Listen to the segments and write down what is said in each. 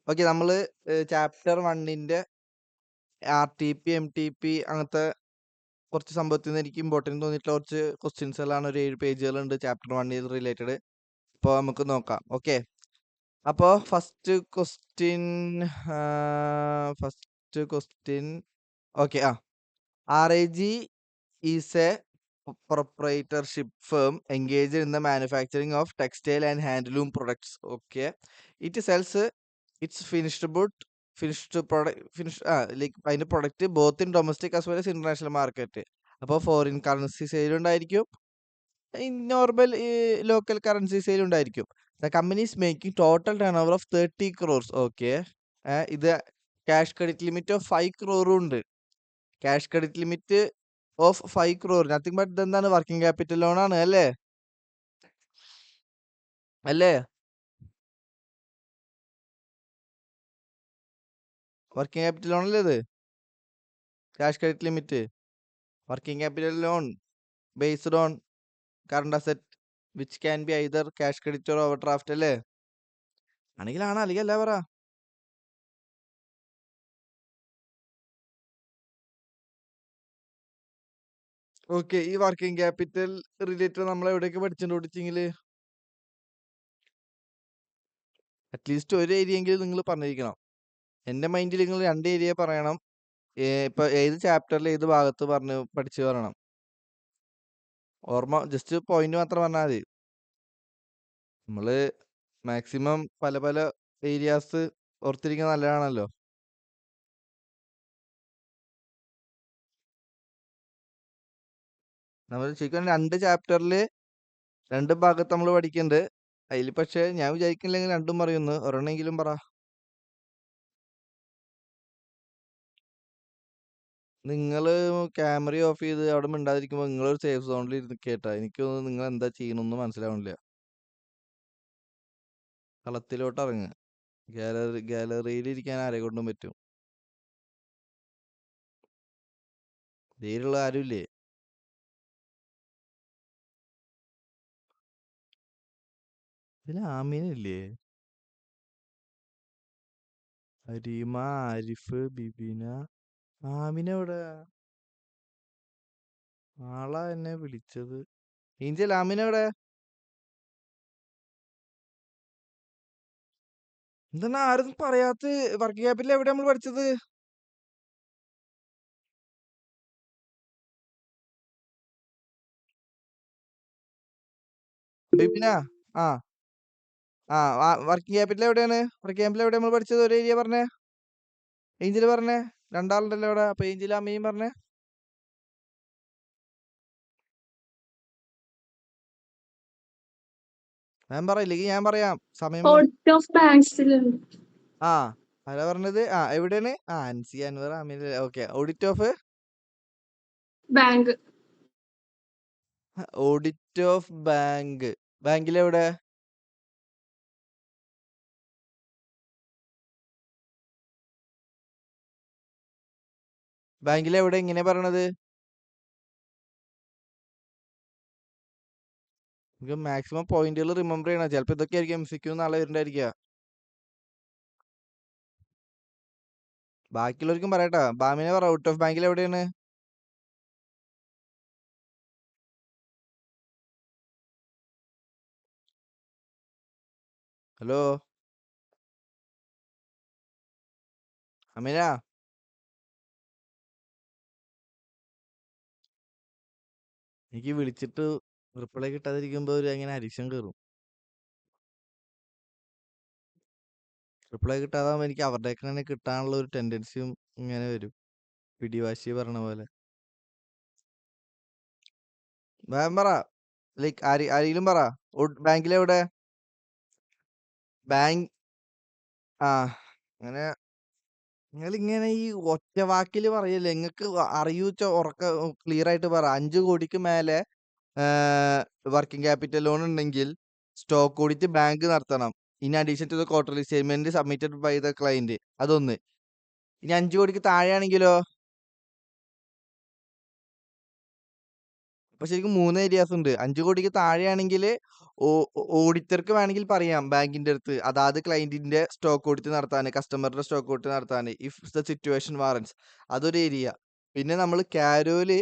Okay, നമ്മള് chapter 1ന്റെ RTP, MTP അങ്ങനത്തെ കുറച്ച് സംഭവത്തിൽ നിന്ന് എനിക്ക് ഇമ്പോർട്ടൻറ്റ് തോന്നിയിട്ടുള്ള കുറച്ച് ക്വസ്റ്റ്യൻസുകളാണ്. ഒരു 7 പേജുകളുണ്ട് ചാപ്റ്റർ 1 റിലേറ്റഡ്. അപ്പോൾ നമുക്ക് നോക്കാം. ഓക്കെ, അപ്പോൾ first question okay. RAG is a proprietorship firm engaged in the manufacturing of textile and handloom products. Okay, it sells its finished product like അതിന്റെ product both in domestic as well as international market. അപ്പോൾ foreign currency sale ഉണ്ടായിരിക്കും, normal local currency sale ഉണ്ടായിരിക്കും. The company is making total turnover of 30 crores. Okay, ഇത് cash credit limit of 5 crore ഉണ്ട്. Cash credit limit of 5 crore, nothing but ഇതെന്താണ്, working capital loan ആണ് അല്ലേ? Working capital loan അല്ലേ ഇത്? Cash credit limit working capital loan based on current asset which can be either cash credit or over draft അല്ലേ? ആണെങ്കിൽ ആണ്, അല്ലെങ്കിൽ അല്ല പറ. ഓക്കെ, ഈ വർക്കിംഗ് ക്യാപിറ്റൽ റിലേറ്റഡ് നമ്മൾ എവിടെയൊക്കെ പഠിച്ചിട്ടുണ്ടെങ്കിൽ അറ്റ്ലീസ്റ്റ് ഒരു ഏരിയ എങ്കിലും നിങ്ങൾ പറഞ്ഞിരിക്കണം. എൻ്റെ മൈൻഡിൽ നിങ്ങൾ 2 ഏരിയ പറയണം. ഇപ്പൊ ഏത് ചാപ്റ്ററിൽ ഏത് ഭാഗത്ത് പഠിച്ചു പറയണം. ഓർമ്മ ജസ്റ്റ് പോയിന്റ് മാത്രം പറഞ്ഞാൽ മതി. നമ്മള് മാക്സിമം പല പല ഏരിയാസ് ഓർത്തിരിക്കുന്നത് നല്ലതാണല്ലോ. നമ്മൾ ശരിക്കും 2 ചാപ്റ്ററിൽ 2 ഭാഗത്ത് നമ്മൾ പഠിക്കുന്നുണ്ട്. അതിൽ പക്ഷെ ഞാൻ വിചാരിക്കുന്നില്ലെങ്കിൽ 2ഉം പറയുന്നു. ഒരെണ്ണെങ്കിലും പറ. നിങ്ങൾ ക്യാമറ ഓഫ് ചെയ്ത് അവിടെ മിണ്ടാതിരിക്കുമ്പോൾ നിങ്ങളൊരു സേഫ് സോണിൽ ഇരുന്ന് കേട്ടാ. എനിക്ക് തോന്നുന്നു നിങ്ങൾ എന്താ ചെയ്യണമെന്ന് മനസ്സിലാവണില്ല. കളത്തിലോട്ട് ഇറങ്ങുക. ഗാലറിയിൽ ഇരിക്കാൻ ആരെ കൊണ്ടും പറ്റും. ധൈര്യമുള്ള ആരുമില്ലേ? ഇതിൽ ആമീനില്ലേ? അരീമ, ആരിഫ്, ബിബിന, ആമിന എവിടെ? ആളാ എന്നെ വിളിച്ചത്. ഏഞ്ചൽ, ആമിന എവിടെ? എന്താണ് ആരും പറയാത്ത? വർക്കിംഗ് ക്യാപിറ്റൽ എവിടെ നമ്മൾ പഠിച്ചത്? ബിബിന, ആ വർക്കിംഗ് ക്യാപിറ്റൽ എവിടെയാണ്? വർക്കിംഗ് ക്യാപിറ്റൽ എവിടെ നമ്മൾ പഠിച്ചത്? ഒരു ഏരിയ പറഞ്ഞേ. ഏഞ്ചൽ പറഞ്ഞേ. 2 ആളുണ്ടല്ലോ അവിടെ. അപ്പൊ ഏഞ്ചൽ അമ്മയും പറഞ്ഞേ. ഞാൻ പറയില്ലെങ്കിൽ ഞാൻ പറയാം. സമയം ആരാ പറഞ്ഞത്? എവിടെയാണ്? Ansi, Anwar, Ameen. Okay, audit of bank. Audit of bank. ബാങ്കിലെവിടെ? ബാങ്കിലെവിടെ? ഇങ്ങനെ പറയണത്? നമുക്ക് മാക്സിമം പോയിന്റുകൾ റിമെമ്പർ ചെയ്യണം. ചിലപ്പോ ഇതൊക്കെ ആയിരിക്കും MCQ നാളെ വരുന്നുണ്ടായിരിക്കുക. ബാക്കിയുള്ളവർക്കും പറയട്ടാ. ബാമിനെ പറ, ഔട്ട് ഓഫ് ബാങ്കിൽ എവിടെയാണ്? ഹലോ അമീന, എനിക്ക് വിളിച്ചിട്ട് റിപ്ലൈ കിട്ടാതിരിക്കുമ്പോ ഒരു അങ്ങനെ അഡിക്ഷൻ കയറും. റിപ്ലൈ കിട്ടാതാകുമ്പോൾ എനിക്ക് അവരുടെയൊക്കെ തന്നെ കിട്ടാനുള്ള ഒരു ടെൻഡൻസിയും ഇങ്ങനെ വരും. പിടിവാശി പറഞ്ഞ പോലെ. വേഗം പറ. ലൈക്ക് ആരെങ്കിലും പറ. ബാങ്കിലെവിടെ? ബാങ്ക് അങ്ങനെ നിങ്ങളിങ്ങനെ ഈ ഒറ്റ വാക്കിൽ പറയല്ലേ. നിങ്ങൾക്ക് അറിയൂച്ച ഉറക്ക ക്ലിയർ ആയിട്ട് പറ. 5 കോടിക്ക് മേലെ വർക്കിംഗ് ക്യാപിറ്റൽ ലോൺ ഉണ്ടെങ്കിൽ സ്റ്റോക്ക് ഓഡിറ്റ് ബാങ്ക് നടത്തണം. In addition to the quarterly statement submitted by the client. അതൊന്ന്. ഇനി 5 കോടിക്ക് താഴെയാണെങ്കിലോ? അപ്പൊ ശരിക്കും 3 ഏരിയാസ് ഉണ്ട്. 5 കോടിക്ക് താഴെയാണെങ്കിൽ ഓഡിറ്റർക്ക് വേണമെങ്കിൽ പറയാം ബാങ്കിന്റെ അടുത്ത് അതാത് ക്ലയന്റിന്റെ സ്റ്റോക്ക് ഓഡിറ്റ് നടത്താൻ, കസ്റ്റമറുടെ സ്റ്റോക്ക് ഓഡിറ്റ് നടത്താൻ, ഇഫ് ദ സിറ്റുവേഷൻ വാറൻസ്. അതൊരു ഏരിയ. പിന്നെ നമ്മൾ കാരോയില്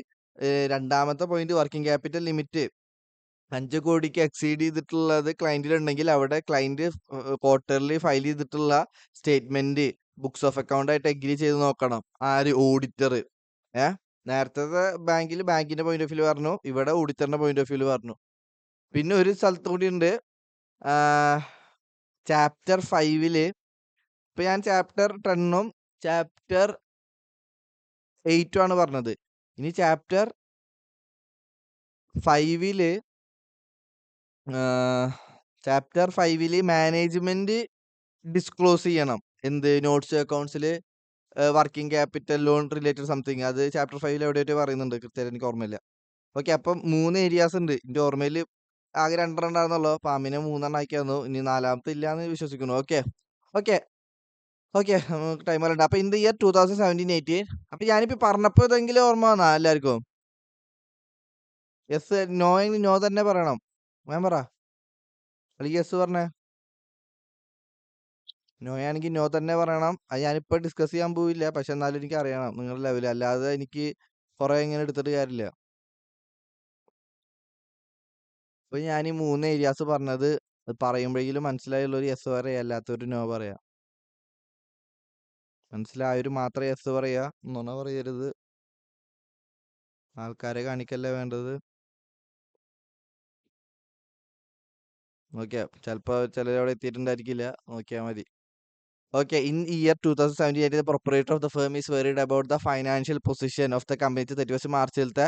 രണ്ടാമത്തെ പോയിന്റ് വർക്കിംഗ് ക്യാപിറ്റൽ ലിമിറ്റ് 5 കോടിക്ക് എക്സീഡ് ചെയ്തിട്ടുള്ളത് ക്ലയന്റിലുണ്ടെങ്കിൽ അവിടെ ക്ലയന്റ് ക്വാർട്ടർലി ഫയൽ ചെയ്തിട്ടുള്ള സ്റ്റേറ്റ്മെന്റ് ബുക്സ് ഓഫ് അക്കൗണ്ട് ആയിട്ട് എഗ്രി ചെയ്ത് നോക്കണം. ആര്? ഓഡിറ്റർ. നേരത്തെ ബാങ്കിൽ ബാങ്കിന്റെ പോയിന്റ് ഓഫ് വ്യൂ പറഞ്ഞു, ഇവിടെ ഓഡിറ്ററിന്റെ പോയിന്റ് ഓഫ് വ്യൂ പറഞ്ഞു. പിന്നെ ഒരു സ്ഥലത്ത് കൂടി ഉണ്ട്, ചാപ്റ്റർ 5 ഇപ്പൊ ഞാൻ ചാപ്റ്റർ 10ഉം ചാപ്റ്റർ 8ഉം ആണ് പറഞ്ഞത്. ഇനി ചാപ്റ്റർ 5 ചാപ്റ്റർ 5 മാനേജ്മെന്റ് ഡിസ്ക്ലോസ് ചെയ്യണം. എന്ത്? നോട്ട്സ് അക്കൗണ്ട്സിൽ working capital loan related something. അത് ചാപ്റ്റർ 5 എവിടെയായിട്ട് പറയുന്നുണ്ട്, കൃത്യമായിട്ട് എനിക്ക് ഓർമ്മയില്ല. ഓക്കെ, അപ്പം 3 ഏരിയാസ് ഉണ്ട്. എന്റെ ഓർമ്മയിൽ ആകെ 2 ഉണ്ടായിരുന്നല്ലോ. പാമ്പിനെ 3 ആക്കി തന്നു. ഇനി 4ാമത്തെ ഇല്ലാന്ന് വിശ്വസിക്കുന്നു. ഓക്കെ ഓക്കെ ഓക്കെ ടൈമർ ഉണ്ട്. അപ്പൊ ഇൻ ദ ഇയർ 2017-18 അപ്പൊ ഞാനിപ്പോ പറഞ്ഞപ്പോ ഇതെങ്കിലും ഓർമ്മ വന്നാ എല്ലാവർക്കും? യെസ് നോ നോ തന്നെ പറയണം. ഞാൻ പറ, അല്ലെങ്കിൽ യെസ് പറഞ്ഞേ. നോ ആണെങ്കിൽ നോ തന്നെ പറയണം. അത് ഞാനിപ്പോ ഡിസ്കസ് ചെയ്യാൻ പോവില്ല, പക്ഷെ എന്നാലും എനിക്ക് അറിയണം നിങ്ങളുടെ ലെവൽ. അല്ലാതെ എനിക്ക് കുറെ ഇങ്ങനെ എടുത്തിട്ട് കാര്യമില്ല. അപ്പൊ ഞാൻ ഈ 3 ഏരിയാസ് പറഞ്ഞത് പറയുമ്പോഴെങ്കിലും മനസ്സിലായുള്ള ഒരു യെസ് പറയാ, അല്ലാത്തൊരു നോ പറയാ. മനസ്സിലായൊരു മാത്രം യെസ് പറയാ, നുണ പറയരുത്. ആൾക്കാരെ കാണിക്കല്ലേ വേണ്ടത്. ഓക്കെ, ചിലപ്പോ ചിലരവിടെ എത്തിയിട്ടുണ്ടായിരിക്കില്ല, നോക്കിയാ മതി. Okay, in year 2017, the proprietor of the firm is worried about the financial position of the company. 31 മാർച്ചിലത്തെ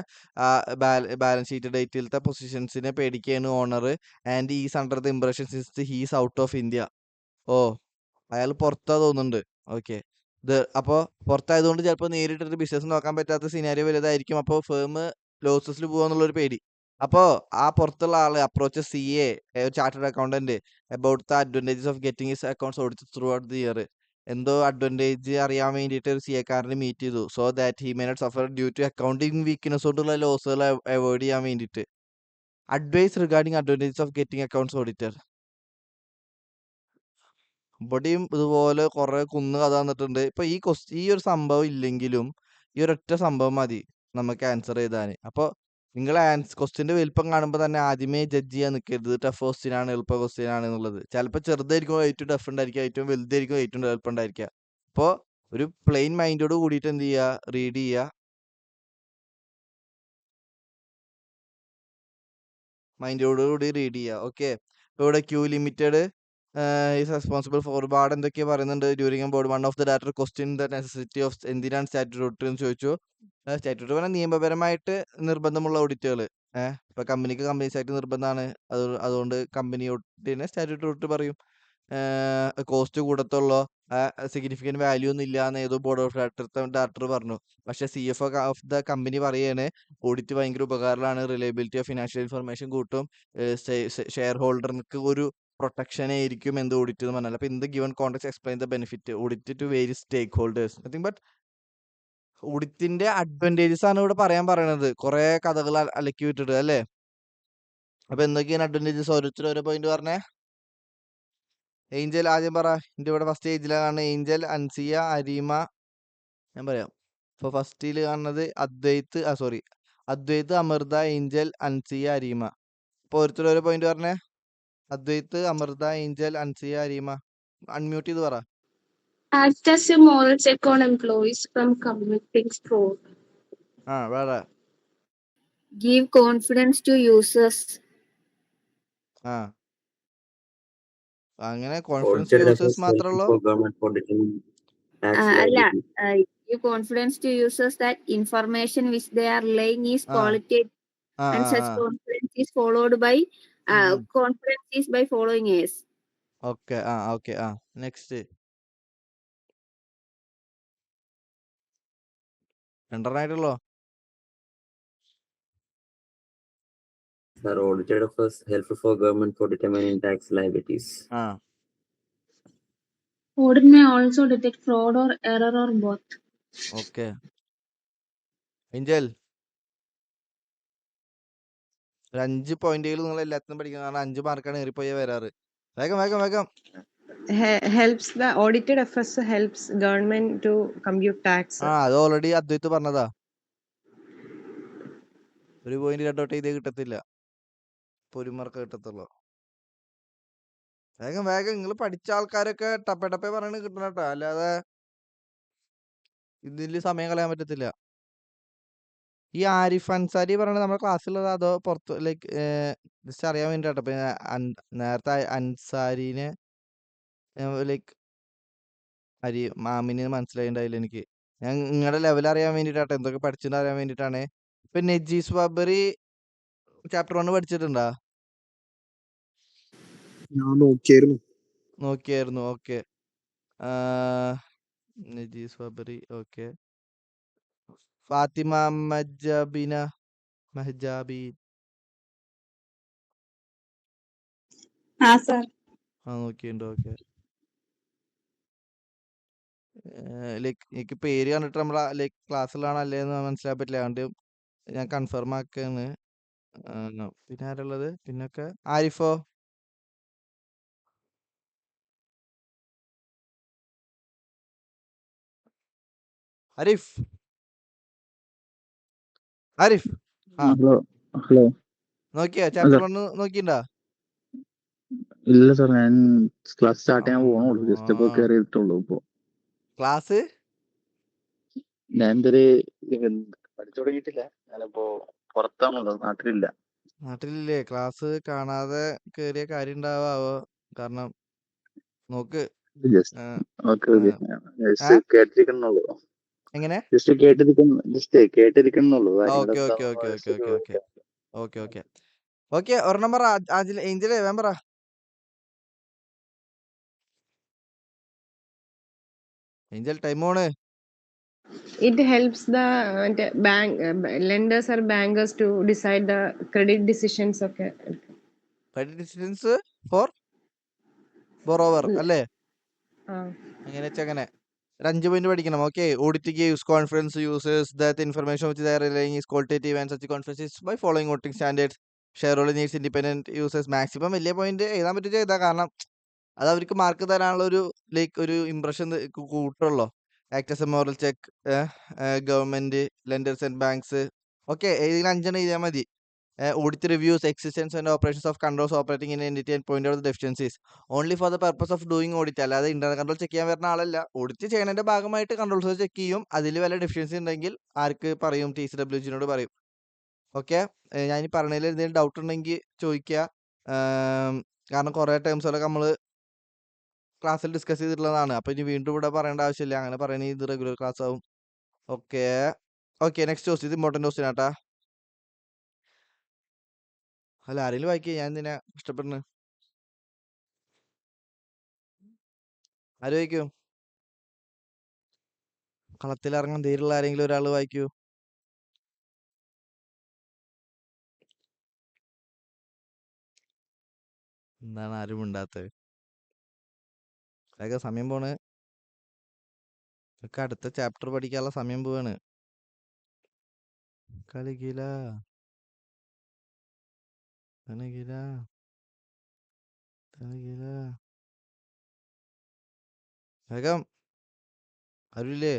ബാലൻസ് ഷീറ്റ് ഡേറ്റിലത്തെ പൊസിഷൻസിനെ പേടിക്കുകയാണ് owner. And is under the impression since he's out of India. ഓ, അയാൾ പുറത്താ തോന്നുന്നുണ്ട്. ഓക്കെ, അപ്പോ പുറത്തായതുകൊണ്ട് ചിലപ്പോൾ നേരിട്ടൊരു ബിസിനസ് നോക്കാൻ പറ്റാത്ത സിനാരിയോ വലുതായിരിക്കും. അപ്പോൾ ഫേം ലോസസിൽ പോവാന്നുള്ളൊരു പേടി. അപ്പോ ആ പുറത്തുള്ള ആള് approach CA, chartered accountant, about the advantages of getting his accounts audited throughout the year. എന്തോ അഡ്വാൻറ്റേജ് അറിയാൻ വേണ്ടിയിട്ട് ഒരു CA കാരനെ മീറ്റ് ചെയ്തു. So that he may not suffer due to accounting weakness കൊണ്ടുള്ള ലോസുകൾ അവോയ്ഡ് ചെയ്യാൻ വേണ്ടിയിട്ട്. Advice regarding advantages of getting accounts audited. ഇവിടെയും ഇതുപോലെ കുറെ കുന്ന് കഥ തന്നിട്ടുണ്ട്. ഇപ്പൊ ഈ ഒരു സംഭവം ഇല്ലെങ്കിലും ഈ ഒരൊറ്റ സംഭവം മതി നമുക്ക് ആൻസർ ചെയ്താന്. അപ്പൊ നിങ്ങൾ ക്വസ്റ്റ്യന്റെ വലിപ്പം കാണുമ്പോൾ തന്നെ ആദ്യമേ ജഡ്ജ് ചെയ്യാൻ നിൽക്കരുത്. ടഫ് ക്വസ്റ്റ്യൻ ആണ്, എളുപ്പ ക്വസ്റ്റ്യൻ ആണ് എന്നുള്ളത്. ചിലപ്പോൾ ചെറുതായിരിക്കും ഏറ്റവും ടഫ് ഉണ്ടായിരിക്കുക, ഏറ്റവും വലുതായിരിക്കും ഏറ്റവും എളുപ്പം ഉണ്ടായിരിക്കുക. അപ്പോൾ ഒരു പ്ലെയിൻ മൈൻഡോട് കൂടിയിട്ട് എന്ത് ചെയ്യുക? റീഡ് ചെയ്യുക. മൈൻഡോട് കൂടി റീഡ് ചെയ്യുക. ഓക്കെ, ഇവിടെ Q limited is responsible for ഒരുപാട് എന്തൊക്കെയോ പറയുന്നുണ്ട്. During board one of the director question the necessity of എന്തിനാണ് സ്റ്റാറ്റ്യൂട്ടറി എന്ന് ചോദിച്ചു. സ്റ്റാറ്റ്യൂട്ടറി പറഞ്ഞാൽ നിയമപരമായിട്ട് നിർബന്ധമുള്ള ഓഡിറ്റുകൾ. ഇപ്പൊ കമ്പനീസ് ആയിട്ട് നിർബന്ധമാണ്. അതുകൊണ്ട് കമ്പനി ഓഡിറ്റിനെ സ്റ്റാറ്റ്യൂട്ടറി ഓഡിറ്റ് പറയും. കോസ്റ്റ് കൂടത്തുള്ളോ, സിഗ്നിഫിക്കന്റ് വാല്യൂ ഒന്നും ഇല്ല എന്ന് ഏതോ ബോർഡ് ഓഫ് ഡയറക്ടർ പറഞ്ഞു. പക്ഷെ CFO ഓഫ് ദ കമ്പനി പറയാണ് ഓഡിറ്റ് ഭയങ്കര ഉപകാരമാണ്, റിലയബിലിറ്റി ഓഫ് ഫിനാൻഷ്യൽ ഇൻഫർമേഷൻ കൂട്ടും, ഷെയർ ഹോൾഡർക്ക് ഒരു പ്രൊട്ടക്ഷൻ ആയിരിക്കും എന്ത് ഓഡിറ്റ് എന്ന് പറഞ്ഞാൽ. അപ്പൊ in the given context explain the benefit audit to various stakeholders. Nothing but ഓഡിറ്റിന്റെ അഡ്വാൻറ്റേജസ് ആണ് ഇവിടെ പറയാൻ പറയണത്. കുറെ കഥകൾ അലക്കി വിട്ടിട്ട് അല്ലേ. അപ്പൊ എന്തൊക്കെയാണ് അഡ്വാൻറ്റേജസ്? ഓരോരുത്തർ ഓരോ പോയിന്റ് പറഞ്ഞേ. ഏഞ്ചൽ ആദ്യം പറ. എന്റെ ഇവിടെ ഫസ്റ്റ് ഏജിലാണ് കാണുന്നത് ഏഞ്ചൽ, അൻസിയ, അരീമ. ഞാൻ പറയാം. ഇപ്പൊ ഫസ്റ്റില് കാണുന്നത് അദ്വൈത്, അമൃത, ഏഞ്ചൽ, അൻസിയ, അരീമ. അപ്പൊ ഓരോരുത്തർ ഓരോ പോയിന്റ് പറഞ്ഞേ. അദ്വൈത്, അമൃത, ഏഞ്ചൽ, അൻസിയ, അരീമ. അൺമ്യൂട്ട് ചെയ്ത് പറ. Act as a moral check on employees from committing fraud. വേറെ. Give confidence to users. അങ്ങനെ കോൺഫിഡൻസ് യൂസേഴ്സ് മാത്രമല്ലോ. Give confidence to users that information which they are laying is qualitative, and such confidence is followed by confidence is by following us. Okay okay next. രണ്ടെണ്ണായിട്ടുള്ളോ? Are audited offers helpful for government for determining tax liabilities? Audit may also detect fraud or error or both. Okay. Angel. ഒരു 5 പോയിന്റുകൾ നിങ്ങൾ എല്ലാത്തിനും പഠിക്കണം. കാരണം 5 മാർക്കാണ് ഏറിപ്പോയാ വരാറ്. വേഗം വേഗം വേഗം. Helps the audited FS helps government to compute tax. അത് ഓൾറെഡി അദ്വൈത് പറഞ്ഞതാ. ഒരു പോയിന്റ് കട്ട് ഔട്ട് ചെയ്തേ കിട്ടത്തില്ല. ഇപ്പൊ 1 മാർക്ക് കിട്ടത്തുള്ളൂ. വേഗം വേഗം. നിങ്ങൾ പഠിച്ച ആൾക്കാരൊക്കെ ടപ്പേ ടപ്പേ പറയണ കിട്ടണം കേട്ടോ. അല്ലാതെ ഇതില് സമയം കളയാൻ പറ്റത്തില്ല. ഈ ആരിഫ് അൻസാരി പറയണത് നമ്മുടെ ക്ലാസ്സിലുള്ളതോ അതോ പുറത്ത് ലൈക്ക് ജസ്റ്റ് അറിയാൻ വേണ്ടിട്ടാട്ടോ. ഇപ്പൊ നേരത്തെ അൻസാരിനെ ലൈക്ക് മാമിന് മനസ്സിലായിണ്ടായില്ല എനിക്ക്. ഞാൻ നിങ്ങളുടെ ലെവൽ അറിയാൻ വേണ്ടിട്ടാട്ടോ, എന്തൊക്കെ പഠിച്ചിട്ട് അറിയാൻ വേണ്ടിട്ടാണ്. ഇപ്പൊ നജീസ് ബാബറി ചാപ്റ്റർ 1 പഠിച്ചിട്ടുണ്ടാ? ഞാൻ നോക്കിയായിരുന്നു. ഓക്കെ. നജീസ് ബാബറി. ഓക്കെ. ഫാത്തിമ മഹജാബി നോക്കിയിട്ടുണ്ട്. ഓക്കെ. ലൈക്ക് എനിക്ക് പേര് കണ്ടിട്ട് നമ്മളെ ലൈക്ക് ക്ലാസ്സിലാണ് അല്ലേന്ന് മനസ്സിലാൻ പറ്റില്ല. അതുകൊണ്ട് ഞാൻ കൺഫേം ആക്കാണ്. പിന്നെ ആരുള്ളത്? പിന്നൊക്കെ ആരിഫോ? ആരിഫ് ഹലോ. നോക്കിയാ ചാപ്റ്റർ 1 നോക്കിണ്ടാ? ഇല്ല സാർ, ഞാൻ ക്ലാസ് സ്റ്റാർട്ട് ചെയ്യാൻ പോകണുള്ളൂ. ജസ്റ്റ് ഇപ്പൊ കയറിയിട്ടുള്ളൂ. ഇപ്പൊ ക്ലാസ് ഞാൻ ഇതൊരു പഠിച്ചു തുടങ്ങിയിട്ടില്ല. ഞാനിപ്പോ പുറത്താണുള്ളത്, നാട്ടിലില്ല. നാട്ടിലില്ലേ? ക്ലാസ് കാണാതെ കേറിയ കാര്യം ഉണ്ടാവോ? കാരണം നോക്ക്. കേട്ടിരിക്കണുള്ളൂ. എങ്ങനെ? ജസ്റ്റ് കേട്ടിരിക്കണുള്ളൂ. ഓക്കെ. ഒരെണ്ണം പറ. ഏഞ്ചലേ വേം പറ. Angel time on. It helps the bank lenders or bankers to decide the credit decisions. Okay. Credit decisions for borrower അല്ലേ? അങ്ങനെ വെച്ചങ്ങനെ. 5 പോയിന്റ് പഠിക്കണം. Okay. Audit gives confidence to users that the information which they are relying is qualitative and such confidence is by following auditing standards. Shareholder needs independent users. Maximum വലിയ point എഴുതാൻ പറ്റുക ചെയ്താൽ, കാരണം അത് അവർക്ക് മാർക്ക് തരാനുള്ള ഒരു ഇംപ്രഷൻ കൂട്ടുള്ളൂ. Act as a moral check, government, lenders and banks. Okay. ഏതെങ്കിലും 5 എഴുതിയാൽ മതി. Audit reviews existence and operations of controls operating in an entity and point out the deficiencies only for the purpose of doing audit. അല്ലാതെ internal control check ചെയ്യാൻ വരുന്ന ആളല്ല. Audit ചെയ്യുന്നതിന്റെ ഭാഗമായിട്ട് controls check ചെയ്യും. അതിൽ വല്ല ഡെഫിഷ്യൻസി ഉണ്ടെങ്കിൽ ആർക്ക് പറയും? TCWGനോട് പറയും. ഓക്കെ. ഞാൻ ഈ പറഞ്ഞതിൽ എന്തെങ്കിലും ഡൗട്ട് ഉണ്ടെങ്കിൽ ചോദിക്കുക. കാരണം കുറെ ടേംസുകളൊക്കെ നമ്മൾ ക്ലാസ്സിൽ ഡിസ്കസ് ചെയ്തിട്ടുള്ളതാണ്. അപ്പൊ ഇനി വീണ്ടും ഇവിടെ പറയേണ്ട ആവശ്യമില്ല. അങ്ങനെ പറയണേ ഇത് റെഗുലർ ക്ലാസ് ആവും. ഓക്കെ. Next question. ഇത് ഇമ്പോർട്ടന്റ് ക്വസ്റ്റ്യൻ ആട്ടാ. അല്ല, ആരെങ്കിലും വായിക്കുക. ഞാൻ എന്തിനാ ഇഷ്ടപ്പെടുന്നത്? ആര് വായിക്കൂ? കളത്തിലിറങ്ങാൻ ധൈര്യമുള്ള ആരെങ്കിലും ഒരാൾ വായിക്കൂ. എന്താണ് ആരും ഉണ്ടാത്തത്? വേഗം സമയം പോണ്. ഒക്കെ അടുത്ത ചാപ്റ്റർ പഠിക്കാനുള്ള സമയം പോവാണ്. കളിക്കില്ല. വേഗം. ആരുമില്ലേ?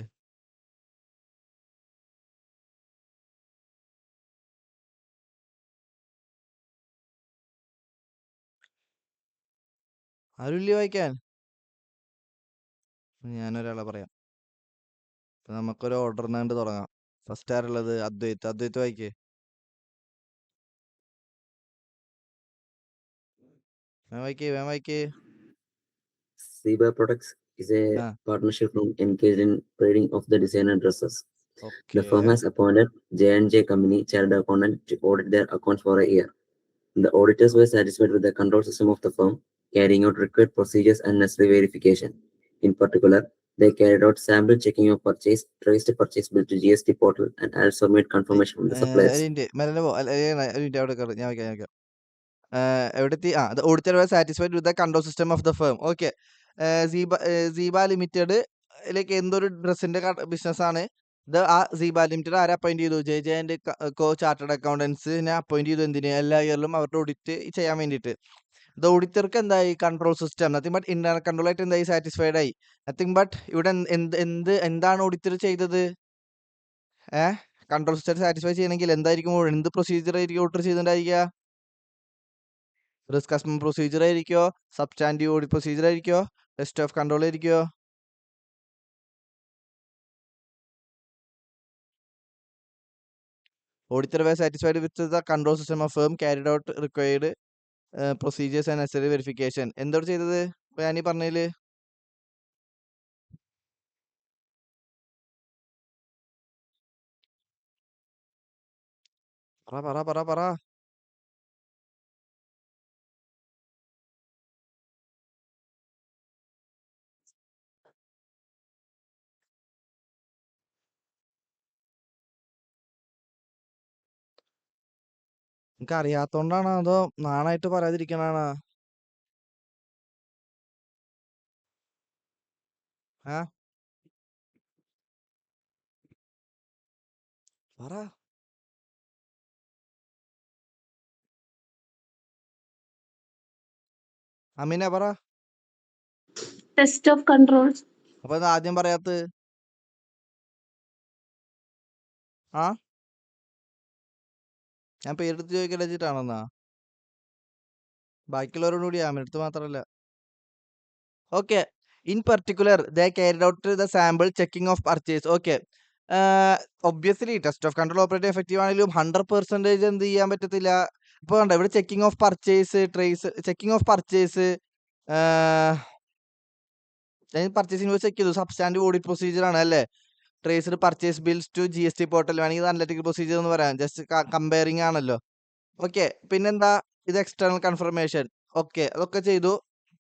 ആരുമില്ലേ വായിക്കാൻ? ഞാനൊരാളെ പറയാം. നമുക്കൊരു ഓർഡർ കണ്ട് തുടങ്ങാം. ഫസ്റ്റ് ആരുള്ളത്? അദ്വൈത് വായിക്കേ. വായിക്കേ. Zebra Products is a partnership firm engaged in trading of the designer dresses. The firm has appointed J&J Company Chartered Accountant to audit their accounts for a year. The auditors were satisfied with the control system of the firm, carrying out required procedures and necessary verification. In particular, they carried out sample checking of purchase, traced purchase bill to GST portal, and also made confirmation from the suppliers. The auditor was satisfied with the control system of the firm. Okay. Zeba Limited like എന്തൊരു ഡ്രസ്സിന്റെ business ആണ്. ഇത് ആ Zeba limited ആരെ appoint ചെയ്തു? JJ and co chartered അക്കൗണ്ടൻസിനെ appoint ചെയ്തു. എന്തിന്? എല്ലാ ഇയറിലും അവരുടെ ഓഡിറ്റ് ചെയ്യാൻ വേണ്ടിയിട്ട്. ദ ഓഡിറ്റർക്ക് എന്തായി? Control system nothing but internal control ആയിട്ട് എന്തായി? സാറ്റിസ്ഫൈഡ് ആയി. നത്തിങ് ബട്ട് ഇവിടെ എന്താണ് ഓഡിറ്റർ ചെയ്തത്? കൺട്രോൾ സിസ്റ്റം സാറ്റിസ്ഫൈ ചെയ്യണമെങ്കിൽ എന്തായിരിക്കും? എന്ത് പ്രൊസീജിയർ ആയിരിക്കും ഓഡിറ്റർ ചെയ്തിട്ടുണ്ടായിരിക്കുക? റിസ്ക് അസസ്മെന്റ് പ്രൊസീജിയർ ആയിരിക്കോ? സബ്സ്റ്റാൻറ്റീവ് ഓഡിറ്റ് പ്രൊസീജിയർ ആയിരിക്കോ? ടെസ്റ്റ് ഓഫ് കൺട്രോൾ ആയിരിക്കോ? Auditor were satisfied with the control system of firm carried out required procedures and necessary verification. എന്താണ് ചെയ്തത്? ഞാനീ പറഞ്ഞതില് പറ. നിനക്ക് അറിയാത്തോണ്ടാണോ അതോ നാണായിട്ട് പറയാതിരിക്കണാണോ? പറ. അമീന പറ. Test of controls. അപ്പൊ ഇത് ആദ്യം പറയാത്തത്? ഞാൻ പേരെടുത്ത് ചോദിക്കട്ടെ വെച്ചിട്ടാണെന്നാ? ബാക്കിയുള്ളവരോട് കൂടി ആമിനടുത്ത് മാത്രല്ല. Okay. In particular, they carried out the sample checking of purchase. Okay. Obviously, test of control operating effective ആണെങ്കിലും 100% എന്ത് ചെയ്യാൻ പറ്റത്തില്ല. ഇപ്പൊ കണ്ടോ ഇവിടെ checking of purchase, trace, checking of purchase, purchase invoice check ചെയ്തു. സബ്സ്റ്റാൻറ്റീവ് ഓഡിറ്റ് പ്രൊസീജിയർ ആണ് അല്ലേ? Traced purchase bills to GST portal വേണമെങ്കിൽ അനലറ്റിക്കൽ പ്രൊസീജിയർ എന്ന് പറയാം. ജസ്റ്റ് കമ്പയറിംഗ് ആണല്ലോ. ഓക്കെ. പിന്നെന്താ? ഇത് എക്സ്റ്റേണൽ കൺഫർമേഷൻ. ഓക്കെ, അതൊക്കെ ചെയ്തു.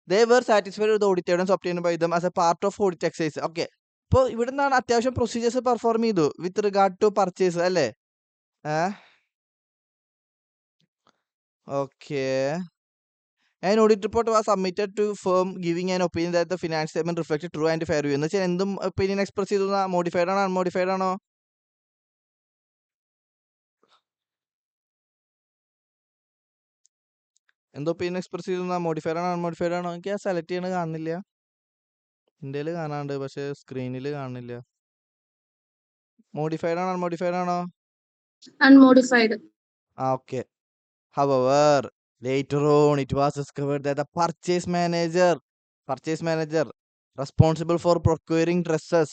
They were satisfied with the audit evidence obtained by them as a part of audit exercise. Okay. അപ്പോൾ ഇവിടെ നിന്നാണ് അത്യാവശ്യം പ്രൊസീജിയേഴ്സ് പെർഫോം ചെയ്തു വിത്ത് റിഗാർഡ് ടു പർച്ചേസ് അല്ലേ? Okay. An audit report was submitted to firm giving an opinion that the finance statement reflected true and fair view. എന്ന് വെച്ചാൽ എന്തും opinion express ചെയ്തു? മോഡിഫൈഡ് ആണോ അൺമോഡിഫൈഡ് ആണോ? എന്തോ ഒപ്പീനിയൻ എക്സ്പ്രസ് ചെയ്തു? മോഡിഫൈഡ് ആണോ അൺമോഡിഫൈഡ് ആണോ? എനിക്ക് ആ സെലക്ട് ചെയ്യണത് കാണുന്നില്ല. ഇന്ത്യയിൽ കാണാണ്ട്, പക്ഷെ സ്ക്രീനിൽ കാണുന്നില്ല. മോഡിഫൈഡ് ആണോ അൺമോഡിഫൈഡ് ആണോ? Unmodified. Okay. However, later on it was discovered that the purchase manager responsible for procuring dresses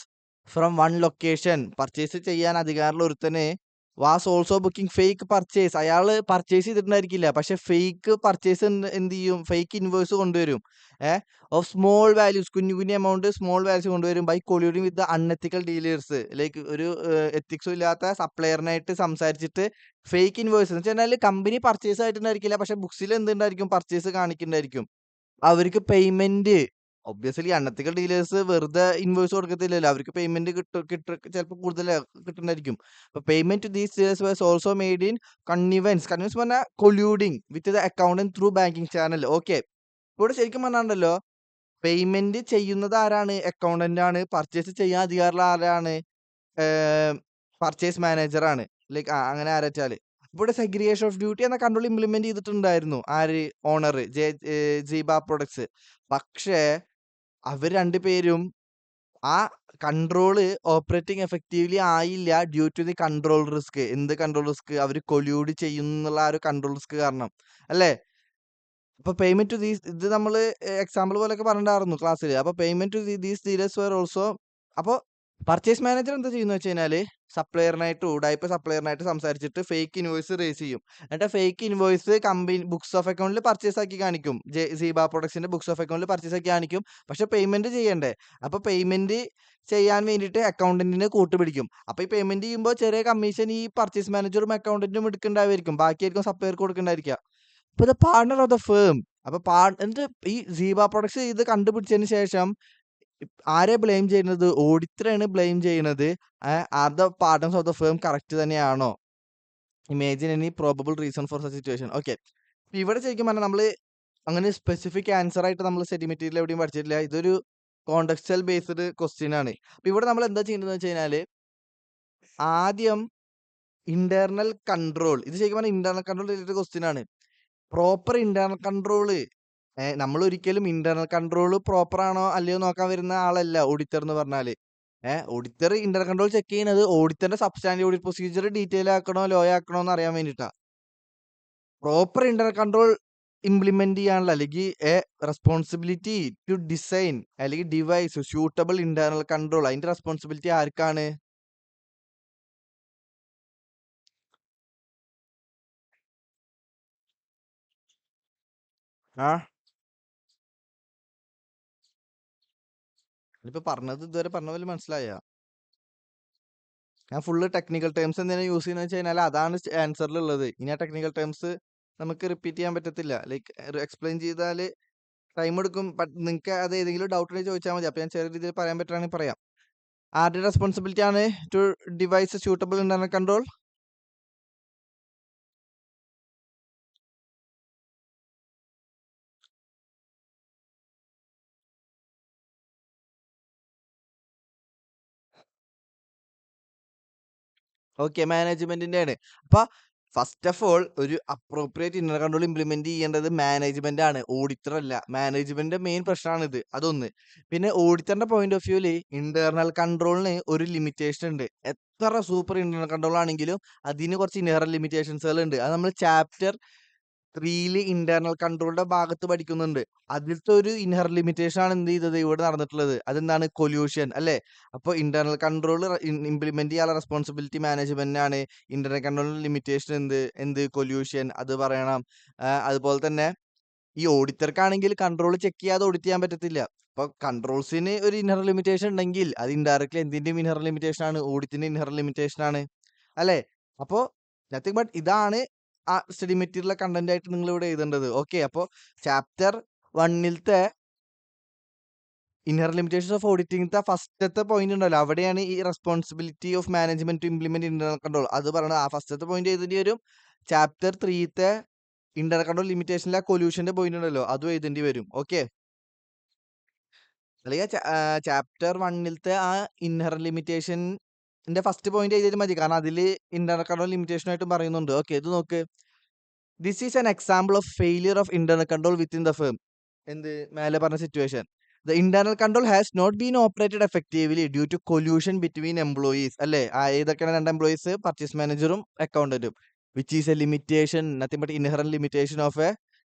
from one location, purchase ചെയ്യാൻ അധികാരമുള്ള ഒരുത്തനെ was also booking fake purchase. അയാള് പർച്ചേസ് ചെയ്തിട്ടുണ്ടായിരിക്കില്ല, പക്ഷെ ഫേക്ക് പർച്ചേസ് എന്ത് ചെയ്യും? ഫേക്ക് ഇൻവോയ്സ് കൊണ്ടുവരും. ഓഫ് സ്മോൾ വാല്യൂസ്, കുഞ്ഞു എമൗണ്ട് സ്മോൾ വാല്യൂസ് കൊണ്ടുവരും by colluding with the unethical dealers. Like ഒരു എത്തിക്സും ഇല്ലാത്ത സപ്ലയറിനായിട്ട് സംസാരിച്ചിട്ട് ഫേക്ക് ഇൻവോയ്സ് എന്ന് വെച്ചാൽ കമ്പനി പർച്ചേസ് ആയിട്ടുണ്ടായിരിക്കില്ല, പക്ഷെ ബുക്സിൽ എന്തുണ്ടായിരിക്കും? പർച്ചേസ് കാണിക്കുന്നുണ്ടായിരിക്കും. അവർക്ക് പേയ്മെന്റ് ഒബ്വിയസ്ലി അൺഎത്തിക്കൽ ഡീലേഴ്സ് വെറുതെ ഇൻവോയ്സ് കൊടുക്കത്തില്ലല്ലോ. അവർക്ക് പേയ്മെന്റ് ചിലപ്പോൾ കൂടുതൽ കിട്ടുന്നുണ്ടായിരിക്കും. അപ്പൊ payment to these dealers was also made in connivance പറഞ്ഞാൽ colluding with the accountant through banking channel. Okay. ഇവിടെ ശരിക്കും പറഞ്ഞാണ്ടല്ലോ പേയ്മെന്റ് ചെയ്യുന്നത് ആരാണ്? അക്കൗണ്ടന്റ് ആണ്. പർച്ചേസ് ചെയ്യാൻ അധികാരമുള്ള ആരാണ്? പർച്ചേസ് മാനേജർ ആണ്. ലൈക്ക് അങ്ങനെ ആരാച്ചാല് ഇവിടെ സെഗ്രിഗേഷൻ ഓഫ് ഡ്യൂട്ടി എന്ന കൺട്രോൾ ഇംപ്ലിമെന്റ് ചെയ്തിട്ടുണ്ടായിരുന്നു. ആര്? ഓണർ സീബ പ്രൊഡക്ട്സ്. പക്ഷേ അവർ രണ്ടുപേരും ആ കൺട്രോള് ഓപ്പറേറ്റിംഗ് എഫക്റ്റീവ്ലി ആയില്ല due to the control risk. എന്ത് കൺട്രോൾ റിസ്ക്? അവർ കൊല്യൂഡ് ചെയ്യുന്നുള്ള ആ ഒരു കൺട്രോൾ റിസ്ക് കാരണം അല്ലേ? അപ്പൊ പേയ്മെന്റ് ടു ദീസ്, ഇത് നമ്മൾ എക്സാമ്പിൾ പോലെയൊക്കെ പറഞ്ഞിട്ടുണ്ടായിരുന്നു ക്ലാസ്സിൽ. അപ്പൊ payment to these dealers were also. അപ്പോൾ പർച്ചേസ് മാനേജർ എന്താ ചെയ്യുന്ന വെച്ച് കഴിഞ്ഞാൽ സപ്ലയറിനായിട്ട് ഉടായ്പ സപ്ലയറിനായിട്ട് സംസാരിച്ചിട്ട് ഫേക്ക് ഇൻവോയ്സ് റേസ് ചെയ്യും. എന്നിട്ട് fake invoice company books of അക്കൗണ്ടിൽ പർച്ചേസ് ആക്കി കാണിക്കും. സീബ പ്രൊഡക്ട്സിന്റെ ബുക്സ് ഓഫ് അക്കൗണ്ടിൽ പർച്ചേസ് ആക്കി കാണിക്കും. പക്ഷെ പേയ്മെന്റ് ചെയ്യണ്ടേ? അപ്പൊ പേയ്മെന്റ് ചെയ്യാൻ വേണ്ടിയിട്ട് അക്കൗണ്ടന്റിനെ കൂട്ടുപിടിക്കും. അപ്പൊ ഈ പേയ്മെന്റ് ചെയ്യുമ്പോൾ ചെറിയ കമ്മീഷൻ ഈ പർച്ചേസ് മാനേജറും അക്കൗണ്ടന്റും എടുക്കണ്ടായിരിക്കും. ബാക്കിയായിരിക്കും സപ്ലയർക്ക് കൊടുക്കണ്ടായിരിക്കുക. ഇപ്പൊ the partner of the firm. അപ്പൊ എന്നിട്ട് ഈ സീബ പ്രൊഡക്ട്സ് ഇത് കണ്ടുപിടിച്ചതിന് ശേഷം ആരെ ബ്ലെയിം ചെയ്യുന്നത്? ഓഡിറ്ററാണ് ബ്ലെയിം ചെയ്യുന്നത്. Are the partners of the firm correct തന്നെയാണോ? Imagine any probable reason for such situation. Okay. ഇവിടെ ശരിക്കും പറഞ്ഞാൽ നമ്മള് അങ്ങനെ സ്പെസിഫിക് ആൻസർ ആയിട്ട് നമ്മൾ സ്റ്റഡി മെറ്റീരിയൽ എവിടെയും പഠിച്ചിട്ടില്ല. ഇതൊരു കോണ്ടെക്സ്റ്റൽ ബേസ്ഡ് ക്വസ്റ്റ്യൻ ആണ്. അപ്പൊ ഇവിടെ നമ്മൾ എന്താ ചെയ്യുന്നത് വെച്ച് കഴിഞ്ഞാല് ആദ്യം ഇന്റേർണൽ കൺട്രോൾ, ഇത് ശരിക്കും പറഞ്ഞാൽ ഇന്റേർണൽ കൺട്രോൾ റിലേറ്റഡ് ക്വസ്റ്റ്യൻ ആണ്. പ്രോപ്പർ ഇന്റേർണൽ കൺട്രോള് നമ്മൾ ഒരിക്കലും ഇന്റേർണൽ കൺട്രോൾ പ്രോപ്പർ ആണോ അല്ലയോ നോക്കാൻ വരുന്ന ആളല്ല ഓഡിറ്റർ എന്ന് പറഞ്ഞാല്. ഓഡിറ്റർ ഇന്റേർണൽ കൺട്രോൾ ചെക്ക് ചെയ്യുന്നത് ഓഡിറ്ററിന്റെ സബ്സ്റ്റാൻഡേർഡ് ഓഡിറ്റ് പ്രൊസീജിയർ ഡീറ്റെയിൽ ആക്കണോ ലോ ആക്കണോ എന്ന് അറിയാൻ വേണ്ടിയിട്ടാ. പ്രോപ്പർ ഇന്റേർണൽ കൺട്രോൾ ഇംപ്ലിമെന്റ് ചെയ്യാനുള്ള അല്ലെങ്കിൽ റെസ്പോൺസിബിലിറ്റി ടു ഡിസൈൻ അല്ലെങ്കിൽ ഡിവൈസ് സ്യൂട്ടബിൾ ഇന്റേർണൽ കൺട്രോൾ, അതിന്റെ റെസ്പോൺസിബിലിറ്റി ആർക്കാണ്? ഇപ്പൊ പറഞ്ഞത് ഇതുവരെ പറഞ്ഞ പോലെ മനസ്സിലായ? ഞാൻ ഫുള്ള് ടെക്നിക്കൽ ടേംസ് എന്തിനാ യൂസ് ചെയ്യുന്നത് വെച്ച് കഴിഞ്ഞാൽ അതാണ് ആൻസറിലുള്ളത്. ഇനി ആ ടെക്നിക്കൽ ടേംസ് നമുക്ക് റിപ്പീറ്റ് ചെയ്യാൻ പറ്റത്തില്ല. ലൈക്ക് എക്സ്പ്ലെയിൻ ചെയ്താൽ ടൈം എടുക്കും. നിങ്ങൾക്ക് അത് ഏതെങ്കിലും ഡൗട്ട് ഉണ്ടെങ്കിൽ ചോദിച്ചാൽ മതി. അപ്പൊ ഞാൻ ചെറിയ രീതിയിൽ പറയാൻ പറ്റുകയാണെങ്കിൽ പറയാം. ആരുടെ റെസ്പോൺസിബിലിറ്റി ആണ് to devise suitable internal control? Okay, മാനേജ്മെന്റിന്റെ ആണ്. അപ്പൊ ഫസ്റ്റ് ഓഫ് ഓൾ ഒരു അപ്രോപ്രിയേറ്റ് ഇന്റർണൽ കൺട്രോൾ ഇംപ്ലിമെന്റ് ചെയ്യേണ്ടത് മാനേജ്മെന്റ് ആണ്, ഓഡിറ്റർ അല്ല. മാനേജ്മെന്റിന്റെ മെയിൻ പ്രശ്നമാണ് ഇത്, അതൊന്ന്. പിന്നെ ഓഡിറ്ററിന്റെ പോയിന്റ് ഓഫ് വ്യൂല് ഇന്റർണൽ കൺട്രോളിന് ഒരു ലിമിറ്റേഷൻ ഉണ്ട്. എത്ര സൂപ്പർ ഇന്റർണൽ കൺട്രോൾ ആണെങ്കിലും അതിന് കുറച്ച് ഇൻഹെറന്റ് ലിമിറ്റേഷൻസുകൾ ഉണ്ട്. അത് നമ്മൾ ചാപ്റ്റർ 3 ഇന്റർണൽ കൺട്രോളിന്റെ ഭാഗത്ത് പഠിക്കുന്നുണ്ട്. അതിലത്തെ ഒരു ഇൻഹെറന്റ് ലിമിറ്റേഷൻ ആണ് എന്ത് ചെയ്തത് ഇവിടെ നടന്നിട്ടുള്ളത്. അതെന്താണ്? കൊല്യൂഷൻ അല്ലെ. അപ്പൊ ഇന്റർണൽ കൺട്രോൾ ഇംപ്ലിമെന്റ് ചെയ്യാനുള്ള റെസ്പോൺസിബിലിറ്റി മാനേജ്മെന്റിനാണ്. ഇന്റർണൽ കൺട്രോൾ ലിമിറ്റേഷൻ എന്ത് കൊല്യൂഷൻ, അത് പറയണം. അതുപോലെ തന്നെ ഈ ഓഡിറ്റർക്കാണെങ്കിൽ കൺട്രോൾ ചെക്ക് ചെയ്യാതെ ഓഡിറ്റ് ചെയ്യാൻ പറ്റത്തില്ല. അപ്പൊ കൺട്രോൾസിന് ഒരു ഇൻഹെറന്റ് ലിമിറ്റേഷൻ ഉണ്ടെങ്കിൽ അത് ഇൻഡയറക്ട്ലി എന്തിന്റെയും ഇൻഹെറന്റ് ലിമിറ്റേഷൻ ആണ്? ഓഡിറ്റിന്റെ ഇൻഹെറന്റ് ലിമിറ്റേഷൻ ആണ് അല്ലെ. അപ്പോ നത്തിങ് ബട്ട് ഇതാണ് ആ സ്റ്റഡി മെറ്റീരിയൽ കണ്ടന്റ് ആയിട്ട് നിങ്ങൾ ഇവിടെ എഴുതേണ്ടത്. ഓക്കെ, അപ്പോ ചാപ്റ്റർ 1 ഇൻഹെറന്റ് ലിമിറ്റേഷൻസ് ഓഫ് ഓഡിറ്റിംഗത്തെ ഫസ്റ്റത്തെ പോയിന്റ് ഉണ്ടല്ലോ, അവിടെയാണ് ഈ responsibility of management to implement internal control അത് പറയുന്നത്. ആ ഫസ്റ്റത്തെ പോയിന്റ് എഴുതേണ്ടി വരും. ചാപ്റ്റർ 3 ഇന്റർണൽ കൺട്രോൾ ലിമിറ്റേഷനിലെ കൊല്യൂഷന്റെ പോയിന്റ് ഉണ്ടല്ലോ, അതും എഴുതേണ്ടി വരും. ഓക്കെ, അല്ലെങ്കിൽ ചാപ്റ്റർ 1 ആ ഇൻഹെറന്റ് ലിമിറ്റേഷന്റെ ഫസ്റ്റ് പോയിന്റ് എഴുതിയാലും മതി, കാരണം അതിൽ ഇന്റർണൽ കൺട്രോൾ ലിമിറ്റേഷൻ ആയിട്ടും പറയുന്നുണ്ട്. ഓക്കെ, ഇത് നോക്ക്. This is an example of failure of internal control within the firm. എന്ത് മേലെ പറഞ്ഞ situation. The internal control has not been operated effectively due to collusion between employees അല്ലേ. ഏതൊക്കെയാണ് 2 എംപ്ലോയീസ്? പർച്ചേസ് മാനേജറും അക്കൗണ്ടന്റും. Which is a limitation, nothing but inherent limitation of a,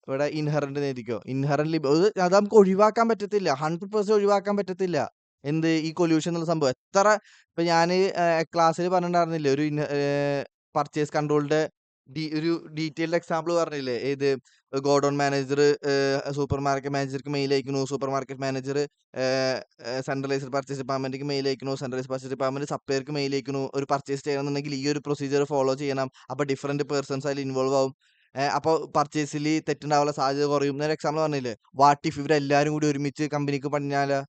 ഇവിടെ inherent നേടിക്കോ. Inherent അത് നമുക്ക് ഒഴിവാക്കാൻ പറ്റത്തില്ല, 100% ഒഴിവാക്കാൻ പറ്റത്തില്ല. എന്ത് ഈ കൊല്യൂഷൻ എന്നുള്ള സംഭവം. എത്ര ഇപ്പൊ ഞാൻ ക്ലാസ്സിൽ പറഞ്ഞിട്ടുണ്ടായിരുന്നില്ലേ ഒരു പർച്ചേസ് കൺട്രോളിന്റെ ഒരു ഡീറ്റെയിൽഡ് എക്സാമ്പിൾ പറഞ്ഞില്ലേ. ഏത് ഗോഡൌൺ മാനേജർ സൂപ്പർ മാർക്കറ്റ് മാനേജർക്ക് മെയിൽ അയക്കുന്നു, super market manager centralised purchase ഡിപ്പാർട്ട്മെന്റിക്ക് മെയിൽ അയക്കുന്നു, സെൻട്രലൈസ്ഡ് പർച്ചേസ് ഡിപ്പാർട്ട്മെന്റ് സപ്ലയർക്ക് മെയിൽ അയക്കുന്നു. ഒരു പർച്ചേസ് ചെയ്യണമെന്നുണ്ടെങ്കിൽ ഈ ഒരു പ്രൊസീജിയർ ഫോളോ ചെയ്യണം. അപ്പൊ ഡിഫറെന്റ് പേഴ്സൺസ് അതിൽ ഇൻവോൾവ് ആവും. അപ്പോൾ പർച്ചേസിൽ തെറ്റുണ്ടാവാനുള്ള സാധ്യത കുറയും. എന്നൊരു എക്സാമ്പിൾ പറഞ്ഞില്ലേ. വാട്ട് ഇഫ് ഇവരെല്ലാരും കൂടി ഒരുമിച്ച് കമ്പനിക്ക് പണിഞ്ഞാല്?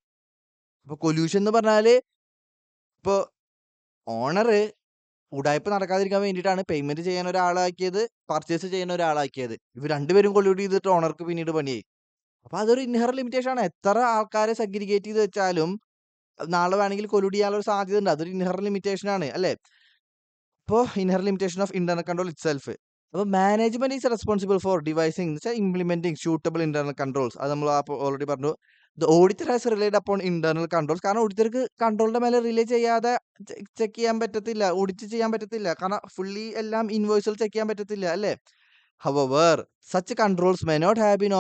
അപ്പൊ കൊല്യൂഷൻ എന്ന് പറഞ്ഞാല് ഇപ്പൊ ഓണർ ഉടായ്പ നടക്കാതിരിക്കാൻ വേണ്ടിയിട്ടാണ് പേയ്മെന്റ് ചെയ്യാൻ ഒരാളാക്കിയത്, പർച്ചേസ് ചെയ്യുന്ന ഒരാളാക്കിയത്. ഇവർ രണ്ടുപേരും കൊല്യൂട്ട് ചെയ്തിട്ട് ഓണർക്ക് പിന്നീട് പണിയായി. അപ്പൊ അതൊരു ഇൻഹെറന്റ് ലിമിറ്റേഷൻ ആണ്. എത്ര ആൾക്കാരെ സെഗ്രിഗേറ്റ് ചെയ്ത് വെച്ചാലും നാളെ വേണമെങ്കിൽ കൊല്യൂട്ട് ചെയ്യാനുള്ള ഒരു സാധ്യത ഉണ്ട്. അതൊരു ഇൻഹെറന്റ് ലിമിറ്റേഷൻ ആണ് അല്ലെ. അപ്പോൾ inherent limitation of internal control itself. അപ്പോൾ management is responsible for devising implementing suitable internal controls. അത് നമ്മൾ ഓൾറെഡി പറഞ്ഞു. The auditor has relied upon internal controls. കാരണം ഓഡിറ്റർക്ക് കൺട്രോളിന്റെ മേലെ റിലേ ചെയ്യാതെ ചെക്ക് ചെയ്യാൻ പറ്റത്തില്ല, ഓഡിറ്റ് ചെയ്യാൻ പറ്റത്തില്ല. കാരണം ഫുള്ളി എല്ലാം ഇൻവോയ്സുകൾ ചെക്ക് ചെയ്യാൻ പറ്റത്തില്ല അല്ലേ. However, such controls may not have been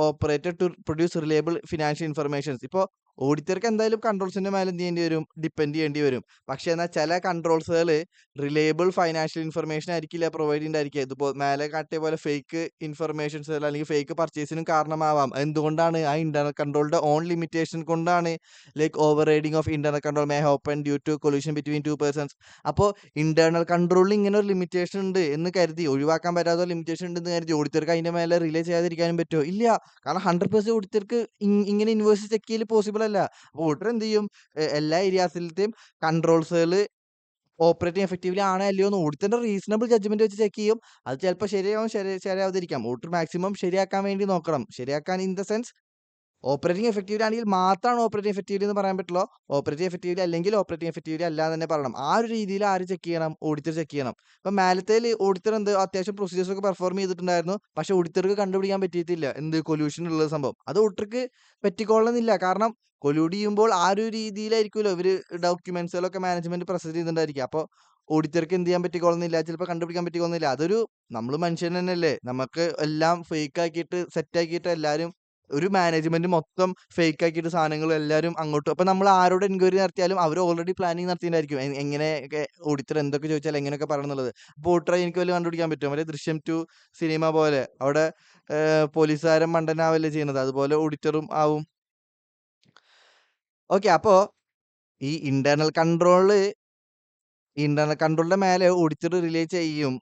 operated to produce reliable financial information. ഇപ്പോൾ ഓഡിറ്റർക്ക് എന്തായാലും കൺട്രോൾസിന്റെ മേലെ എന്ത് ചെയ്യേണ്ടി വരും? ഡിപ്പെൻഡ് ചെയ്യേണ്ടി വരും. പക്ഷെ എന്നാൽ ചില കൺട്രോൾസുകൾ റിലയബിൾ ഫൈനാൻഷ്യൽ ഇൻഫർമേഷൻ ആയിരിക്കില്ല പ്രൊവൈഡ് ചെയ്യുന്നതായിരിക്കും. ഇതിപ്പോൾ മേലെ കാട്ടിയ പോലെ ഫേക്ക് ഇൻഫർമേഷൻസ് അല്ലെങ്കിൽ ഫേക്ക് പർച്ചേസിനും കാരണമാവാം. എന്തുകൊണ്ടാണ്? ആ ഇന്റർണൽ കൺട്രോളിന്റെ ഓൺ ലിമിറ്റേഷൻ കൊണ്ടാണ്. Like overriding of internal control may happen due to collusion between 2 persons. അപ്പോൾ ഇന്റർണൽ കൺട്രോളിൽ ഇങ്ങനെ ഒരു ലിമിറ്റേഷൻ ഉണ്ട് എന്ന് കരുതി, ഒഴിവാക്കാൻ പറ്റാത്ത ലിമിറ്റേഷൻ ഉണ്ടെന്ന് കരുതി ഓഡിറ്റർക്ക് അതിന്റെ മേലെ റിലേ ചെയ്യാതിരിക്കാനും പറ്റുമോ? ഇല്ല. കാരണം 100% ഓഡിറ്റർക്ക് ഇങ്ങനെ ഇൻവോയ്സ് ചെക്ക് ചെയ്യൽ പോസിബിൾ അല്ല. അപ്പോൾ ഓഡിറ്റർ എന്ത് ചെയ്യും? എല്ലാ ഏരിയാസിലത്തെയും കൺട്രോൾസുകൾ ഓപ്പറേറ്റിംഗ് എഫക്റ്റീവ്ലി ആണോ അല്ലയോ എന്ന് ഓഡിറ്ററിന്റെ റീസണബിൾ ജഡ്ജ്മെന്റ് വെച്ച് ചെക്ക് ചെയ്യും. അത് ചിലപ്പോൾ ശരിയാവും, ശരിയാവാതിരിക്കാം. ഓഡിറ്റർ മാക്സിമം ശരിയാക്കാൻ വേണ്ടി നോക്കണം. ശരിയാക്കാൻ in the sense operating effectively ആണെങ്കിൽ മാത്രമാണ് ഓപ്പറേറ്റിംഗ് എഫക്റ്റീവ്ലി എന്ന് പറയാൻ പറ്റുള്ളൂ. ഓപ്പറേറ്റിംഗ് എഫക്റ്റീവ്ലി അല്ലെങ്കിൽ ഓപ്പറേറ്റിംഗ് എഫക്റ്റീവ്ലി അല്ല എന്ന് തന്നെ പറയണം. ആ ഒരു രീതിയിൽ ആര് ചെക്ക് ചെയ്യണം? ഓഡിറ്റർ ചെക്ക് ചെയ്യണം. ഇപ്പം മേലത്തേൽ ഓഡിറ്റർ അത്യാവശ്യം പ്രൊസീജിയേഴ്സ് ഒക്കെ പെർഫോം ചെയ്തിട്ടുണ്ടായിരുന്നു. പക്ഷെ ഓഡിറ്റർക്ക് കണ്ടുപിടിക്കാൻ പറ്റിയിട്ടില്ല കൊല്യൂഷൻ ഉള്ള സംഭവം. അത് ഓഡിറ്റർക്ക് പറ്റിക്കൊള്ളുന്നില്ല. കാരണം കൊല്യൂഡ് ചെയ്യുമ്പോൾ ആ ഒരു രീതിയിലായിരിക്കുമല്ലോ ഇവർ ഡോക്യുമെന്റ്സുകളൊക്കെ മാനേജ്മെന്റ് പ്രസന്റ് ചെയ്തിട്ടുണ്ടായിരിക്കും. അപ്പോൾ ഓഡിറ്റർക്ക് എന്ത് ചെയ്യാൻ പറ്റിക്കൊള്ളുന്നില്ല, ചിലപ്പോൾ കണ്ടുപിടിക്കാൻ പറ്റിക്കൊള്ളുന്നില്ല. അതൊരു നമ്മൾ മനുഷ്യൻ തന്നെയല്ലേ, നമുക്ക് എല്ലാം ഫേക്ക് ആക്കിയിട്ട് സെറ്റ് ആക്കിയിട്ട് എല്ലാവരും ഒരു മാനേജ്മെന്റ് മൊത്തം ഫേക്ക് ആക്കിയിട്ട് സാധനങ്ങൾ എല്ലാവരും അങ്ങോട്ട്. അപ്പൊ നമ്മൾ ആരോട് എൻക്വയറി നടത്തിയാലും അവർ ഓൾറെഡി പ്ലാനിങ് നടത്തിയിട്ടുണ്ടായിരിക്കും എങ്ങനെയൊക്കെ ഓഡിറ്റർ എന്തൊക്കെ ചോദിച്ചാൽ എങ്ങനെയൊക്കെ പറയണം എന്നുള്ളത്. അപ്പോൾ ഓഡിറ്ററെ എനിക്ക് വല്ല കണ്ടുപിടിക്കാൻ പറ്റും? മറ്റേ ദൃശ്യം 2 സിനിമ പോലെ അവിടെ പോലീസുകാരൻ മണ്ടനാവല്ലേ ചെയ്യുന്നത്, അതുപോലെ ഓഡിറ്ററും ആവും. ഓക്കെ, അപ്പോ ഈ ഇന്റേണൽ കൺട്രോളിന്റെ മേലെ ഓഡിറ്റർ റിലേ ചെയ്യും.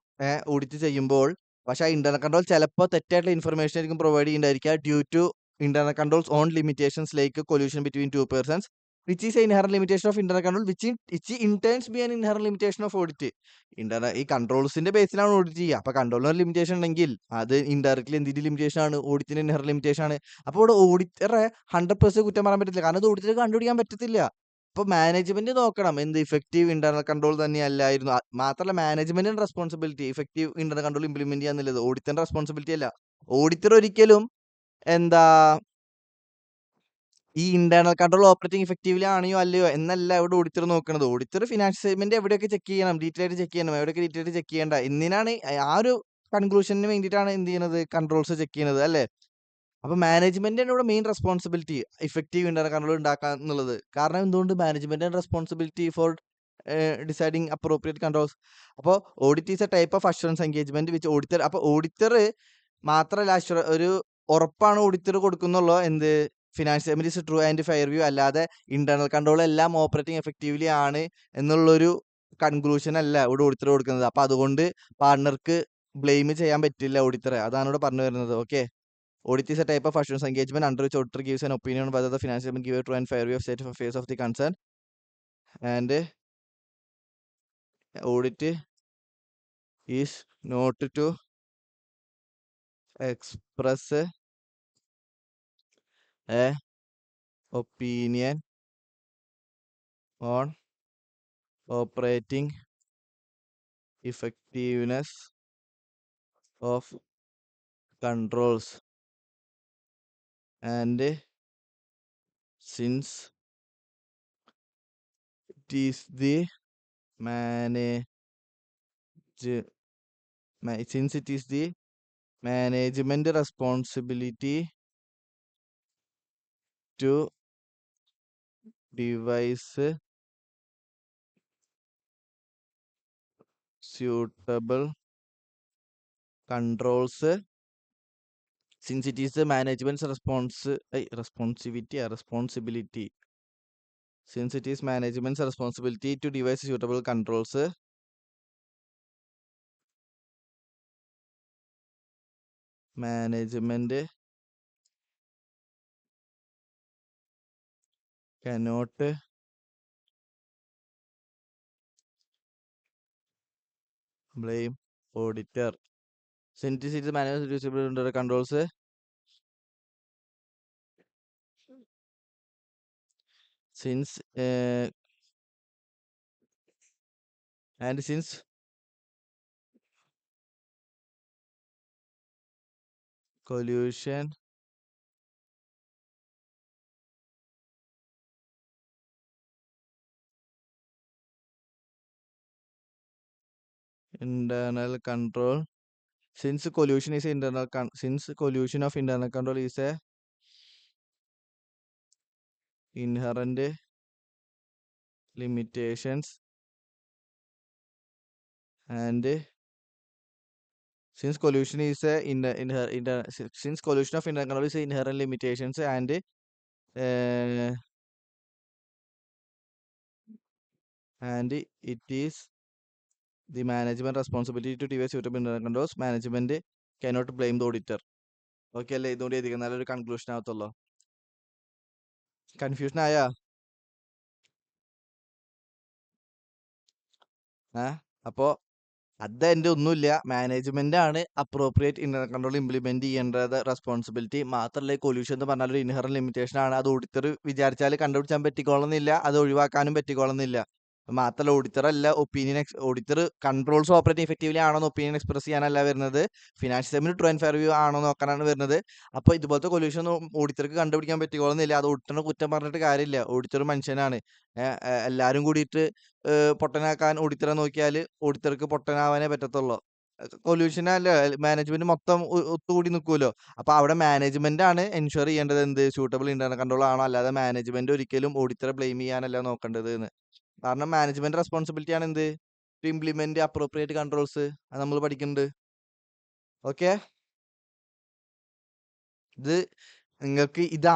ഓഡിറ്റ് ചെയ്യുമ്പോൾ പക്ഷെ ആ ഇന്റർണൽ കൺട്രോൾ ചിലപ്പോൾ തെറ്റായിട്ടുള്ള ഇൻഫർമേഷൻ ആയിരിക്കും പ്രൊവൈഡ് ചെയ്യുന്നുണ്ടായിരിക്കുക due to internal controls on limitations like collusion between two persons which is a inherent limitation of internal control which interns be an inherent limitation of audit. ഈ കൺട്രോൾസിന്റെ ബേസിലാണ് audit ചെയ്യുക. അപ്പൊ കൺട്രോളിന് limitation ഉണ്ടെങ്കിൽ അത് indirectly എന്തിന്റെ limitation ആണ്? ഓഡിറ്റിന്റെ inherent limitation ആണ്. അപ്പോൾ ഇവിടെ ഓഡിറ്ററെ 100% കുറ്റം പറയാൻ പറ്റില്ല, കാരണം അത് ഓഡിറ്റർ കണ്ടുപിടിക്കാൻ പറ്റത്തില്ല. അപ്പൊ മാനേജ്മെന്റ് നോക്കണം ഇഫക്റ്റീവ് ഇന്റർണൽ കൺട്രോൾ തന്നെയല്ലായിരുന്നു. മാത്രമല്ല മാനേജ്മെന്റിന്റെ responsibility effective internal control implement ചെയ്യാന്നുള്ളത് ഓഡിറ്ററിന്റെ റെസ്പോൺസിബിലിറ്റി അല്ല. ഓഡിറ്റർ ഒരിക്കലും എന്താ ഈ ഇന്റേണൽ കൺട്രോൾ ഓപ്പറേറ്റിംഗ് ഇഫക്റ്റീവ്ലി ആണെയോ അല്ലയോ എന്നല്ല ഇവിടെ ഓഡിറ്റർ നോക്കുന്നത്. ഓഡിറ്റർ ഫിനാൻഷ്യൽ സ്റ്റേറ്റ്മെന്റ് എവിടെയൊക്കെ ചെക്ക് ചെയ്യണം, ഡീറ്റെയിൽ ആയിട്ട് ചെക്ക് ചെയ്യണം, എവിടെയൊക്കെ ഡീറ്റെയിൽ ആയിട്ട് ചെക്ക് ചെയ്യേണ്ട, എന്തിനാണ് ആ ഒരു കൺക്ലൂഷന് വേണ്ടിയിട്ടാണ് എന്ത് ചെയ്യുന്നത്, കൺട്രോൾസ് ചെക്ക് ചെയ്യുന്നത് അല്ലേ. അപ്പൊ മാനേജ്മെന്റിന്റെ ഇവിടെ main responsibility effective internal control ഉണ്ടാക്കുക എന്നുള്ളത്. കാരണം എന്തുകൊണ്ട്? മാനേജ്മെന്റിന്റെ responsibility for deciding appropriate controls. അപ്പോൾ audit is a type of assurance engagement which auditor. അപ്പോൾ ഓഡിറ്റർ മാത്രമല്ല ഒരു ഉറപ്പാണ് ഓഡിറ്റർ കൊടുക്കുന്നുള്ളൂ financial statement is true and fair view, അല്ലാതെ ഇന്റർണൽ കൺട്രോൾ എല്ലാം ഓപ്പറേറ്റിംഗ് എഫക്റ്റീവ്ലി ആണ് എന്നുള്ളൊരു കൺക്ലൂഷൻ അല്ല ഇവിടെ ഓഡിറ്റർ കൊടുക്കുന്നത്. അപ്പൊ അതുകൊണ്ട് പാർട്ണർക്ക് ബ്ലെയിം ചെയ്യാൻ പറ്റില്ല ഓഡിറ്ററെ. അതാണ് ഇവിടെ പറഞ്ഞു വരുന്നത്. Okay, audit is a type of assurance engagement under which auditor gives an opinion on whether the financial statement give a true and fair view of state of affairs of the concern. And audit is not to express a opinion on operating effectiveness of controls. And since it is the management responsibility to devise suitable controls, since it is the management's responsibility, since it is management's responsibility to devise suitable controls, management cannot blame auditor. Since it is the management responsibility under the controls, since collusion internal control, since collusion is internal since collusion of internal control is a inherent limitations, and since collusion is a since collusion of internal control is a inherent limitations, and it is the management responsibility to devise suitable internal controls, management cannot blame the auditor. Okay അല്ലേ? ഇതുകൊണ്ട് എഴുതിക്കുന്നത് നല്ലൊരു conclusion ആകത്തുള്ളൂ. Confusion ആയാ? അപ്പോ അതെന്റെ ഒന്നുമില്ല. Management ആണ് appropriate internal control implement ചെയ്യേണ്ടത് responsibility. മാത്രമല്ല കൊല്യൂഷൻ എന്ന് പറഞ്ഞാൽ ഒരു ഇൻഹറന്റ് ലിമിറ്റേഷൻ ആണ്. അത് ഓഡിറ്റർ വിചാരിച്ചാൽ കണ്ടുപിടിച്ചാൻ പറ്റിക്കോളുന്നില്ല, അത് ഒഴിവാക്കാനും പറ്റിക്കോളുന്നില്ല. മാത്രമല്ല ഓഡിറ്റർ അല്ല ഓഡിറ്റർ കൺട്രോൾസ് ഓപ്പറേറ്റ് ഇഫക്റ്റീവ്ലി ആണോ ഒപ്പീനിയൻ എക്സ്പ്രസ് ചെയ്യാനല്ല വരുന്നത്, financial statement true and fair view ആണോ നോക്കാനാണ് വരുന്നത്. അപ്പോൾ ഇതുപോലത്തെ കൊല്യൂഷൻ ഓഡിറ്റർക്ക് കണ്ടുപിടിക്കാൻ പറ്റിക്കോളുന്നില്ല. അത് ഓഡിറ്ററിനെ കുറ്റം പറഞ്ഞിട്ട് കാര്യമില്ല. ഓഡിറ്റർ മനുഷ്യനാണ്. എല്ലാവരും കൂടിയിട്ട് പൊട്ടനാക്കാൻ ഓഡിറ്ററെ നോക്കിയാൽ ഓഡിറ്റർക്ക് പൊട്ടനാവാനേ പറ്റത്തുള്ളൂ. കൊല്യൂഷനല്ല മാനേജ്മെന്റ് മൊത്തം ഒത്തുകൂടി നിൽക്കുമല്ലോ. അപ്പൊ അവിടെ മാനേജ്മെന്റ് ആണ് എൻഷുർ ചെയ്യേണ്ടത് എന്ത് സൂട്ടബിൾ ഇന്റർണൽ കൺട്രോൾ ആണോ, അല്ലാതെ മാനേജ്മെന്റ് ഒരിക്കലും ഓഡിറ്ററെ ബ്ലെയിം ചെയ്യാനല്ല നോക്കേണ്ടത് എന്ന്. കാരണം മാനേജ്മെന്റ് റെസ്പോൺസിബിലിറ്റി ആണ് എന്ത് ടു ഇംപ്ലിമെന്റ് അപ്രോപ്രിയേറ്റ് കൺട്രോൾസ്. അത് നമ്മൾ പഠിക്കുന്നുണ്ട്. ഓക്കെ, ഇത് നിങ്ങൾക്ക് ഇത്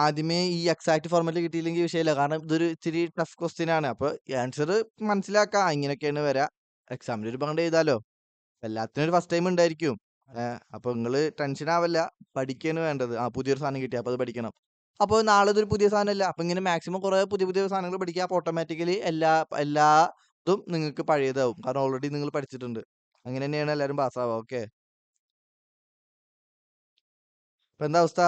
ആദ്യമേ ഈ എക്സാക്ട് ഫോർമാറ്റിൽ കിട്ടിയില്ലെങ്കിൽ വിഷയമില്ല. കാരണം ഇതൊരു ഇച്ചിരി ടഫ് ക്വസ്റ്റ്യൻ ആണ്. അപ്പൊ ആൻസർ മനസ്സിലാക്കാം, ഇങ്ങനെയൊക്കെയാണ് വരാ. എക്സാമിൽ ഒരു പങ്ക് എഴുതാലോ. എല്ലാത്തിനും ഒരു ഫസ്റ്റ് ടൈം ഉണ്ടായിരിക്കും. അപ്പൊ നിങ്ങള് ടെൻഷൻ ആവല്ല, പഠിക്കാണ് വേണ്ടത്. പുതിയൊരു സാധനം കിട്ടി, അപ്പൊ അത് പഠിക്കണം. അപ്പോൾ നാളെ ഇതൊരു പുതിയ സാധനമല്ല. അപ്പൊ ഇങ്ങനെ മാക്സിമം കുറെ പുതിയ പുതിയ സാധനങ്ങൾ പഠിക്കുക. അപ്പൊ ഓട്ടോമാറ്റിക്കലി എല്ലാതും നിങ്ങൾക്ക് പഴയതാവും. കാരണം ഓൾറെഡി നിങ്ങൾ പഠിച്ചിട്ടുണ്ട്. അങ്ങനെ തന്നെയാണ് എല്ലാവരും പാസ്സാവുക. ഓക്കെ, ഇപ്പൊ എന്താ അവസ്ഥ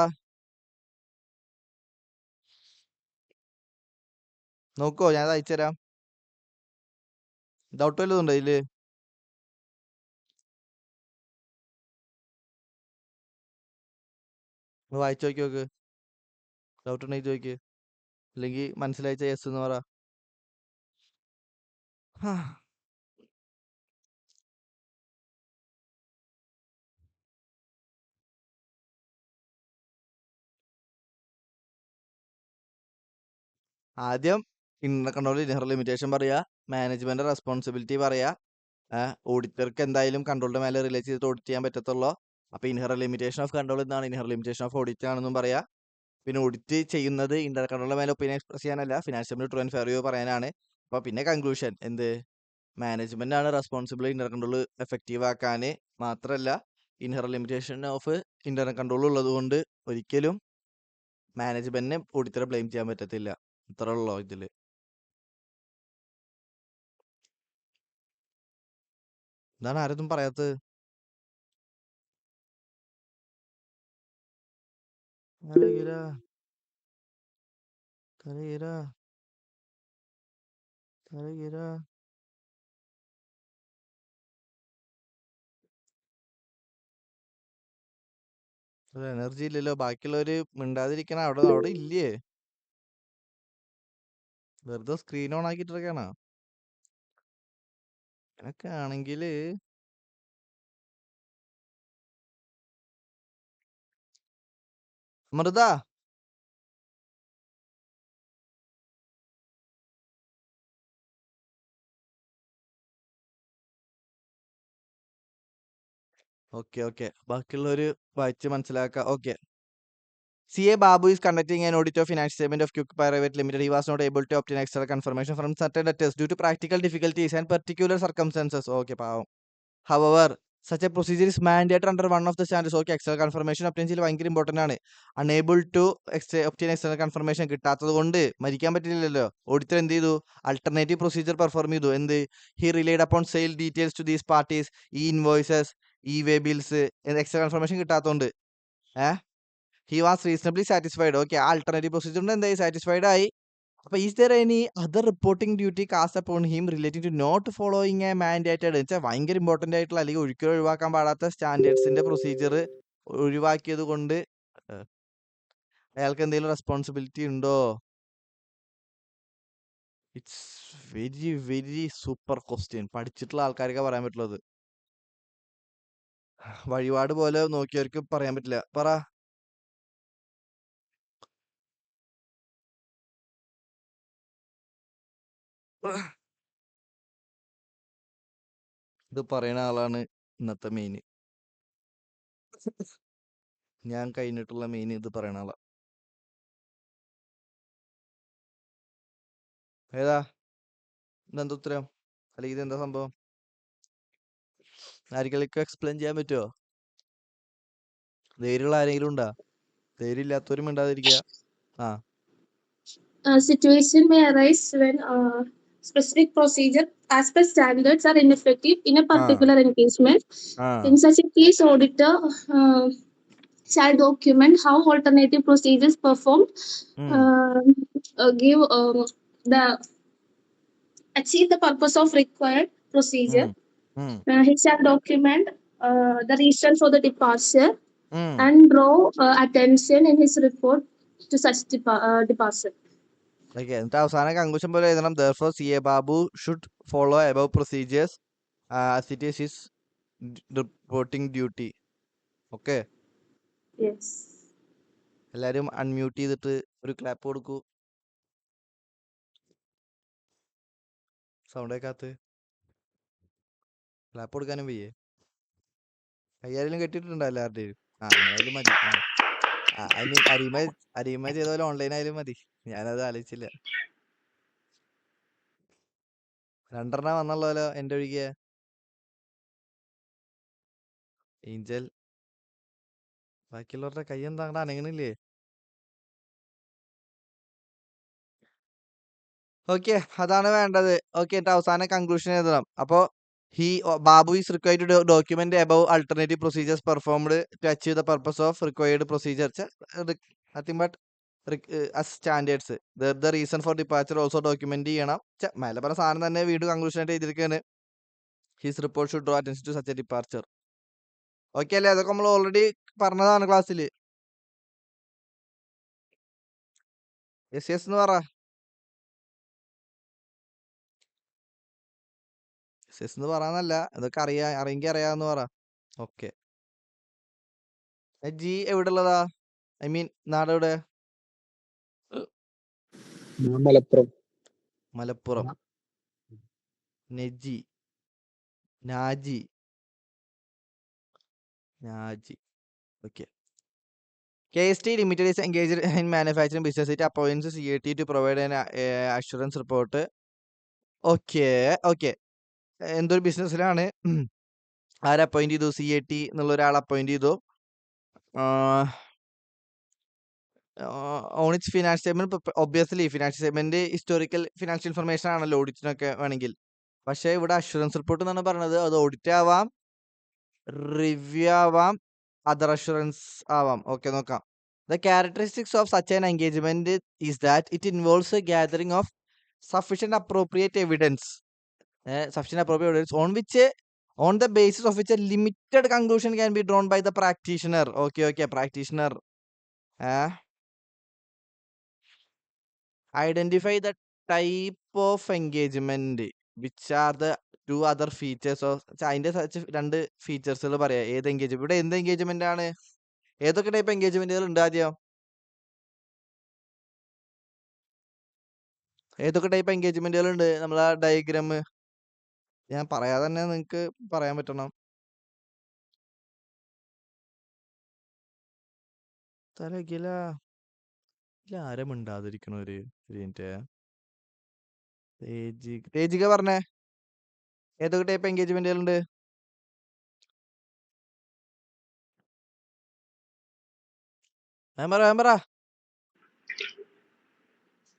നോക്കോ, ഞാൻ അയച്ചു തരാം. ഡൗട്ട് വല്ലതും ഉണ്ടോ ഇതില്? വായിച്ചു നോക്കി നോക്ക്. ഡൗട്ട് ഉണ്ടെങ്കിൽ ചോദിക്ക്, അല്ലെങ്കിൽ മനസ്സിലായിച്ച യെസ് എന്ന് പറ. ആദ്യം ഇന്റർണൽ കൺട്രോൾ ഇൻഹറന്റ് ലിമിറ്റേഷൻ പറയാ, മാനേജ്മെന്റ് റെസ്പോൺസിബിലിറ്റി പറയാ. ഓഡിറ്റർക്ക് എന്തായാലും കൺട്രോളിന്റെ മേലെ റിലേറ്റ് ചെയ്തിട്ട് ഓഡിറ്റ് ചെയ്യാൻ പറ്റത്തുള്ളൂ. അപ്പൊ ഇൻഹറന്റ് ലിമിറ്റേഷൻ ഓഫ് കൺട്രോൾ എന്നാണ്, ഇൻഹറന്റ് ലിമിറ്റേഷൻ ഓഫ് ഓഡിറ്റ് ആണെന്നും പറയാ. പിന്നെ ഓഡിറ്റ് ചെയ്യുന്നത് ഇന്റർണൽ കൺട്രോളിന്റെ മേലെ ഒപ്പീനിയൻ എക്സ്പ്രസ് ചെയ്യാനല്ല, financial true and fair view പറയാനാണ്. അപ്പൊ പിന്നെ കൺക്ലൂഷൻ എന്ത്, മാനേജ്മെന്റ് ആണ് റെസ്പോൺസിബിൾ ഇന്റർണൽ കൺട്രോൾ എഫക്റ്റീവ് ആക്കാന്. മാത്രമല്ല inherent limitation of internal control ഉള്ളത് കൊണ്ട് ഒരിക്കലും മാനേജ്മെന്റിനെ ഓഡിറ്ററെ ബ്ലെയിം ചെയ്യാൻ പറ്റത്തില്ല. ഇത്ര ഉള്ളോ ഇതില്? എന്താണ് ആരൊന്നും പറയാത്തത്? കരകിര കരകിര കരകിര ഒരു എനർജി ഇല്ലല്ലോ. ബാക്കിയുള്ളവര് മിണ്ടാതിരിക്കണ അവിടെ ഇല്ലേ? വെറുതെ സ്ക്രീൻ ഓൺ ആക്കിട്ടിരിക്കണ. അങ്ങനൊക്കെ ആണെങ്കില് അമൃത, ഓക്കെ ബാക്കിയുള്ളവര് വായിച്ച് മനസ്സിലാക്കാം. Okay, CA Babu is conducting an audit of financial statement of Quick Private Limited. He was not able to obtain external confirmation from certain debtors due to practical difficulties and particular circumstances. Okay, പാവം. However, such a procedure is mandated under one of the standards. Okay, external confirmation obtain ഭയങ്കര important ആണ്. Unable to obtain external confirmation കിട്ടാത്തത് കൊണ്ട് മരിക്കാൻ പറ്റില്ലല്ലോ. Auditor എന്ത് ചെയ്തു? Alternative procedure perform ചെയ്തു. എന്ത്? He relied upon sale details to these parties, e-invoices, e-way bills. external confirmation കിട്ടാത്തതുകൊണ്ട് he was reasonably satisfied. Okay, alternative procedure കൊണ്ട് എന്തായി? സാറ്റിസ്ഫൈഡ് ആയി. അപ്പൊ is there any other reporting duty cast upon him relating to not following a mandated വെച്ചാൽ ഭയങ്കര important ആയിട്ടുള്ള അല്ലെങ്കിൽ ഒരിക്കലും ഒഴിവാക്കാൻ പാടാത്ത സ്റ്റാൻഡേർഡ്സിന്റെ പ്രൊസീജിയർ ഒഴിവാക്കിയത് കൊണ്ട് അയാൾക്ക് എന്തെങ്കിലും റെസ്പോൺസിബിലിറ്റി ഉണ്ടോ? It's very super question. പഠിച്ചിട്ടുള്ള ആൾക്കാർക്ക് പറയാൻ പറ്റുള്ളത്. വഴിപാട് പോലെ നോക്കിയവർക്ക് പറയാൻ പറ്റില്ല. പറ. ഇത് പറയുന്ന ആളാണ് ഇന്നത്തെ മെയിൻ. ഞാൻ കഴിഞ്ഞിട്ടുള്ള മെയിൻ ഇത് പറയണ ആളാ. ഏതാ? ഇതെന്താ ഉത്തരം? അല്ലെങ്കിൽ ഇതെന്താ സംഭവം? ആർക്കെങ്കിലും എക്സ്പ്ലെയിൻ ചെയ്യാൻ പറ്റുമോ? ധൈര്യമുള്ള ആരെങ്കിലും ഉണ്ടാ? ധൈര്യം ഇല്ലാത്തവരും മിണ്ടാതിരിക്കുക. A situation may arise when specific procedure as per standards are ineffective in a particular engagement. In such a case, auditor shall document how alternative procedures performed give the achieve the purpose of required procedure. He shall document the reason for the departure and draw attention in his report to such departure. Okay, എന്നിട്ട് അവസാന conclusion പോലെ എഴുതണം therefore CA Babu should follow above procedures as it is his reporting duty. Okay, Yes. എല്ലാരും unmute ചെയ്തിട്ട് ഒരു clap കൊടുക്കൂ. Sound കേൾക്കാത്ത clap കൊടുക്കാനും വയ്യേ? കയ്യാരെങ്കിലും കെട്ടിയിട്ടുണ്ടോ എല്ലാവരുടെയും? അങ്ങനെയായാലും മതി. ഐ മീൻ അരീമ ചെയ്ത പോലെ ഓൺലൈൻ ആയാലും മതി. ഞാനത് ആലോചിച്ചില്ല. 2 വന്നുള്ളല്ലോ എൻ്റെ ഒഴികെ. ഏഞ്ചൽ ബാക്കിയുള്ളവരുടെ കൈ എന്താ അങ്ങോട്ട് അനങ്ങണില്ലേ? ഓക്കെ, അതാണ് വേണ്ടത്. ഓക്കെ, അവസാന കൺക്ലൂഷൻ എഴുതണം. അപ്പോ Babu is required to document above alternative procedures performed to achieve the purpose of required procedure nothing but standards. The reason for departure also document ചെയ്യണം. മേലെ പറഞ്ഞ സാധനം തന്നെ വീണ്ടും കൺക്ലൂഷൻ ആയിട്ട് എഴുതിയിരിക്കുകയാണ്. His report should draw attention to such a departure. Okay അല്ലേ? അതൊക്കെ നമ്മൾ ഓൾറെഡി പറഞ്ഞതാണ് ക്ലാസ്സിൽ. യെസ് യെസ് എന്ന് പറ. യെസ് എന്ന് പറയാന്നല്ല, ഇതൊക്കെ അറിയെങ്കിൽ അറിയാന്ന് പറ. ഓക്കെ, ജി എവിടെ ഉള്ളതാ? ഐ മീൻ നാടെവിടെ? മലപ്പുറം. നെജി Naji okay. KST Limited is engaged in manufacturing business. It appoints CAT to provide an assurance report. Okay. എന്തൊരു ബിസിനസ്സിലാണ് ആരെ അപ്പോയിന്റ് ചെയ്തു? CAT എന്നുള്ള ഒരാൾ അപ്പോയിന്റ് ചെയ്തു. On its financial statement. Obviously financial statement historical financial information ആണല്ലോ ഓഡിറ്റിനൊക്കെ വേണമെങ്കിൽ. പക്ഷേ ഇവിടെ അഷുറൻസ് റിപ്പോർട്ട് എന്നാണ് പറഞ്ഞത്. അത് ഓഡിറ്റ് ആവാം, റിവ്യൂ ആവാം, അതർ അഷുറൻസ് ആവാം. ഓക്കെ, നോക്കാം. The characteristics of such an engagement is that it involves a gathering of sufficient appropriate evidence on the basis of which a limited conclusion can be drawn by the practitioner. Okay, practitioner. Identify the type of engagement which are the 2 other features of അതിന്റെ 2 ഫീച്ചേഴ്സുകൾ പറയാം. ഏത് engagement? ഇവിടെ എന്ത് engagement ആണ്? ഏതൊക്കെ type എൻഗേജ്മെന്റുകൾ ഉണ്ട്? ആദ്യം ഏതൊക്കെ ടൈപ്പ് എൻഗേജ്മെന്റുകൾ ഉണ്ട്? നമ്മളാ ഡയഗ്രാം ഞാൻ പറയാതെ തന്നെ നിങ്ങൾക്ക് പറയാൻ പറ്റണം. തലകില ആരും ഉണ്ടാതിരിക്കണൊരു മിനിറ്റ്. തേജിക പറഞ്ഞേ, ഏതൊക്കെ ടൈപ്പ് എൻഗേജ്മെന്റുകൾ ഉണ്ട്? ഞാൻ പറ.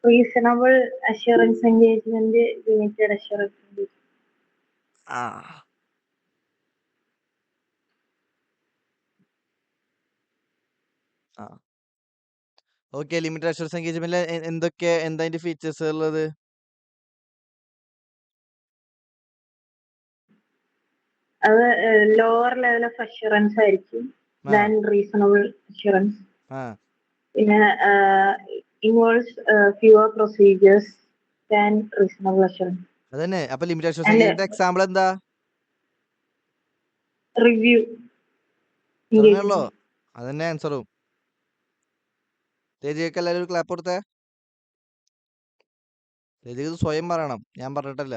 Reasonable assurance engagement, limited assurance engagement. Okay, limited assurance എൻഗേജ്മെന്റിൽ എന്താ അതിന്റെ ഫീച്ചേഴ്സ് ഉള്ളത്? അത് ലോവർ ലെവൽ ഓഫ് അഷുറൻസ് ആയിരിക്കും ദാൻ റീസണബിൾ അഷുറൻസ്. പിന്നെ involves fewer procedures than reasonable assurance. അതന്നെ. അപ്പൊ ലിമിറ്റഡ് അഷുറൻസ് എൻഗേജ്മെന്റ് എക്സാമ്പിൾ എന്താ? റിവ്യൂ. അതന്നെ ആൻസറും. തേജിക്ക് എല്ലാവരും ഒരു ക്ലാപ്പ് കൊടുത്തേ. തേജിക്ക് സ്വയം പറയണം, ഞാൻ പറഞ്ഞിട്ടല്ല.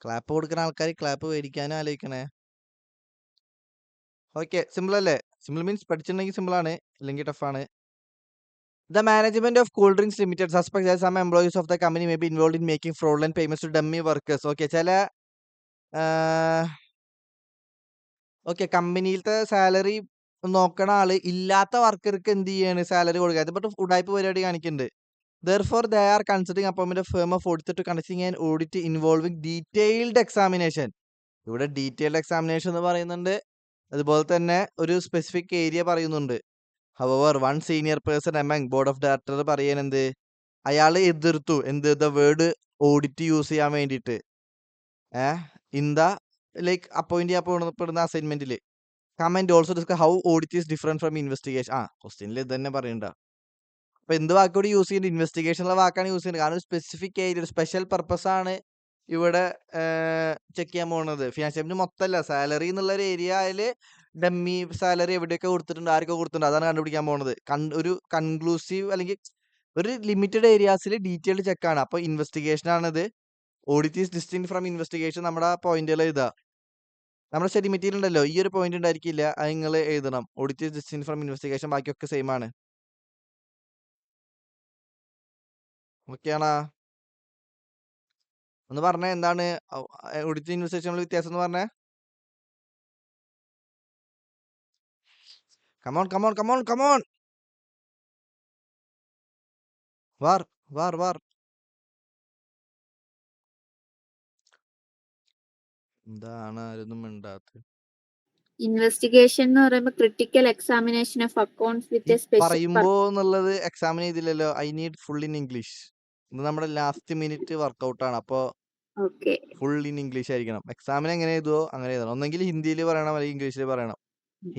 ക്ലാപ്പ് കൊടുക്കുന്ന ആൾക്കാർ ക്ലാപ്പ് മേടിക്കാനും ആലോചിക്കണേ. ഓക്കെ, സിമ്പിൾ അല്ലേ? സിമ്പിൾ മീൻസ് പഠിച്ചിട്ടുണ്ടെങ്കിൽ സിമ്പിൾ ആണ്, അല്ലെങ്കിൽ ടഫാണ്. The management of Cool Drinks Limited suspects that some employees of the company may be involved in making fraudulent payments to dummy workers. Okay, ചില കമ്പനിയിലത്തെ salary നോക്കണ ആള് ഇല്ലാത്ത വർക്കർക്ക് എന്ത് ചെയ്യാണ്? സാലറി കൊടുക്കുക. ബട്ട് ഉടായ്പ പരിപാടി കാണിക്കുന്നുണ്ട്. Therefore, they are considering appointment of firm of auditor to conducting an audit involving detailed examination. ഇവിടെ ഡീറ്റെയിൽഡ് എക്സാമിനേഷൻ എന്ന് പറയുന്നുണ്ട്, അതുപോലെ തന്നെ ഒരു സ്പെസിഫിക് ഏരിയ പറയുന്നുണ്ട്. However one senior person among board of director പറയാനെന്ത് അയാൾ എതിർത്തു എന്ത് ദ വേർഡ് ഓഡിറ്റ് യൂസ് ചെയ്യാൻ വേണ്ടിയിട്ട് ഇൻ ദ ലൈക്ക് അപ്പോയിന്റ് ചെയ്യപ്പെടുന്ന അസൈൻമെന്റിൽ. Comment also discuss how audit is different from investigation. ക്വസ്റ്റ്യനിൽ ഇത് തന്നെ പറയണ്ട. അപ്പൊ എന്ത് വാക്കോട് യൂസ് ചെയ്യുന്നത്? ഇൻവെസ്റ്റിഗേഷനുള്ള വാക്കാണ് യൂസ് ചെയ്യുന്നത്. കാരണം ഒരു സ്പെസിഫിക് ഏരിയ, ഒരു സ്പെഷ്യൽ പർപ്പസ് ആണ് ഇവിടെ ചെക്ക് ചെയ്യാൻ പോകുന്നത്. ഫിനാൻഷ്യൽ സ്റ്റേറ്റ്മെന്റ് മൊത്തമല്ല, സാലറി എന്നുള്ള ഒരു ഏരിയയില് ഡമ്മി സാലറി എവിടെയൊക്കെ കൊടുത്തിട്ടുണ്ട്, ആരൊക്കെ കൊടുത്തിട്ടുണ്ട്, അതാണ് കണ്ടുപിടിക്കാൻ പോകുന്നത്. ഒരു കൺക്ലൂസീവ് അല്ലെങ്കിൽ ഒരു ലിമിറ്റഡ് ഏരിയാസിൽ ഡീറ്റെയിൽഡ് ചെക്കാണ്. അപ്പൊ ഇൻവെസ്റ്റിഗേഷൻ ആണിത്. Audit is distinct from investigation. നമ്മുടെ പോയിന്റുകൾ എഴുതുക. നമ്മുടെ സ്റ്റഡി മെറ്റീരിയൽ ഉണ്ടല്ലോ, ഈ ഒരു പോയിന്റ് ഉണ്ടായിരിക്കില്ല, അത് നിങ്ങൾ എഴുതണം. Audit is distinct from investigation, ബാക്കിയൊക്കെ സെയിം ആണ്. ഓക്കെയാണോ? ഒന്ന് പറഞ്ഞേ, എന്താണ് ഓഡിറ്റ് ഇൻവെസ്റ്റിഗേഷനുള്ള വ്യത്യാസം എന്ന് പറഞ്ഞേ. Come on come on come on come on. വാർ വാർ വാർ. എന്താണ് ആരൊന്നും മിണ്ടാത്തത്? ഇൻവെസ്റ്റിഗേഷൻ എന്ന് പറയുമ്പോൾ critical examination of accounts with special പറയുമ്പോ എന്നുള്ളത് എക്സാമിന് ചെയ്തില്ലല്ലോ. I need full in English. ഇത് നമ്മുടെ ലാസ്റ്റ് മിനിറ്റ് വർക്കൗട്ട് ആണ്. അപ്പൊ ഫുൾ ഇൻ ഇംഗ്ലീഷ് ആയിരിക്കണം. എക്സാമിന് എങ്ങനെ എഴുതുവോ അങ്ങനെ എഴുതണം. ഒന്നെങ്കിൽ ഹിന്ദിയിൽ പറയണം അല്ലെങ്കിൽ ഇംഗ്ലീഷിൽ പറയണം.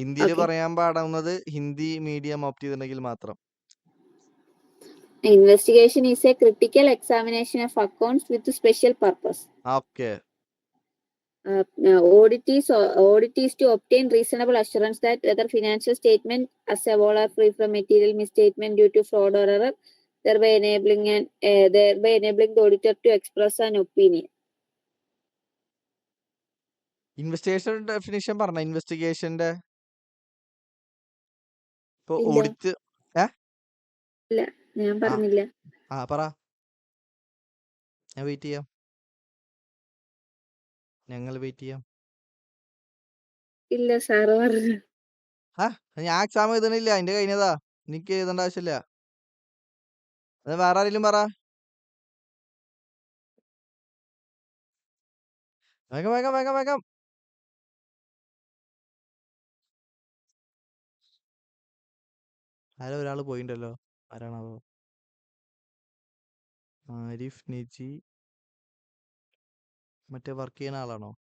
ഹിന്ദിയിൽ പറയാൻ പാടുന്നത് ഹിന്ദി മീഡിയം ഓപ്റ്റ് ചെയ്തിട്ടുണ്ടെങ്കിൽ മാത്രം. Investigation is a critical examination of accounts with special purpose. Okay. Audit is to obtain reasonable assurance that whether financial statement as a whole are free from material misstatement due to fraud or error, thereby enabling the auditor to express an opinion. Investigation definition പറഞ്ഞ ഇൻവെസ്റ്റിഗേഷന്റെ ഇപ്പൊ audit ഞാൻ പറഞ്ഞില്ല. പറ, ഞാൻ wait ചെയ്യാം. ഞങ്ങൾ wait ചെയ്യാം. ഇല്ല സാറ് പറഞ്ഞു. ഞാൻ എക്സാം എഴുതണില്ല, എന്റെ കഴിഞ്ഞതാ, എനിക്ക് എഴുതേണ്ട ആവശ്യമില്ല. അത് വേറെ ആരെങ്കിലും പറ. വേഗം വേഗം വേഗം വേഗം. ആരോ ഒരാള് പോയിണ്ടല്ലോ, ആരാണാവോ? ആരിഫ്, നിജി, മറ്റേ വർക്ക് ചെയ്യുന്ന ആളാണോ?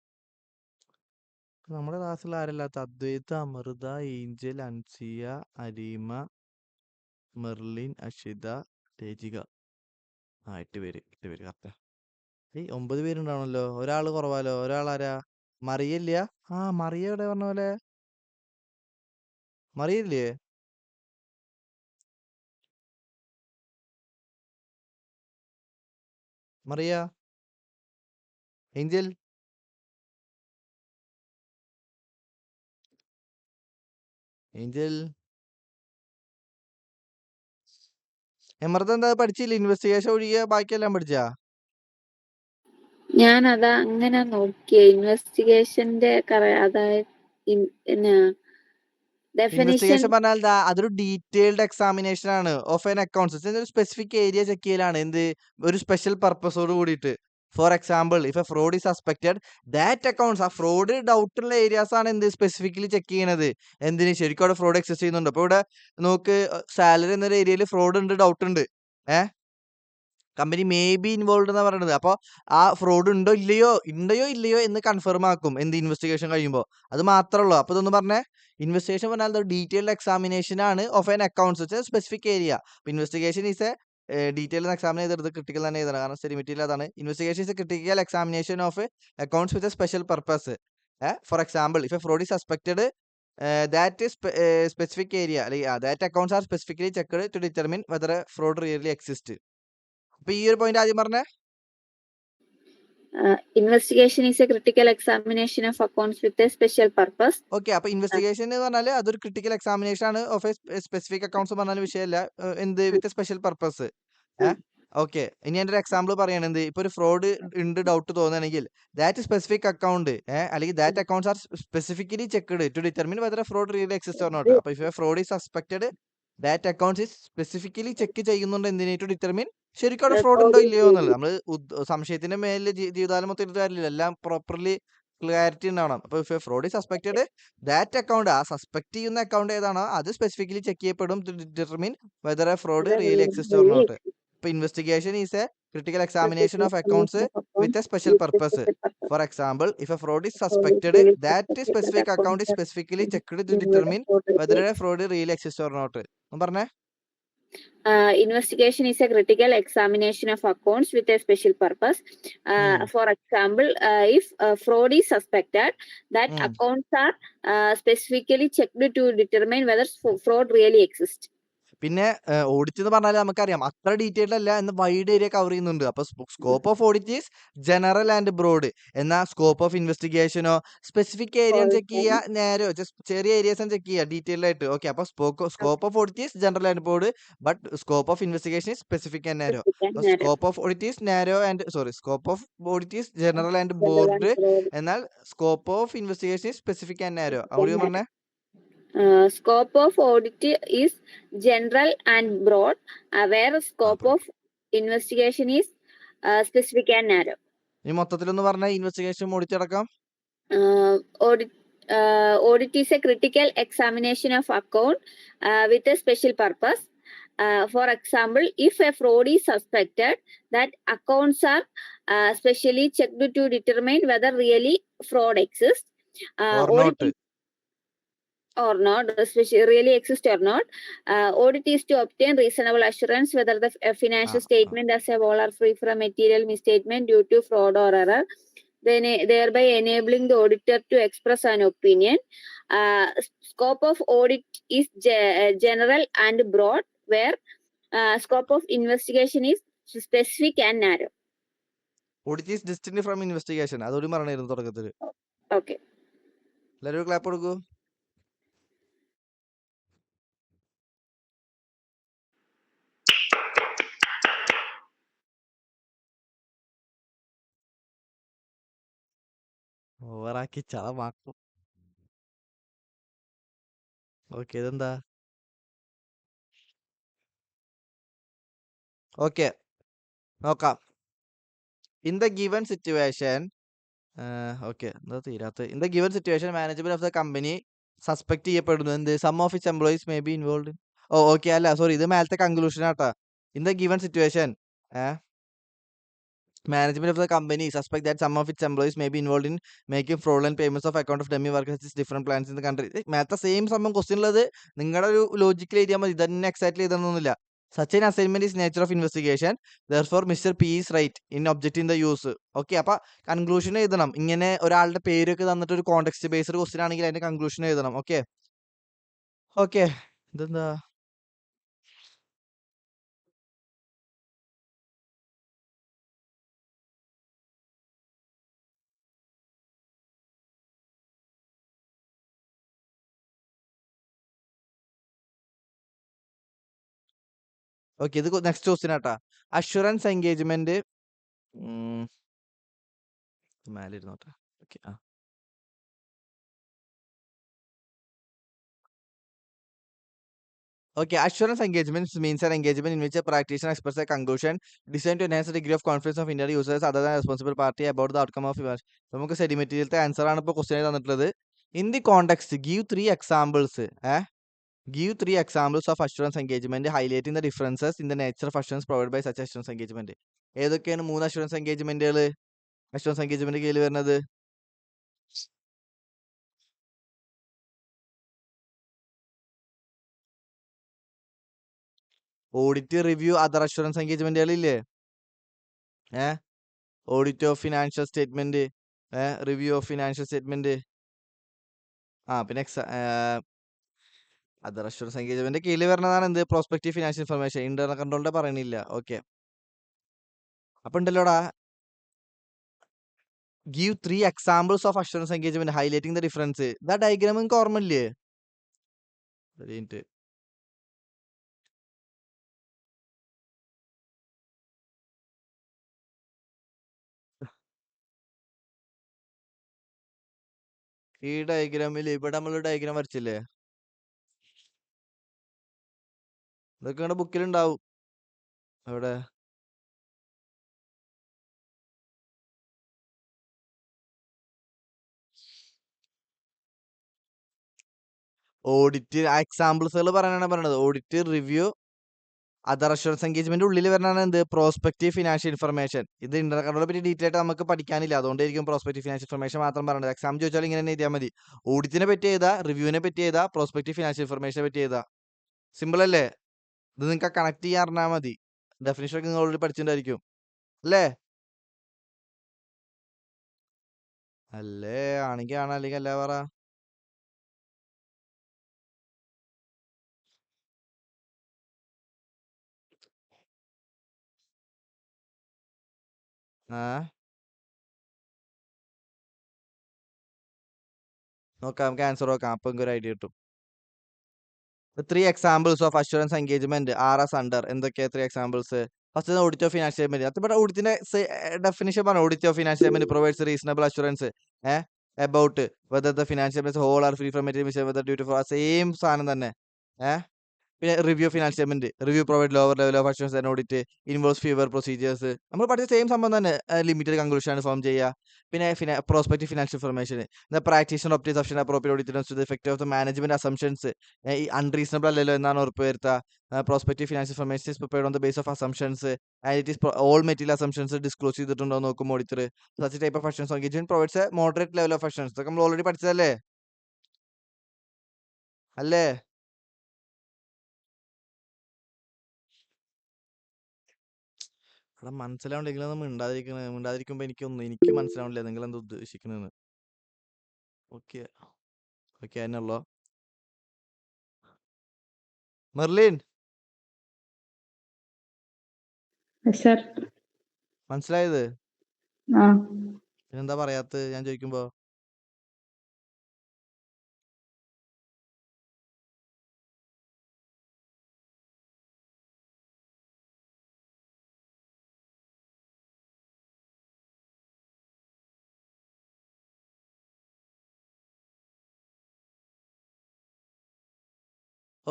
നമ്മുടെ ക്ലാസ്സിൽ ആരല്ലാത്ത? അദ്വൈത, അമൃത, ഏഞ്ചൽ, അൻസിയ, അരീമ, മെർലിൻ, അഷിത, തേജിക. 8 പേര് കറക്റ്റാ. 9 പേരുണ്ടാവണല്ലോ, ഒരാള് കുറവാലോ. ഒരാളാരാ? മറിയല്ല? മറിയ എവിടെ പറഞ്ഞ പോലെ? മറിയില്ലേ? മറിയ, ഏഞ്ചൽ, അമൃത എന്താ പഠിച്ചില്ല? ഇൻവെസ്റ്റിഗേഷൻ ഒഴികെ ബാക്കിയെല്ലാം പഠിച്ചാ? ഞാൻ അതാ അങ്ങനെ നോക്കിയ ഇൻവെസ്റ്റിഗേഷന്റെ അതായത് ഇൻവെസ്റ്റിഗേഷൻ പറഞ്ഞാൽ അതൊരു ഡീറ്റെയിൽഡ് എക്സാമിനേഷൻ ആണ് ഓഫ് ആൻ അക്കൗണ്ട്സ്. ഒരു സ്പെസിഫിക് ഏരിയ ചെക്ക് ചെയ്യലാണ്. എന്ത്? ഒരു സ്പെഷ്യൽ പർപ്പസോട് കൂടിയിട്ട്. Four example, if a fraud is suspected that accounts, ആ ഫ്രോഡ് ഡൗട്ട് ഉള്ള ഏരിയാസ് ആണ് എന്ത് സ്പെസിഫിക്കലി ചെക്ക് ചെയ്യണത്. എന്തിന്? ശരിക്കും അവിടെ ഫ്രോഡ് എക്സിസ്റ്റ് ചെയ്യുന്നുണ്ട്. അപ്പൊ ഇവിടെ നോക്ക്, സാലറി എന്നൊരു ഏരിയയിൽ ഫ്രോഡ് ഉണ്ട്, ഡൗട്ട് ഉണ്ട്. കമ്പനി മേ ബി ഇൻവോൾവ് എന്നാ പറയുന്നത്. അപ്പൊ ആ ഫ്രോഡ് ഉണ്ടോ ഇല്ലയോ എന്ന് കൺഫേം ആക്കും എന്ത് ഇൻവെസ്റ്റിഗേഷൻ കഴിയുമ്പോൾ. അത് മാത്രമല്ലോ. അപ്പൊ ഇതൊന്ന് പറഞ്ഞേ, ഇൻവെസ്റ്റിഗേഷൻ പറഞ്ഞാൽ ഡീറ്റെയിൽഡ് എക്സാമിനേഷൻ ആണ് of an accounts specific area. Investigation is a detailed examine ചെയ്തെടുത്ത് ക്രിട്ടിക്കൽ തന്നെ എഴുതണം, കാരണം സ്റ്റഡി മെറ്റീരിയൽ അതാണ്. Investigation is a critical examination of accounts with a special purpose. For example, if a fraud is suspected that specific area അല്ലെങ്കിൽ that accounts are specifically checked to determine whether fraud really exist. അപ്പൊ ഈ ഒരു point ആദ്യം പറഞ്ഞേ. Investigation is a critical examination of accounts with a special purpose. Okay, അപ്പൊ investigation എന്ന് പറഞ്ഞാൽ അതൊരു ക്രിട്ടിക്കൽ എക്സാമിനേഷൻ ആണ് ഓഫ് എ സ്പെസിഫിക് അക്കൗണ്ട്സ് പറഞ്ഞാൽ വിഷയമല്ല. എന്ത്? With special purpose. ഓക്കെ, ഇനി എന്റെ ഒരു എക്സാമ്പിൾ പറയണത്, എന്ത്? ഇപ്പൊ ഒരു ഫ്രോഡ് ഉണ്ട് ഡൗട്ട് തോന്നുകയാണെങ്കിൽ ദാറ്റ് സ്പെസിഫിക് അക്കൗണ്ട് അല്ലെങ്കിൽ that accounts are specifically checked to determine whether fraud really exist or not. അപ്പൊ if a fraud is suspected that accounts is specifically check ചെയ്യുന്നുണ്ട് എന്തിനെ ടു ഡിറ്റർമിൻ ശരിക്കും അവിടെ ഫ്രോഡ് ഉണ്ടോ ഇല്ലയോ എന്നുള്ളത്. നമ്മൾ സംശയത്തിന്റെ മേലിൽ ജീവിതകാലം മൊത്തം ഇരുന്ന് കാര്യമില്ല, എല്ലാം പ്രോപ്പർലി ക്ലാരിറ്റി ഉണ്ടാവണം. അപ്പൊ if fraud is suspected that account, ആ സസ്പെക്ട് ചെയ്യുന്ന അക്കൗണ്ട് ഏതാണോ അത് സ്പെസിഫിക്കലി ചെക്ക് ചെയ്യപ്പെടും to determine whether a fraud really exist or not. ഇപ്പൊ investigation is a critical examination of accounts with a special purpose. For example, if a fraud is suspected, that specific account is specifically checked to determine whether a fraud really exists or not. പറഞ്ഞേ. Investigation is a critical examination of accounts with a special purpose. For example, if fraud is suspected, that accounts are specifically checked to determine whether fraud really exists. പിന്നെ audit എന്ന് പറഞ്ഞാൽ നമുക്കറിയാം അത്ര detailed അല്ല, എന്ന് wide area cover ചെയ്യുന്നുണ്ട്. അപ്പൊ scope of audit is general and broad. എന്നാൽ സ്കോപ്പ് ഓഫ് ഇൻവെസ്റ്റിഗേഷനോ സ്പെസിഫിക് ഏരിയ ചെക്ക് ചെയ്യുക, നേരോ ചെറിയ ഏരിയസ് ചെക്ക് ചെയ്യുക ഡീറ്റെയിൽഡ് ആയിട്ട്. ഓക്കെ, അപ്പൊ scope of audit is general and broad, but scope of investigation is specific and narrow. Scope of audit is narrow and scope of audit is general and broad, എന്നാൽ scope of investigation is specific and narrow. അവിടെ പറഞ്ഞേ. Scope of audit is general and broad, where scope of investigation is specific and narrow. ഈ മൊത്തത്തിലൊന്ന് പറഞ്ഞ investigation audit അടക്കം. Audit is a critical examination of account with a special purpose. For example, if a fraud is suspected, that accounts are specially checked to determine whether really fraud exists or not, especially really exist or not. Audit is to obtain reasonable assurance whether the financial statement as a whole are free from material misstatement due to fraud or error, thereby enabling the auditor to express an opinion. Scope of audit is general and broad, where scope of investigation is specific and narrow. Audit is distinct from investigation. അതൊരു പറഞ്ഞിരുന്നു തുടക്കത്തിൽ. Okay. എല്ലാവരും clap കൊടുക്കൂ. ഓവറാക്കി ചളമാക്കും. Okay, ഇതെന്താ? Okay, നോക്കാം. In the given situation, okay എന്താ തീരാത്ത. In the given situation management of the company suspect ചെയ്യപ്പെടുന്നു എന്ത്? Some of its employees may be involve. Okay, അല്ല സോറി, ഇത് മേലത്തെ കൺക്ലൂഷൻ ആട്ടാ. In the given situation management of the company suspect that some of its employees may be involved in making fraudulent payments of account of dummy workers at different plants in the country. മേലത്തെ same സംഭവം question ഉള്ളത് നിങ്ങളുടെ ഒരു logical എഴുതിയാൽ മതി, ഇതന്നെ exactly ഇതൊന്നുമില്ല. Such an assignment is nature of investigation. Therefore, Mr. P is right in objecting the use. Okay, അപ്പൊ കൺക്ലൂഷൻ എഴുതണം. ഇങ്ങനെ ഒരാളുടെ പേരൊക്കെ തന്നിട്ട് ഒരു കോണ്ടെക്സ്റ്റ് ബേസ്ഡ് ക്വസ്റ്റ്യൻ ആണെങ്കിൽ അതിന്റെ കൺക്ലൂഷൻ എഴുതണം. ഓക്കെ ഓക്കെ, ഇതെന്താ? ഓക്കെ, ഇത് നെക്സ്റ്റ് ക്വസ്റ്റ്യൻ ആട്ടാ. അഷുറൻസ് എൻഗേജ്മെന്റ് മേലിരുന്നോട്ടെ. Okay, Okay, assurance engagements means an engagement in which a practitioner expresses a conclusion designed to enhance the degree of confidence of Indian users other than responsible party about the outcome of event. നമുക്ക് സെഡിമെറ്റീരിയലത്തെ answer ആണ് ഇപ്പോൾ question തന്നിട്ടുള്ളത്. In the context give 3 examples. Give 3 examples of assurance engagement highlighting the differences in the nature of assurance provided by such assurance engagement. ഏതൊക്കെയാണ് 3 assurance engagementകൾ assurance engagement കീഴിൽ വരുന്നത്? Audit, review, other assurance എൻഗേജ്മെന്റുകളില്ലേ? Audit of financial statement, review of financial statement, പിന്നെ other assurance engagement കീഴിൽ വരുന്നതാണ് എന്ത്? Prospective financial information. Internal കൺട്രോളിന്റെ പറയണില്ല. ഓക്കെ, അപ്പൊ ഉണ്ടല്ലോടാ, give 3 examples of assurance engagement highlighting the difference. ഇതാ ഡയഗ്രാം നിങ്ങൾക്ക് ഓർമ്മയില്ലേ? ഈ ഡയഗ്രാമിൽ ഇവിടെ നമ്മൾ ഡയഗ്രാം വരച്ചില്ലേ? ഇതൊക്കെ നിങ്ങളുടെ ബുക്കിലുണ്ടാവും. എവിടെ? ഓഡിറ്റ് എക്സാമ്പിൾസുകൾ പറയാനാണ് പറയുന്നത്. Audit, review, other assurance engagement ഉള്ളിൽ വരണതാണ് എന്ത്? Prospective financial information. ഇത് ഇന്റർണൽ കൺട്രോളെ പറ്റി ഡീറ്റെയിൽ ആയിട്ട് നമുക്ക് പഠിക്കാനില്ല, അതുകൊണ്ടായിരിക്കും പ്രോസ്പെക്റ്റീവ് ഫിനാൻഷ്യൽ ഇൻഫർമേഷൻ മാത്രം പറയുന്നത്. എക്സാം ചോദിച്ചാൽ ഇങ്ങനെ തന്നെ എഴുതിയാൽ മതി. ഓഡിറ്റിനെ പറ്റി എഴുതാ, റിവ്യൂവിനെ പറ്റി എഴുതാ, പ്രോസ്പെക്റ്റീവ് ഫിനാൻഷ്യൽ ഇൻഫർമേഷനെ പറ്റി എഴുതാ. സിമ്പിൾ അല്ലേ? ഇത് നിങ്ങൾക്ക് കണക്ട് ചെയ്യാൻ അറിഞ്ഞാൽ മതി. ഡെഫിനിഷൻ ഒക്കെ നിങ്ങൾ ഓൾറെഡി പഠിച്ചിട്ടുണ്ടായിരിക്കും അല്ലേ? അല്ലേ? ആണെങ്കിൽ ആണ്, അല്ലെങ്കിൽ അല്ല പറ. നോക്കാം, നമുക്ക് ആൻസർ നോക്കാം. അപ്പൊ ഒരു ഐഡിയ കിട്ടും. 3 examples of assurance engagement are as under. എന്തൊക്കെയാ 3 examples? First audit of financial statement. അത് ഓഡിറ്റിന്റെ ഡെഫിനിഷൻ പറഞ്ഞു. Audit of financial statement provides reasonable assurance about whether the financial statements whole are free from material whether due to same സാധനം തന്നെ. പിന്നെ review financial statement. Review provide lower level of assurance and audit involves fever procedures. നമ്മൾ പഠിച്ച same സംഭവം തന്നെ. Limited conclusion form ചെയ്യുക. പിന്നെ prospective financial information. Practitioner obtains option appropriate audit to the effect of the management assumptions. ഈ unreasonable അല്ലല്ലോ എന്നാണ് ഉറപ്പുവരുത്തുക. Prospective financial information is prepared on the base of assumptions and it is all material assumptions disclose ചെയ്തിട്ടുണ്ടോ നോക്കും auditor. Such type of assurance engagement provides a moderate level of assurance. ഇതൊക്കെ നമ്മൾ already പഠിച്ചതല്ലേ? അല്ലേ? അവിടെ മനസ്സിലാവണ്ടെങ്കിൽ ഒന്നും മിണ്ടാതിരിക്കുമ്പോ എനിക്ക് മനസ്സിലാവണില്ല നിങ്ങൾ എന്താ ഉദ്ദേശിക്കണെന്ന്. ഓക്കെ ഓക്കെ, അതിനുള്ളോ? Merlin sir. മനസ്സിലായത്? ആ. പിന്നെന്താ പറയാത്തത് ഞാൻ ചോദിക്കുമ്പോ?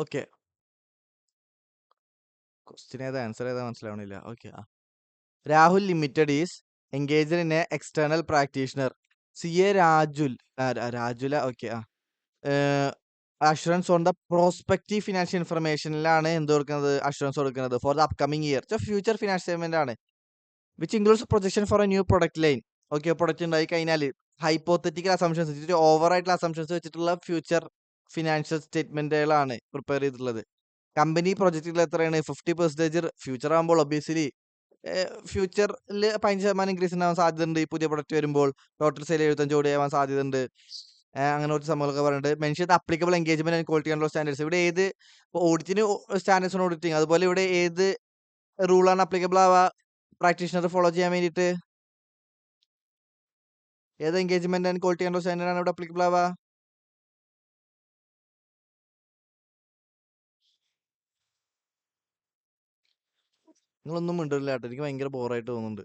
ഓക്കെ, ക്വസ്റ്റ്യൻ ഏതാ ആൻസർ ഏതാ മനസ്സിലാവണില്ല. Okay. Rahul limited is engaged in a external practitioner CA Rajula. Okay. Assurance on the prospective financial ഇൻഫർമേഷനിലാണ് എന്ത് കൊടുക്കുന്നത്? അഷുറൻസ് കൊടുക്കുന്നത് for the upcoming year. Future financial statement ആണ്. Which includes projection for a new product line. Okay, product ഉണ്ടായി കഴിഞ്ഞാൽ hypothetical assumptions, over ആയിട്ടുള്ള assumptions വെച്ചിട്ടുള്ള future financial സ്റ്റേറ്റ്മെന്റുകളാണ് പ്രിപ്പയർ ചെയ്തിട്ടുള്ളത്. കമ്പനി പ്രൊജക്റ്റിൽ എത്രയാണ്? 50% ഫ്യൂച്ചർ ആകുമ്പോൾ ഒബിയസ്ലി ഫ്യൂച്ചറിൽ 15% ഇൻക്രീസ് ഉണ്ടാവാൻ സാധ്യതയുണ്ട്. ഈ പുതിയ പ്രൊഡക്റ്റ് വരുമ്പോൾ ടോട്ടൽ സെയിൽ 75 കോടി ആവാൻ സാധ്യതയുണ്ട്. അങ്ങനെ കുറച്ച് സംഭവങ്ങളൊക്കെ പറഞ്ഞിട്ട് mention applicable engagement and quality control standards. ഇവിടെ ഏത് ഓഡിറ്റിന് സ്റ്റാൻഡേർഡ്സ് ആണ് ഓഡിറ്റിങ്, അതുപോലെ ഇവിടെ ഏത് റൂളാണ് അപ്ലിക്കബിൾ ആവുക പ്രാക്ടീഷണർ ഫോളോ ചെയ്യാൻ വേണ്ടിയിട്ട്? ഏത് engagement and quality control standard ആണ് ഇവിടെ അപ്ലിക്കബിൾ ആവുക? നിങ്ങളൊന്നും മിണ്ടില്ല കേട്ടോ, എനിക്ക് ഭയങ്കര ബോറായിട്ട് തോന്നുന്നുണ്ട്.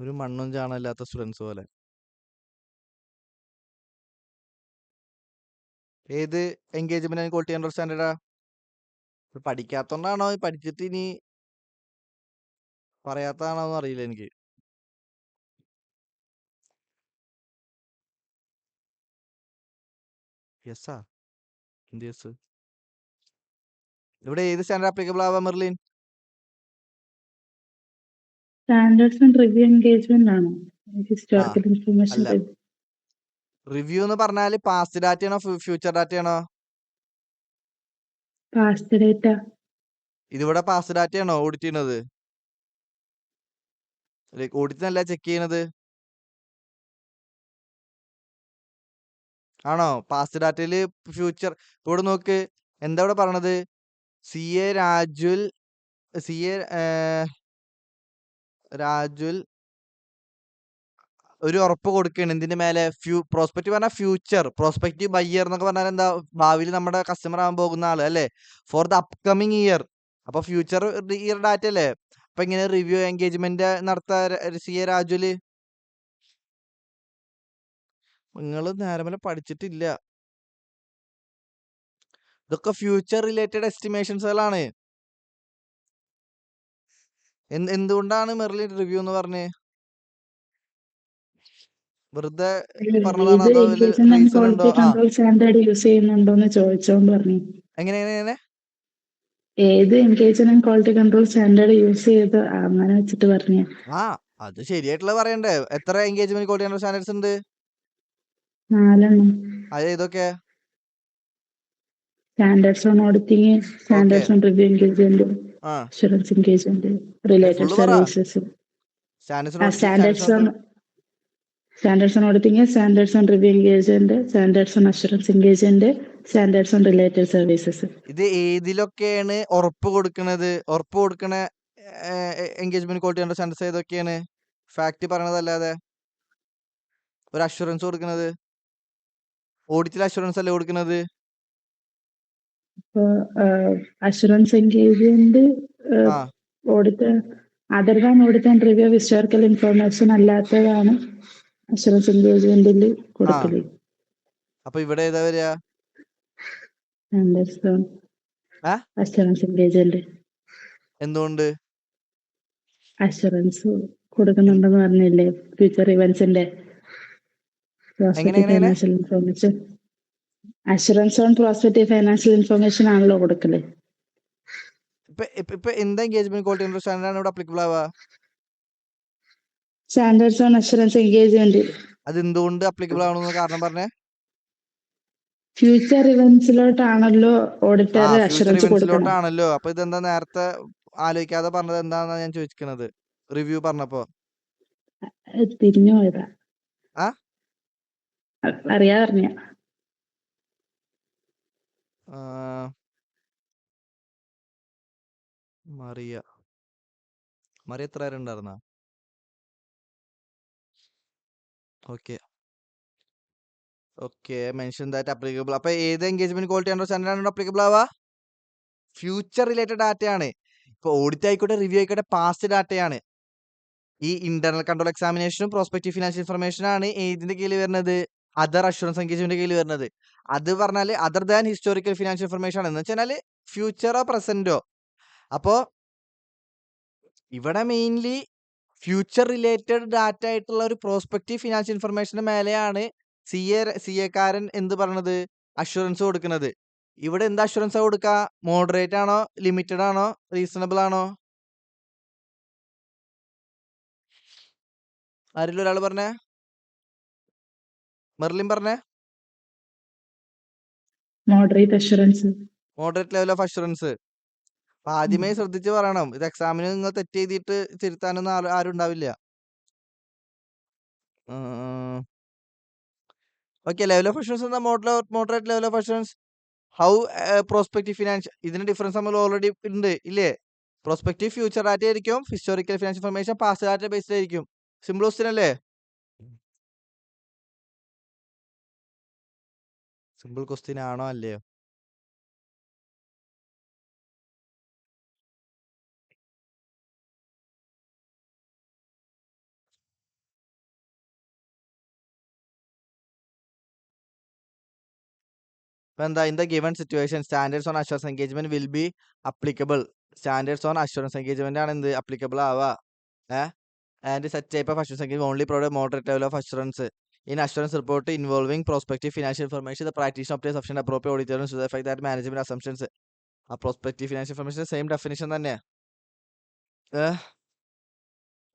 ഒരു മണ്ണും ചാണല്ലാത്ത സ്റ്റുഡൻസ് പോലെ. ഏത് എൻഗേജ്മെന്റ് ആൻഡ് ക്വാളിറ്റി കൺട്രോൾ സ്റ്റാൻഡേർഡാ? പഠിക്കാത്തോണ്ടാണോ പഠിച്ചിട്ട് ഇനി പറയാത്തതാണോ എന്ന് അറിയില്ല എനിക്ക്. യെസ്സാ? എന്ത് യെസ്? ഇവിടെ ഏത് സ്റ്റാൻഡേർഡ് അപ്ലിക്കബിൾ ആവാ Merlin? Standards and review engagement ആണോ? Historical information. അല്ല, റിവ്യൂ എന്ന് പറഞ്ഞാല് പാസ്റ്റ് ഡാറ്റ ആണോ ഫ്യൂച്ചർ ഡാറ്റ ആണോ? Past data. ഇതിവിടെ പാസ്റ്റ് ഡാറ്റ ആണോ ഓഡിറ്റ് ചെയ്യുന്നത്? ഓഡിറ്റിനല്ല ചെക്ക് ചെയ്യണത്. ആണോ? പാസ്റ്റ് ഡാറ്റയില് ഫ്യൂച്ചർ ഇവിടെ നോക്ക് എന്താ ഇവിടെ പറഞ്ഞത്? CA രാജുൽ ഒരു ഉറപ്പ് കൊടുക്കുകയാണ് എന്തിന്റെ മേലെ? പ്രോസ്പെക്റ്റീവ് പറഞ്ഞാൽ ഫ്യൂച്ചർ, പ്രോസ്പെക്റ്റീവ് ബയ്യർ എന്നൊക്കെ പറഞ്ഞാൽ എന്താ? ഭാവിയിൽ നമ്മുടെ കസ്റ്റമർ ആവാൻ പോകുന്ന ആള് അല്ലേ? For the upcoming year. അപ്പൊ ഫ്യൂച്ചർ ഇയർ ഡാറ്റ അല്ലേ? അപ്പൊ ഇങ്ങനെ റിവ്യൂ എൻഗേജ്മെന്റ് നടത്താ CA രാജുല്? നിങ്ങൾ നേരെ പഠിച്ചിട്ടില്ല. ഇതൊക്കെ ഫ്യൂച്ചർ റിലേറ്റഡ് എസ്റ്റിമേഷൻസുകളാണ്. എന്തുകൊണ്ടാണ് മെർലിൻ റിവ്യൂ എന്ന് പറഞ്ഞ്? വെറുതെ പറഞ്ഞതാണോ ഇത് അതോ വലിയ എൻഗേജ്മെന്റ് ആൻഡ് റീസൺ ഉണ്ടോ? ക്വാളിറ്റി കൺട്രോൾ സ്റ്റാൻഡേർഡ് യൂസ് ചെയ്യുന്നുണ്ടോന്ന് ചോദിച്ചോൻ പറഞ്ഞു. എങ്ങനെ ഏത് engagement and quality control standard use ചെയ്ത് അങ്ങനെ വെച്ചിട്ട് പറഞ്ഞു. അത് ശരിയായിട്ടുള്ള പറയണ്ടേ. എത്ര എൻഗേജ്മെന്റ് ക്വാളിറ്റി കൺട്രോൾ സ്റ്റാൻഡേർഡ്സ് ഉണ്ട്? 4 അത് ഏതൊക്കെ? Standards on auditing, standards on review engagement, assurance engagement, related services. Standards on auditing, standards on review engagement, standards on assurance engagement, standards on related services. ഇത് ഏതിലൊക്കെയാണ് ഉറപ്പ് കൊടുക്കണ എൻഗേജ്മെന്റ് ക്വാളിറ്റി കൺട്രോൾ സ്റ്റാൻഡേർഡ്സ് ഏതൊക്കെയാണ്? Fact പറയണതല്ലാതെ ഒരു assurance കൊടുക്കുന്നത്. ഓഡിറ്റിൽ assurance അല്ലേ കൊടുക്കുന്നത്? Assurance engagement audit other than audit and review of historical information അല്ലാത്തതാണ് അഷുറൻസ് എൻഗേജ്മെന്റിൽ കൊടുക്കല്. അപ്പൊ ഇവിടെ ഏതാ വരിക? Assurance engagement. എന്തുകൊണ്ട്? അഷുറൻസ് കൊടുക്കുന്നുണ്ടെന്ന് പറഞ്ഞില്ലേ, ഫ്യൂച്ചർ ഇവന്റ്സിന്റെ prospective financial information. Assurance on prospective financial information ആണല്ലോ കൊടുക്കല്. ഇപ്പൊ എന്താ എൻഗേജ്മെന്റ് ക്വാളിറ്റി കൺട്രോൾ സ്റ്റാൻഡേർഡ് ആണ് ഇവിടെ അപ്ലിക്കബിൾ ആവുക? Standards on assurance engagement. അത് എന്തുകൊണ്ട് അപ്ലിക്കബിൾ ആവണമെന്ന് കാരണം പറഞ്ഞേ. ഫ്യൂച്ചർ ഇവന്റ്സിലോട്ടാണല്ലോ ഓഡിറ്റർ അഷുറൻസ് കൊടുക്കണം. ആണല്ലോ. അപ്പൊ ഇതെന്താ നേരത്തെ ആലോചിക്കാതെ പറഞ്ഞത്? എന്താന്നാ ഞാൻ ചോദിക്കുന്നത്. റിവ്യൂ പറഞ്ഞപ്പോ തിരിഞ്ഞു പോയതാ. അറിയാതെ പറഞ്ഞ. മറിയ എത്ര പേര് ഉണ്ടായിരുന്ന? Okay mention that applicable. അപ്പൊ ഏത് എൻഗേജ്മെന്റ് ക്വാളിറ്റി കൺട്രോൾ സ്റ്റാൻഡേർഡ് ആണ് അപ്ലിക്കബിൾ ആവുക? ഫ്യൂച്ചർ റിലേറ്റഡ് ഡാറ്റയാണ്. ഇപ്പൊ ഓഡിറ്റ് ആയിക്കോട്ടെ, റിവ്യൂ ആയിക്കോട്ടെ, പാസ്റ്റ് ഡാറ്റയാണ്. ഈ ഇന്റർണൽ കൺട്രോൾ എക്സാമിനേഷനും പ്രോസ്പെക്റ്റീവ് ഫിനാൻഷ്യൽ ഇൻഫർമേഷൻ ആണ് ഏതിന്റെ കീഴിൽ വരുന്നത്? അതർ അഷുറൻസ് എൻഗേജ്മെന്റ് കീഴിൽ വരുന്നത്. അത് പറഞ്ഞാല് other than historical financial information ആണ്. എന്ന് വെച്ചാൽ ഫ്യൂച്ചറോ പ്രസന്റോ. അപ്പോ ഇവിടെ മെയിൻലി ഫ്യൂച്ചർ റിലേറ്റഡ് ഡാറ്റ ആയിട്ടുള്ള ഒരു പ്രോസ്പെക്റ്റീവ് ഫിനാൻഷ്യൽ ഇൻഫർമേഷന് മേലെയാണ് സി എക്കാരൻ എന്ത് പറയണത്? അഷുറൻസ് കൊടുക്കുന്നത്. ഇവിടെ എന്ത് അഷുറൻസ് കൊടുക്കുക? മോഡറേറ്റ് ആണോ, ലിമിറ്റഡ് ആണോ, റീസണബിൾ ആണോ? ആരെങ്കിലും ഒരാൾ പറഞ്ഞേ. മെർലിൻ പറഞ്ഞേ. Moderate assurance. Moderate level of assurance. അപ്പൊ ആദ്യമേ ശ്രദ്ധിച്ച് പറയണം. ഇത് എക്സാമിന് നിങ്ങൾ തെറ്റ് ചെയ്തിട്ട് തിരുത്താനൊന്നും ആരും ഉണ്ടാവില്ല. ഓക്കെ, ലെവൽ ഓഫ് അഷുറൻസ് എന്താ? Moderate level of assurance. How prospective financial, ഇതിന് ഡിഫറൻസ് നമ്മൾ ഓൾറെഡി ഉണ്ട് ഇല്ലേ? പ്രോസ്പെക്റ്റീവ് ഫ്യൂച്ചർ ഡാറ്റ ആയിരിക്കും, historical financial information past data based ആയിരിക്കും. സിമ്പിൾ ക്വസ്റ്റ്യൻ അല്ലേ? സിമ്പിൾ ക്വസ്റ്റ്യൻ ആണോ അല്ലയോ? എന്താ? In the given situation standards on assurance engagement will be applicable. Standards on assurance engagement ആണ് എന്ത് അപ്ലിക്കബിൾ ആവുക. And set type of assurance engagement only provide moderate level of assurance in assurance report involving prospective financial information. The practitioner obtains sufficient appropriate auditors to the effect that management assumptions ആ prospective financial information same definition തന്നെ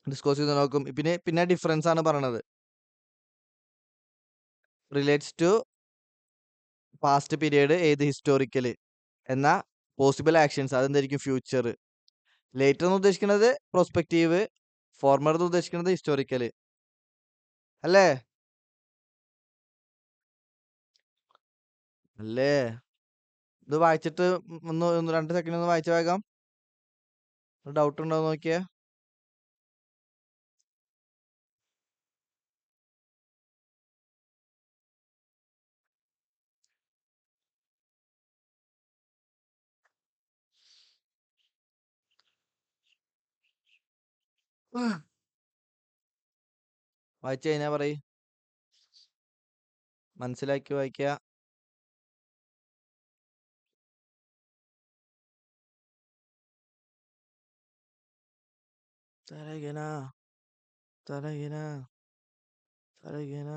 discuss ചെയ്ത് നോക്കും. പിന്നെ difference ആണ് പറയണത്. Relates to past period, ഏത് historical എന്നാ possible actions അതെന്തായിരിക്കും? Future. Later എന്ന് ഉദ്ദേശിക്കുന്നത് പ്രോസ്പെക്റ്റീവ്, ഫോർമർ എന്ന് ഉദ്ദേശിക്കുന്നത് ഹിസ്റ്റോറിക്കല് അല്ലേ? ഇത് വായിച്ചിട്ട് 2 സെക്കൻഡ് ഒന്ന് വായിച്ചു വേഗം. ഡൗട്ട് ഉണ്ടോ നോക്കിയേ. വായിച്ചു കഴിഞ്ഞാ പറയ്. മനസ്സിലാക്കി വായിക്കുക. തരകിന തരകിന തരകിന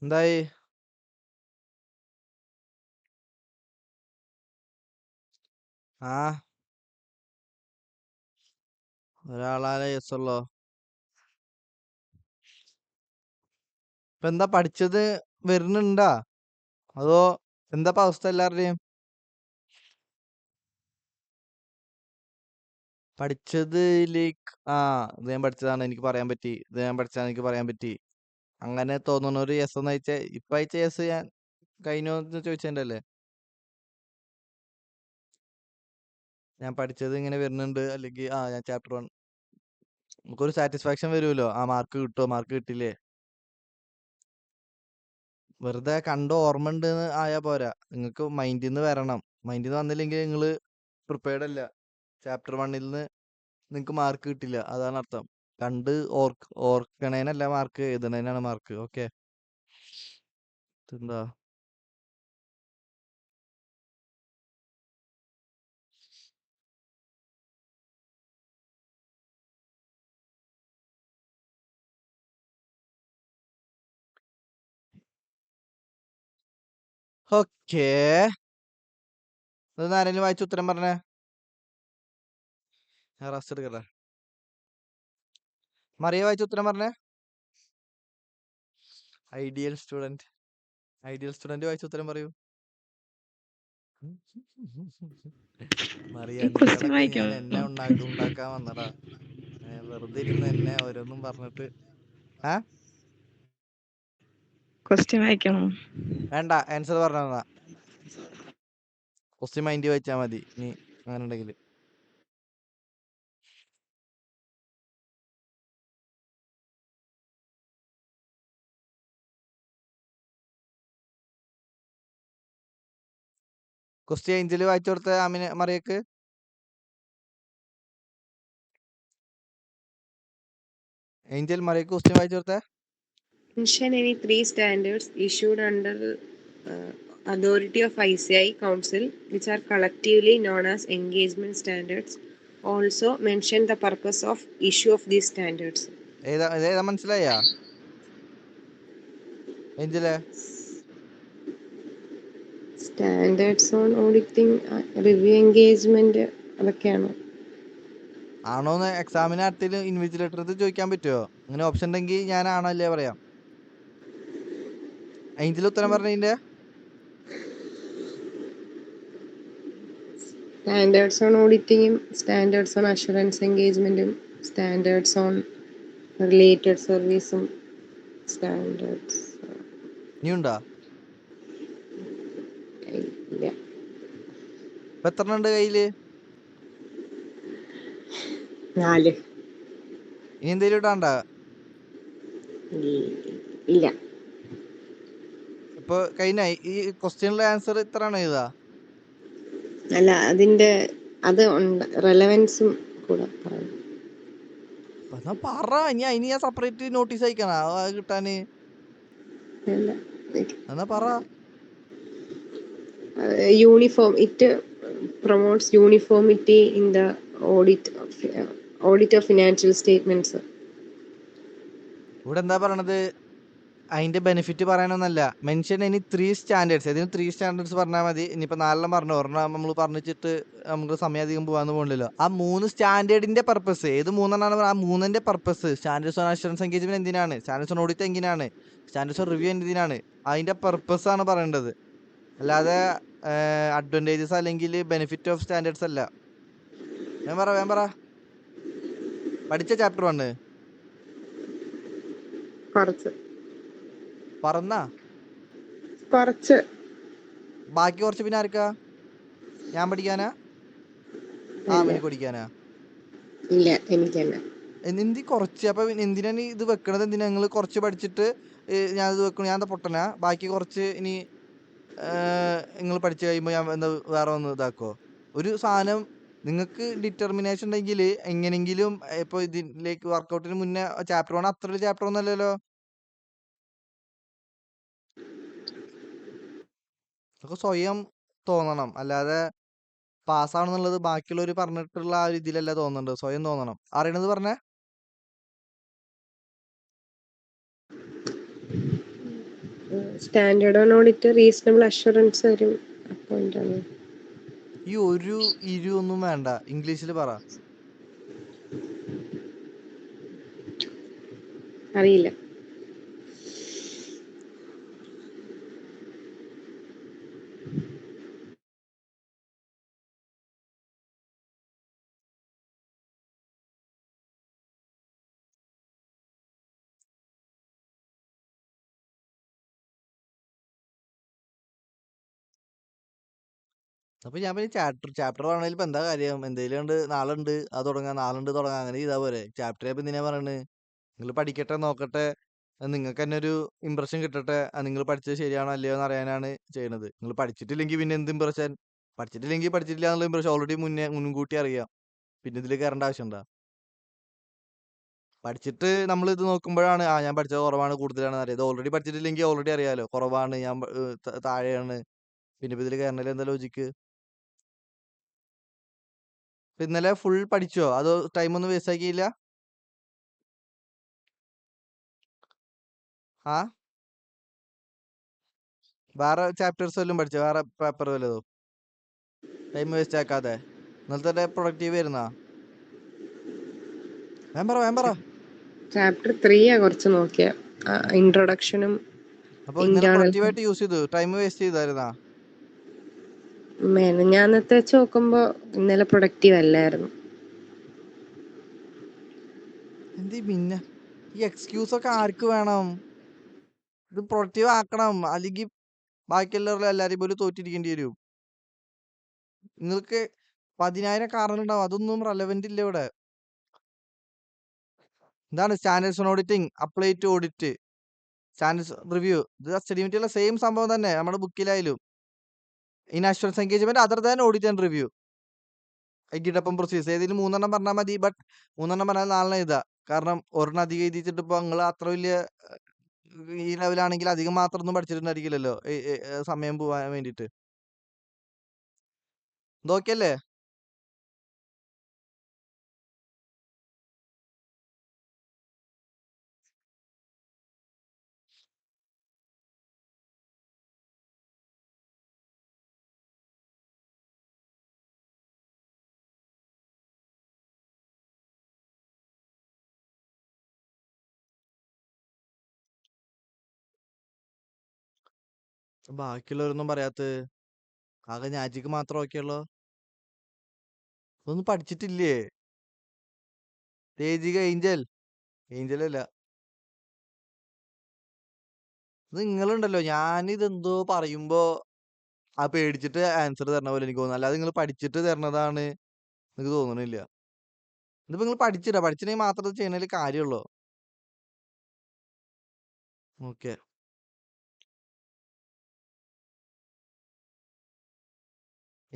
എന്തായി? ആ ഒരാളാലേ യെസ് ഉള്ളോ? ഇപ്പൊ എന്താ പഠിച്ചത് വരുന്നുണ്ടാ? അതോ എന്താ അവസ്ഥ എല്ലാവരുടെയും? പഠിച്ചത് ലൈക്ക് ഇത് ഞാൻ പഠിച്ചതാണ് എനിക്ക് പറയാൻ പറ്റി, ഇത് ഞാൻ പഠിച്ചതാണ് എനിക്ക് പറയാൻ പറ്റി, അങ്ങനെ തോന്നുന്ന ഒരു യെസ് ഒന്ന് അയച്ചേ. ഇപ്പൊ അയച്ച യെസ് ഞാൻ കഴിഞ്ഞോന്ന് ചോദിച്ചതിന്റെ അല്ലേ? ഞാൻ പഠിച്ചത് ഇങ്ങനെ വരുന്നുണ്ട്, അല്ലെങ്കിൽ ഞാൻ ചാപ്റ്റർ 1. നമുക്കൊരു സാറ്റിസ്ഫാക്ഷൻ വരുമല്ലോ, മാർക്ക് കിട്ടുമോ മാർക്ക് കിട്ടില്ലേ. വെറുതെ കണ്ട് ഓർമ്മ ഉണ്ട് ആയാ പോരാ, നിങ്ങൾക്ക് മൈൻഡിൽ നിന്ന് വരണം. മൈൻഡിൽ നിന്ന് വന്നില്ലെങ്കിൽ നിങ്ങൾ പ്രിപ്പയർഡ് അല്ല. ചാപ്റ്റർ 1 നിങ്ങൾക്ക് മാർക്ക് കിട്ടില്ല, അതാണ് അർത്ഥം. കണ്ട് ഓർക്കണേനല്ല മാർക്ക്, എഴുതണേനാണ് മാർക്ക്. ഓക്കെ, എന്താ ഓക്കേ. ഇതൊന്ന് ആരെങ്കിലും വായിച്ച് ഉത്തരം പറഞ്ഞേ. ഞാൻ റെസ്റ്റ് എടുക്കട്ടെ. മറിയ വായിച്ച് ഉത്തരം പറഞ്ഞേ. ഐഡിയൽ സ്റ്റുഡന്റ് വായിച്ച് ഉത്തരം പറയൂ. മറിയ, നിന്നോടൊക്കെ ഞാൻ എന്നെ ഉണ്ടാക്കാൻ വന്നടാ. വെറുതെ ഇരുന്ന് എന്നെ ഓരോന്നും പറഞ്ഞിട്ട്. ക്വസ്റ്റ്യൻ വായിക്കണോ? വേണ്ട, ആൻസർ പറഞ്ഞ ക്വസ്റ്റ്യൻ മൈൻഡ് വായിച്ചാ മതി നീ അങ്ങനെ ഉണ്ടെങ്കിൽ. ക്വസ്റ്റ്യൻ ഏഞ്ചൽ വായിച്ചു കൊടുത്ത മറിയക്ക്. ഏഞ്ചൽ, മറിയക്ക് ക്വസ്റ്റ്യൻ വായിച്ചു കൊടുത്തേ. Mention any 3 standards issued under authority of ICI Council which are collectively known as engagement standards. Also mention the purpose of issue of these standards. ഏതാ മനസ്സിലായ ഏഞ്ചലെ? Standards on auditing, review engagement അതൊക്കെയാണോ? ആണോന്ന് എക്സാമിന് അടുത്ത് invigilator ചോദിക്കാൻ പറ്റുമോ? അങ്ങനെ ഓപ്ഷൻ ഉണ്ടെങ്കിൽ ഞാൻ ആണല്ലേ പറയാം. ഏഞ്ചൽ ഉത്തരം പറഞ്ഞതിന്റെ സ്റ്റാൻഡേർഡ്സ് ഓൺ ഓഡിറ്റിങ്ങും സ്റ്റാൻഡേർഡ്സ് ഓൺ അഷുറൻസ് എൻഗേജ്മെന്റും സ്റ്റാൻഡേർഡ്സ് ഓൺ റിലേറ്റഡ് സർവീസും സ്റ്റാൻഡേർഡ്സ് നീ ഉണ്ടാ? ഇല്ല. ഇപ്പൊ എത്ര ഉണ്ട് കയ്യില്? 4. ഇനി എന്തേലും ഇടാണ്ട? ഇല്ല. ഇപ്പൊ കഴിഞ്ഞ ഈ ക്വസ്റ്റ്യനിലെ ആൻസർ ഇത്രയാണോ ഇതാ? അല്ല, അതിന്റെ അത് ഉണ്ട്, റെലവൻസും കൂടെ പറയണം. എന്നാ പറ, ഇനി ഞാൻ സെപ്പറേറ്റ് നോട്ടീസ് അയക്കണ കിട്ടാന്? എന്നാ പറ. Uniform, it promotes uniformity in the audit of financial statements. ഇവിടെ എന്താ പറയണത്? അതിന്റെ ബെനിഫിറ്റ് പറയണമെന്നല്ല. മെൻഷൻ ഇനി 3 സ്റ്റാൻഡേർഡ്സ്. ഇതിന് 3 സ്റ്റാൻഡേർഡ്സ് പറഞ്ഞാൽ മതി. ഇനിയിപ്പോ 4 പറഞ്ഞു, ഒരെണ്ണം നമ്മൾ പറഞ്ഞിട്ട് നമുക്ക് സമയം അധികം പോകാന്ന് പോകണില്ലല്ലോ. ആ 3 സ്റ്റാൻഡേർഡിന്റെ പർപ്പസ് ഏത് 3 ആ 3ന്റെ purpose standards on assurance engagement എന്തിനാണ്, സ്റ്റാൻഡേർഡ്സ് ഓൺ ഓഡിറ്റ് എന്തിനാണ്, സ്റ്റാൻഡേർഡ്സ് ഓൺ റിവ്യൂ എന്തിനാണ്, അതിന്റെ പർപ്പസ് ആണ് പറയേണ്ടത്. അല്ലാതെ അഡ്വാൻറ്റേജസ് അല്ലെങ്കിൽ ബെനിഫിറ്റ് ഓഫ് സ്റ്റാൻഡേർഡ്സ് അല്ല. വേം പറ. പഠിച്ച ചാപ്റ്റർ 1 പറഞ്ഞാ കുറച്ച് ബാക്കി കുറച്ച് പിന്നെ ആർക്കാ? ഞാൻ പഠിക്കാനാ? മിനിക്ക് പഠിക്കാനാ? ഇല്ല, എനിക്ക് തന്നെ. എന്തി കുറച്ച്? അപ്പൊ എന്തിനാണ് ഇത് വെക്കണത്? എന്തിനാ നിങ്ങൾ കുറച്ച് പഠിച്ചിട്ട് ഞാൻ ഇത് വെക്കണു? ഞാൻ എന്താ പൊട്ടനാ? ബാക്കി കുറച്ച് ഇനി നിങ്ങൾ പഠിച്ചു കഴിയുമ്പോൾ ഞാൻ എന്താ വേറെ ഒന്ന് ഇതാക്കോ? ഒരു സാധനം നിങ്ങൾക്ക് ഡിറ്റർമിനേഷൻ ഉണ്ടെങ്കിൽ എങ്ങനെങ്കിലും ഇപ്പൊ ഇതിലേക്ക് വർക്കൗട്ടിന് മുന്നേ ചാപ്റ്റർ 1 അത്ര ചാപ്റ്റർ ഒന്നും അല്ലല്ലോ. അതൊക്കെ സ്വയം തോന്നണം, അല്ലാതെ പാസ്സാവണമെന്നുള്ളത് ബാക്കിയുള്ളവർ പറഞ്ഞിട്ടുള്ള ആ ഒരു ഇതിലല്ല തോന്നുന്നുണ്ട്. സ്വയം തോന്നണം. അറിയണത് പറഞ്ഞേ. Standard on audit reasonable assurance വരും അപ്പോയിന്റ് ആണ്. ഈ ഒരു ഒന്നും വേണ്ട, ഇംഗ്ലീഷിൽ പറ. അറിയില്ല. അപ്പൊ ഞാൻ പിന്നെ ചാപ്റ്റർ പറഞ്ഞതിൽ ഇപ്പൊ എന്താ കാര്യം? എന്തെങ്കിലും ഉണ്ട്, നാളെ ഉണ്ട് അത് തുടങ്ങാം, നാളെ ഉണ്ട് തുടങ്ങാം, അങ്ങനെ ചെയ്താ പോരെ? ചാപ്റ്റർ ഇപ്പൊ എന്തിനാ പറയണത്? നിങ്ങൾ പഠിക്കട്ടെ, നോക്കട്ടെ, നിങ്ങൾക്ക് തന്നെ ഒരു ഇമ്പ്രഷൻ കിട്ടട്ടെ. നിങ്ങൾ പഠിച്ചത് ശരിയാണോ അല്ലയോ എന്ന് അറിയാനാണ് ചെയ്യണത്. നിങ്ങൾ പഠിച്ചിട്ടില്ലെങ്കിൽ പിന്നെ എന്ത് ഇമ്പ്രഷൻ? പഠിച്ചിട്ടില്ലെങ്കിൽ പഠിച്ചിട്ടില്ല എന്നുള്ള ഇമ്പ്രഷൻ ഓൾറെഡി മുൻകൂട്ടി അറിയാം. പിന്നെ ഇതിൽ കയറേണ്ട ആവശ്യമുണ്ടോ? പഠിച്ചിട്ട് നമ്മൾ ഇത് നോക്കുമ്പോഴാണ് ഞാൻ പഠിച്ചത് കുറവാണ് കൂടുതലാണ് അറിയാം. ഓൾറെഡി പഠിച്ചിട്ടില്ലെങ്കിൽ ഓൾറെഡി അറിയാലോ കുറവാണ്, ഞാൻ താഴെയാണ്. പിന്നെ ഇതിൽ കയറണതിൽ എന്താ ലോജിക്ക്? ഇന്നലെ ഫുൾ പഠിച്ചോ അതോ ടൈം ഒന്നും വേസ്റ്റ് ആക്കിയില്ല? ആ വേറെ ചാപ്റ്റേഴ്സ് വല്ലതും പഠിച്ചോ? വേറെ പേപ്പർ വല്ലതും ടൈം വേസ്റ്റ് ആക്കാതെ? ഇന്നലത്തെ പ്രൊഡക്റ്റീവ് വരുന്നാ? വേം പറ. ചാപ്റ്റർ 3 കുറച്ച് നോക്കിയ, ഇൻട്രൊഡക്ഷനും അപ്പൊ ഇന്നലെ പ്രൊഡക്റ്റീവ് ആയിട്ട് യൂസ് ചെയ്തു, ടൈം വേസ്റ്റ് ചെയ്തായിരുന്നാ? മെനഞ്ഞാന്നത്തെ വെച്ച് നോക്കുമ്പോ ഇന്നലെ പ്രൊഡക്റ്റീവ് അല്ലായിരുന്നു. എന്ത് പിന്നെ ഈ എക്സ്ക്യൂസ് ഒക്കെ ആർക്ക് വേണം? ഇത് പ്രൊഡക്റ്റീവ് ആക്കണം, അല്ലെങ്കിൽ ബാക്കിയുള്ളവരുടെ എല്ലാരെയും പോലും തോറ്റിരിക്കേണ്ടി വരും. നിങ്ങൾക്ക് 10,000 കാരണങ്ങൾ ഉണ്ടാവും, അതൊന്നും റെലവെന്റ് ഇല്ല ഇവിടെ. എന്താണ് standards on auditing apply to audit, standards review? ഇത് എസ്റ്റിമേറ്റുള്ള സെയിം സംഭവം തന്നെ നമ്മുടെ ബുക്കിലായാലും. In assurance engagement other than audit and review agreed upon procedures ഏതെങ്കിലും 3 പറഞ്ഞാൽ മതി. ബട്ട് 3 പറഞ്ഞാൽ 4 എഴുതാ. കാരണം ഒരെണ്ണം അധികം എഴുതിച്ചിട്ട് ഇപ്പൊ നിങ്ങൾ അത്ര വലിയ ഈ ലെവലാണെങ്കിൽ അധികം മാത്രം ഒന്നും പഠിച്ചിട്ടുണ്ടായിരിക്കില്ലല്ലോ സമയം പോവാൻ വേണ്ടിയിട്ട്. ഇതൊക്കെയല്ലേ? ബാക്കിയുള്ളവരൊന്നും പറയാത്തത് ആകെ ഞാജിക്ക് മാത്രം ഓക്കെയുള്ളോ? ഒന്നും പഠിച്ചിട്ടില്ലേ? തേജിക ഏഞ്ചലല്ല, ഇത് നിങ്ങളുണ്ടല്ലോ. ഞാനിതെന്തോ പറയുമ്പോ പേടിച്ചിട്ട് ആൻസർ തരണ പോലെ എനിക്ക് തോന്നുന്നു, അല്ലാതെ നിങ്ങൾ പഠിച്ചിട്ട് തരണതാണ് എനിക്ക് തോന്നണില്ല. ഇതിപ്പോ നിങ്ങൾ പഠിച്ചിട്ടുണ്ടെങ്കിൽ മാത്രം ഇത് ചെയ്യണതിൽ കാര്യമുള്ളൂ. ഓക്കെ.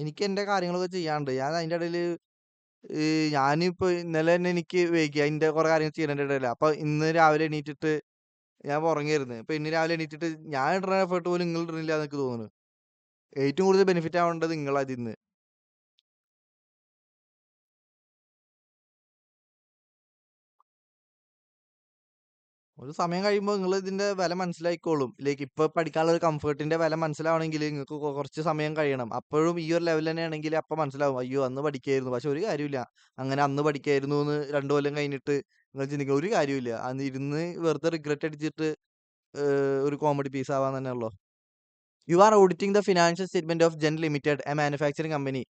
എനിക്ക് എന്റെ കാര്യങ്ങളൊക്കെ ചെയ്യാനുണ്ട്. ഞാൻ അതിന്റെ ഇടയില് ഞാനിപ്പോ ഇന്നലെ തന്നെ എനിക്ക് വൈകി. അതിന്റെ കുറെ കാര്യങ്ങൾ ചെയ്യണതിന്റെ ഇടയില്. അപ്പൊ ഇന്ന് രാവിലെ എണീറ്റിട്ട് ഞാൻ ഉറങ്ങിയിരുന്നു. ഇപ്പൊ ഇന്ന് രാവിലെ എണീറ്റിട്ട് ഞാൻ ഇടുന്ന എഫേർട്ട് പോലും നിങ്ങൾ ഇടുന്നില്ല എന്ന് എനിക്ക് തോന്നുന്നു. ഏറ്റവും കൂടുതൽ ബെനിഫിറ്റ് ആവേണ്ടത് നിങ്ങളാ ഇതിന്ന്. ഒരു സമയം കഴിയുമ്പോൾ നിങ്ങൾ ഇതിന്റെ വില മനസ്സിലാക്കിക്കോളും. ലൈക്ക് ഇപ്പൊ പഠിക്കാനുള്ള ഒരു കംഫർട്ടിന്റെ വില മനസ്സിലാവണമെങ്കിൽ നിങ്ങൾക്ക് കുറച്ച് സമയം കഴിയണം. അപ്പോഴും ഈ ഒരു ലെവൽ തന്നെയാണെങ്കിൽ അപ്പൊ മനസ്സിലാവും, അയ്യോ അന്ന് പഠിക്കായിരുന്നു. പക്ഷെ ഒരു കാര്യമില്ല, അങ്ങനെ അന്ന് പഠിക്കായിരുന്നു എന്ന് 2 കൊല്ലം കഴിഞ്ഞിട്ട് നിങ്ങൾ ചിന്തിക്കുക ഒരു കാര്യമില്ല. അന്ന് ഇരുന്ന് വെറുതെ റിഗ്രറ്റ് അടിച്ചിട്ട് ഒരു കോമഡി പീസ് ആവാൻ തന്നെ ഉള്ളൂ. You are auditing the financial statement of Jen limited, a manufacturing company.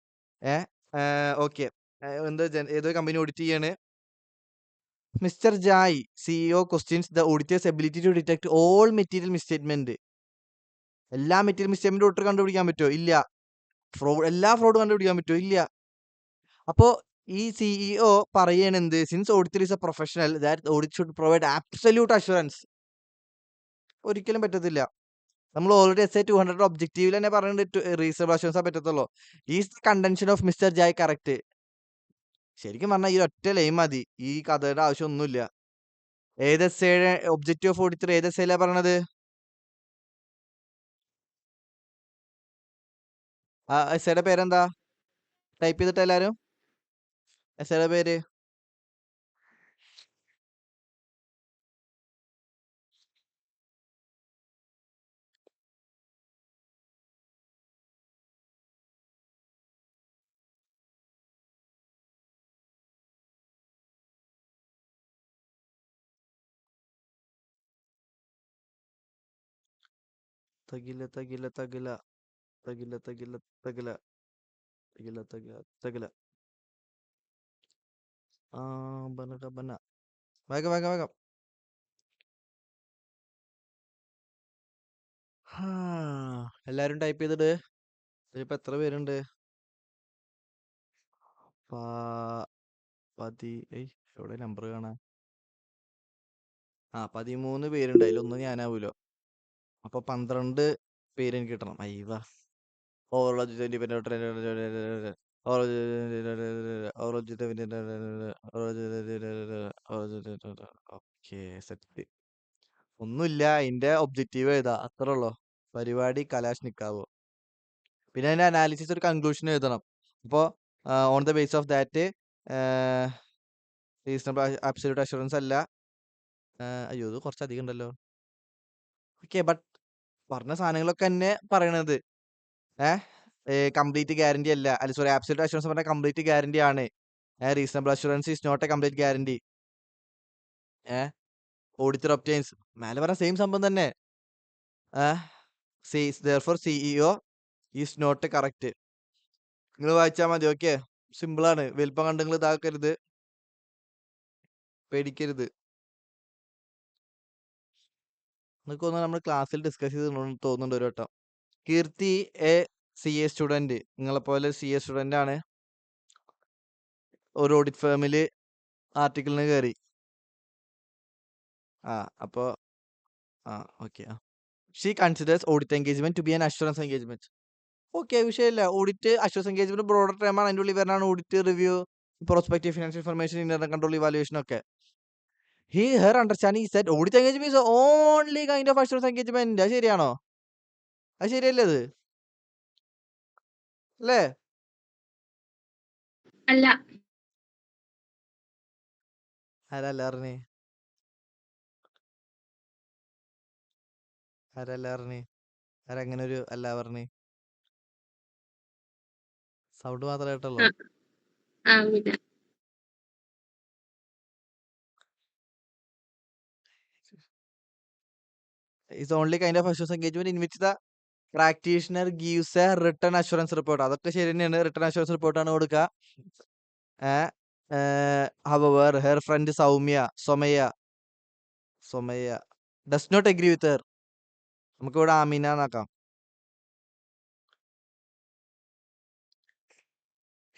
Okay, എന്താ ഏതൊരു കമ്പനി ഓഡിറ്റ് ചെയ്യാണ്? Mr. Jai, CEO, questions the auditor's ability to detect all material misstatement. എല്ലാ മെറ്റീരിയൽ മിസ്റ്റേറ്റ്മെന്റ് ഓഡിറ്റർ കണ്ടുപിടിക്കാൻ പറ്റുമോ? ഇല്ല. എല്ലാ ഫ്രോഡ് കണ്ടുപിടിക്കാൻ പറ്റുമോ? ഇല്ല. അപ്പോ ഈ സിഇഒ പറയണെന്ത്? Since auditor is a professional that audit should provide absolute assurance. ഒരിക്കലും പറ്റത്തില്ല. നമ്മൾ ഓൾറെഡി SA-200 ഒബ്ജക്റ്റീവിൽ തന്നെ പറയുന്നുണ്ട് റീസണബിൾ അഷുറൻസ് പറ്റത്തുള്ളൂ. Is contention of mister Jai correct? ശരിക്കും പറഞ്ഞാൽ ഈ ഒറ്റ ലൈൻ മതി, ഈ കഥയുടെ ആവശ്യമൊന്നുമില്ല. ഏത് എസ്സേയുടെ ഒബ്ജക്റ്റീവ് ഓഫ് ഓഡിറ്റർ ഏത് എസ്സേയിലാ പറഞ്ഞത്? എസ്സേയുടെ പേരെന്താ? ടൈപ്പ് ചെയ്തിട്ട് എല്ലാരും എസ്സേയുടെ പേര്. തകില തകില തകില തകില തകില തകില തകില തകില തകില. ബന വേഗം വേഗം വേഗം. എല്ലാരും ടൈപ്പ് ചെയ്തിട്ട്. ഇപ്പൊ എത്ര പേരുണ്ട്? എവിടെ നമ്പർ കാണാൻ? 13 പേരുണ്ട്. അതിലൊന്നും ഞാനാവൂലോ. അപ്പൊ 12 പേര് എനിക്ക് കിട്ടണം. അയ്യവാ. Okay, set. ഒന്നുമില്ല, അതിന്റെ ഒബ്ജക്റ്റീവ് എഴുതാ, അത്രേ ഉള്ളൂ. പരിപാടി കലാശ് നിക്കാവോ. പിന്നെ അതിന്റെ അനാലിസിസ് ഒരു കൺക്ലൂഷൻ എഴുതണം. അപ്പോ on the base of that reasonable absolute assurance അല്ല. അയ്യോ ഇത് കുറച്ചധികം ഉണ്ടല്ലോ. ഓക്കെ, ബട്ട് പറഞ്ഞ സാധനങ്ങളൊക്കെ തന്നെ പറയണത് കംപ്ലീറ്റ് ഗ്യാരണ്ടി അല്ല. സോറി, ആബ്സല്യൂട്ട് അഷുറൻസ് പറഞ്ഞാൽ കംപ്ലീറ്റ് ഗ്യാരണ്ടി ആണ്. Reasonable assurance is not a complete guarantee. Auditor obtains മേലെ പറഞ്ഞ സെയിം സംഭവം തന്നെ. therefore CEO is not correct. നിങ്ങൾ വായിച്ചാൽ മതി. ഓക്കെ, സിമ്പിൾ ആണ്. വലിപ്പം കണ്ട് നിങ്ങൾ ഇതാക്കരുത്, പേടിക്കരുത്. നിങ്ങൾക്കൊന്നും നമ്മൾ ക്ലാസ്സിൽ ഡിസ്കസ് ചെയ്ത് തോന്നുന്നുണ്ട് ഒരു വട്ടം. കീർത്തി എ CA സ്റ്റുഡന്റ്, നിങ്ങളെപ്പോലെ CA സ്റ്റുഡന്റ് ആണ്. ഒരു ഓഡിറ്റ് ഫേമില് ആർട്ടിക്കിളിന് കയറി. അപ്പോ okay. She considers audit engagement to be an assurance engagement. Okay, വിഷയമില്ല. ഓഡിറ്റ് അഷുറൻസ് എൻഗേജ്മെന്റ് ബ്രോഡർ ടേമാണ്. അതിൻ്റെ ഉള്ളിൽ വരാനാണ് audit, review, prospective financial information, internal control, evaluation ഒക്കെ. Her understanding is that audit engagement is the only kind of assurance engagement. അത് ശരിയാണോ? അത് ശരിയല്ലേ? അത് അല്ലേ? അല്ല. ആരല്ല പറഞ്ഞേ? ആരങ്ങനെ ഒരു അല്ല പറഞ്ഞേ? സൗണ്ട് മാത്രമേ കേട്ടുള്ളൂ. പിന്നെ It's the only kind of assurance engagement in which the practitioner gives a written assurance report. അതൊക്കെ ശരി തന്നെയാണ്. റിട്ടേൺ അഷുറൻസ് റിപ്പോർട്ടാണ് കൊടുക്കുക. However, her friend Somaya does not agree with her. നമുക്ക് ഇവിടെ Amina എന്നാക്കാം.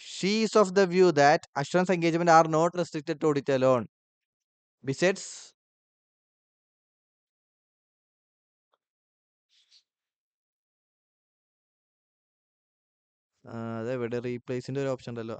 She is of the view that assurance engagement are not restricted to audit alone. Besides, അതെവിടെ റീപ്ലേസിന്റെ ഒരു option ഉണ്ടല്ലോ.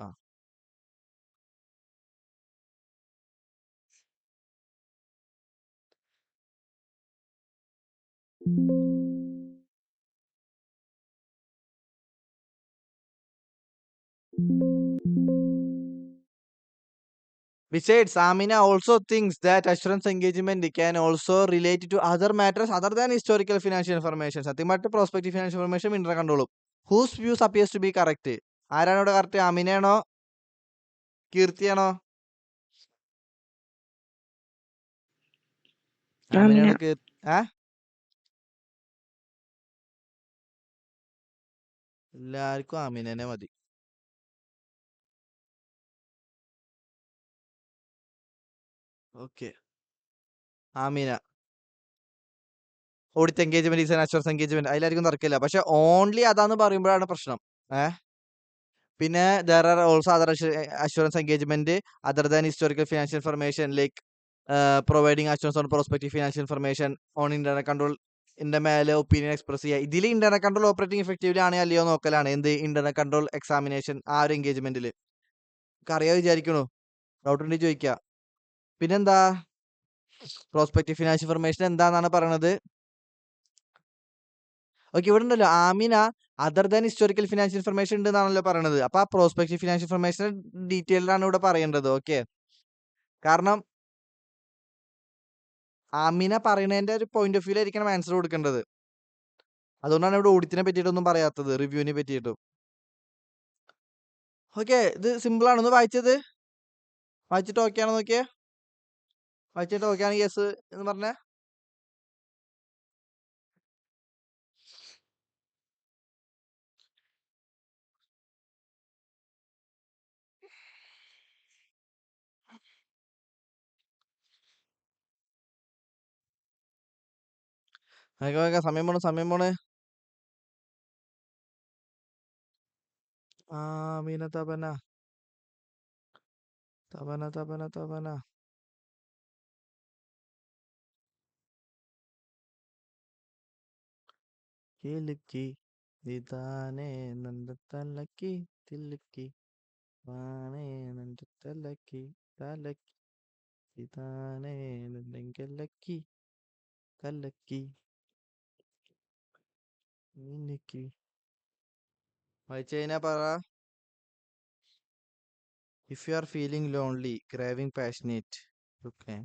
Besides, Amina also thinks that assurance engagement can also relate to other matters other than historical financial information. സത്യമായിട്ട് prospective financial information ഇന്റർ കണ്ടോളും. Whose views appears to be correct? ആരാണ് ഇവിടെ correct? അമിനയാണോ കീർത്തിയാണോ? അമിനയാണോ എല്ലാവർക്കും അമിനനെ മതി. Okay, Ameena audit engagement is an assurance engagement, അതിലായിരിക്കും തർക്കമില്ല. പക്ഷെ ഓൺലി അതാന്ന് പറയുമ്പോഴാണ് പ്രശ്നം. പിന്നെ there are also other assurance engagement other than historical financial information like providing assurance on prospective financial information on internal control ന്റെ മേലെ ഒപ്പീനിയൻ എക്സ്പ്രസ് ചെയ്യുക. ഇതിൽ ഇന്റർണൽ കൺട്രോൾ ഓപ്പറേറ്റിംഗ് ഇഫക്റ്റീവ്ലി ആണോ അല്ലയോ നോക്കലാണ്. എന്ത് ഇന്റർണൽ കൺട്രോൾ എക്സാമിനേഷൻ ആ ഒരു എൻഗേജ്മെന്റിൽ അറിയാൻ വിചാരിക്കണു. ഡൗട്ട് ഉണ്ടെങ്കിൽ ചോദിക്കുക. പിന്നെന്താ പ്രോസ്പെക്റ്റീവ് ഫിനാൻഷ്യൽ ഇൻഫർമേഷൻ എന്താണെന്നാണ് പറയണത്. ഓക്കെ, ഇവിടെ ഉണ്ടല്ലോ Amina other than historical financial information ഉണ്ട് എന്നാണല്ലോ പറയണത്. അപ്പൊ ആ പ്രോസ്പെക്റ്റീവ് ഫിനാൻഷ്യൽ ഇൻഫർമേഷൻ ഡീറ്റെയിൽഡ് ആണ് ഇവിടെ പറയേണ്ടത്. ഓക്കെ, കാരണം ആമിന പറയുന്നതിന്റെ ഒരു പോയിന്റ് ഓഫ് വ്യൂ ആയിരിക്കണം ആൻസർ കൊടുക്കേണ്ടത്. അതുകൊണ്ടാണ് ഇവിടെ ഓഡിറ്റിനെ പറ്റിയിട്ടൊന്നും പറയാത്തത്, റിവ്യൂവിനെ പറ്റിയിട്ടും. ഓക്കെ, ഇത് സിമ്പിൾ ആണ്. ഒന്ന് വായിച്ചിട്ട് ഓക്കെ ആണോ നോക്കിയേ. വായിച്ചിട്ട് ഓക്കെ ആണ് യെസ് എന്ന് പറഞ്ഞേ. സമയം പോണ്. ആമീന തപന. കിലുക്കി ഇതാനേ നന്ദത്തലക്കി തിലുക്കി വാനേ നന്ദത്തലക്കി തലക്കി ഇതാനേ നന്ദങ്കലക്കി കലക്കി മിനുക്കി. വായിച്ചു കഴിഞ്ഞാ പറ. If you are feeling lonely, craving passionate, okay.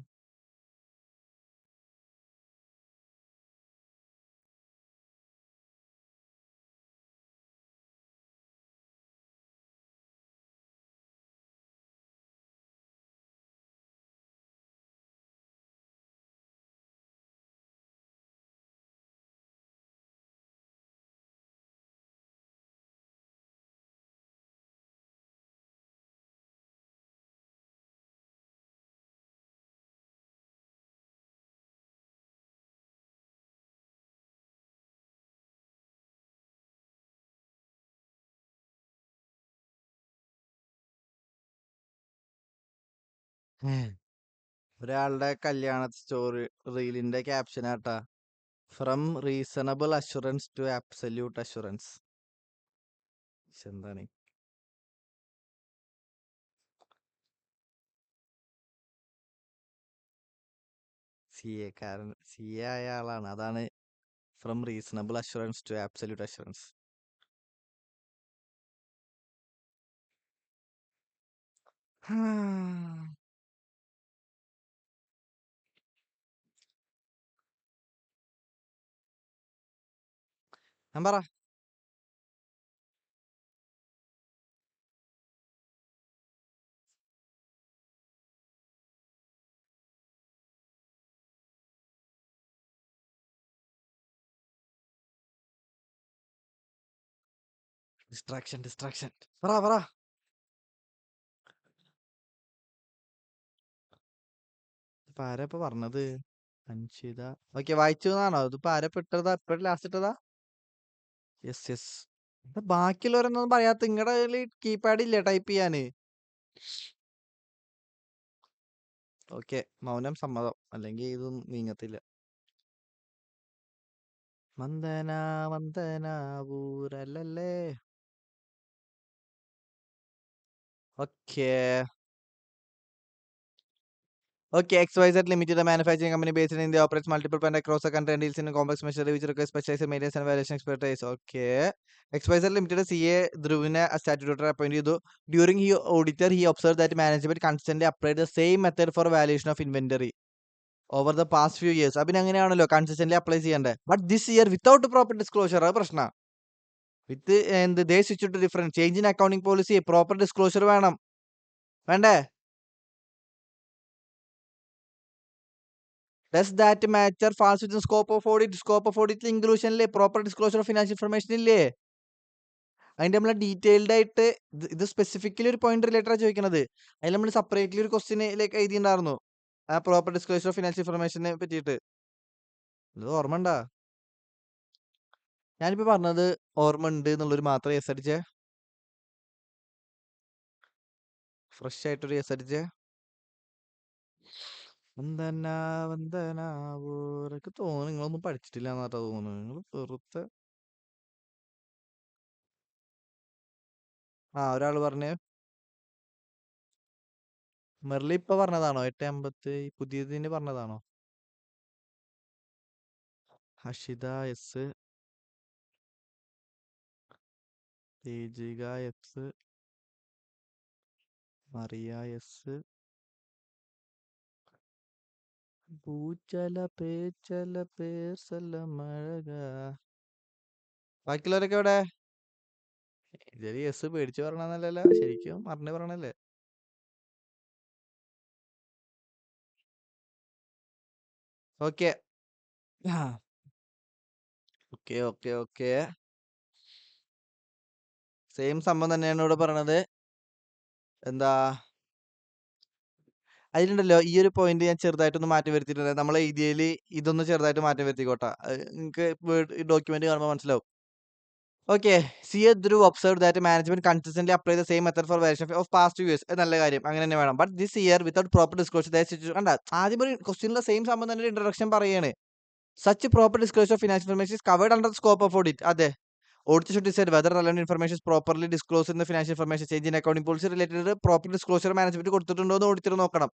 ഒരാളുടെ കല്യാണ സ്റ്റോറി റീലിന്റെ ക്യാപ്ഷൻ ആട്ടാ, from reasonable assurance to absolute assurance. എന്താണ് സി എ ആയ ആളാണ്. അതാണ് from reasonable assurance to absolute assurance. ഞാൻ പറ. ഡിസ്ട്രാക്ഷൻ പറ. ഇപ്പൊ ആരാ ഇപ്പൊ പറഞ്ഞത്? അൻഷിത. ഓക്കെ, വായിച്ചു എന്നാണോ? ഇതിപ്പോ ആരാ ഇട്ടതാ? ഇപ്പഴ ലാസ്റ്റ് ഇട്ടതാ? യെസ്. ബാക്കിയുള്ളവരൊന്നും പറയാത്ത നിങ്ങളുടെ കയ്യിൽ കീപാഡ് ഇല്ലേ ടൈപ്പ് ചെയ്യാന്? ഓക്കെ, മൗനം സമ്മതം, അല്ലെങ്കിൽ ഇതൊന്നും നീങ്ങത്തില്ല. Vandana ഊരല്ലേ Okay. Okay, XYZ Limited, a manufacturing company based in India, operates multiple plants across the country and deals in complex machinery which requires specialized maintenance and variation expertise. Okay. XYZ Limited CA Dhruvine a statutory appointed. During he auditor, he observed that management constantly applied the same method for valuation of inventory over the past few years. Abhin anganeyanallo consistently apply cheyande. But this year without proper disclosure adu prashna. With and they switched to different change in accounting policy, proper disclosure വേണം. വേണ്ടേ? Does that matter falls within scope of audit? Scope of audit inclusion proper disclosure of financial information ഇല്ലേ? അതിന്റെ നമ്മൾ detailed ആയിട്ട് ഇത് specifically ഒരു point related ആ ചോദിക്കണത്. അതിൽ നമ്മൾ സെപ്പറേറ്റ്ലി ഒരു ക്വസ്റ്റ്യനിലേക്ക് എഴുതിയിട്ടുണ്ടായിരുന്നു ആ പ്രോപ്പർ ഡിസ്ക്ലോസർ ഓഫ് ഫിനാൻഷ്യൽ ഇൻഫർമേഷനെ പറ്റിയിട്ട്. ഇത് ഓർമ്മ ഉണ്ടാ? ഞാനിപ്പോ പറഞ്ഞത് ഓർമ്മ ഉണ്ട് എന്നുള്ളൊരു മാത്രം എസ് അടിച്ചേ. ഫ്രഷ് ആയിട്ടൊരു എസ് അടിച്ചേ. വന്ദന വന്ദന എനിക്ക് തോന്നുന്നു നിങ്ങളൊന്നും പഠിച്ചിട്ടില്ല എന്നാട്ടാ തോന്നുന്നു. നിങ്ങൾ വെറുതെ ഒരാള് പറഞ്ഞേ. മെർലി ഇപ്പൊ പറഞ്ഞതാണോ? 8:50 പുതിയതിന് പറഞ്ഞതാണോ? Hashitha yes, Thejika yes, Mariya yes, പൂച്ചല പേച്ചല പേർസല മഴക. ബാക്കിയുള്ളവരൊക്കെ എവിടെ? ജലി എസ് പേടിച്ച് പറഞ്ഞല്ല, ശരിക്കും അറിഞ്ഞു പറയണല്ലേ? Okay okay okay okay same സംഭവം തന്നെയാണ് ഇവിടെ പറയണത്. എന്താ അതിലുണ്ടല്ലോ ഈ ഒരു പോയിന്റ് ഞാൻ ചെറുതായിട്ടൊന്ന് മാറ്റം വരുത്തിയിട്ടുണ്ട്. നമ്മളെ എഴുതിയതിൽ ഇതൊന്ന് ചെറുതായിട്ട് മാറ്റം വരുത്തിക്കോട്ടെ. നിങ്ങൾക്ക് ഡോക്യുമെന്റ് കാണുമ്പോൾ മനസ്സിലാവും. Okay, CA Dhruv observed that management consistently apply the same method for variation of past 2 years. നല്ല കാര്യം അങ്ങനെ തന്നെ വേണം. But this year without proper disclosure കണ്ട ആദ്യം ഒരു ക്വസ്റ്റ്യനിലെ സെയിം സംഭവം തന്നെ ഇൻട്രൊഡക്ഷൻ പറയാണ്. Such proper disclosure of financial information is covered under the scope of audit. അതെ, auditor should decide whether relevant information is properly disclosed in the financial information. Change in accounting policy related proper disclosure management കൊടുത്തിട്ടുണ്ടോ എന്ന് auditor നോക്കണം.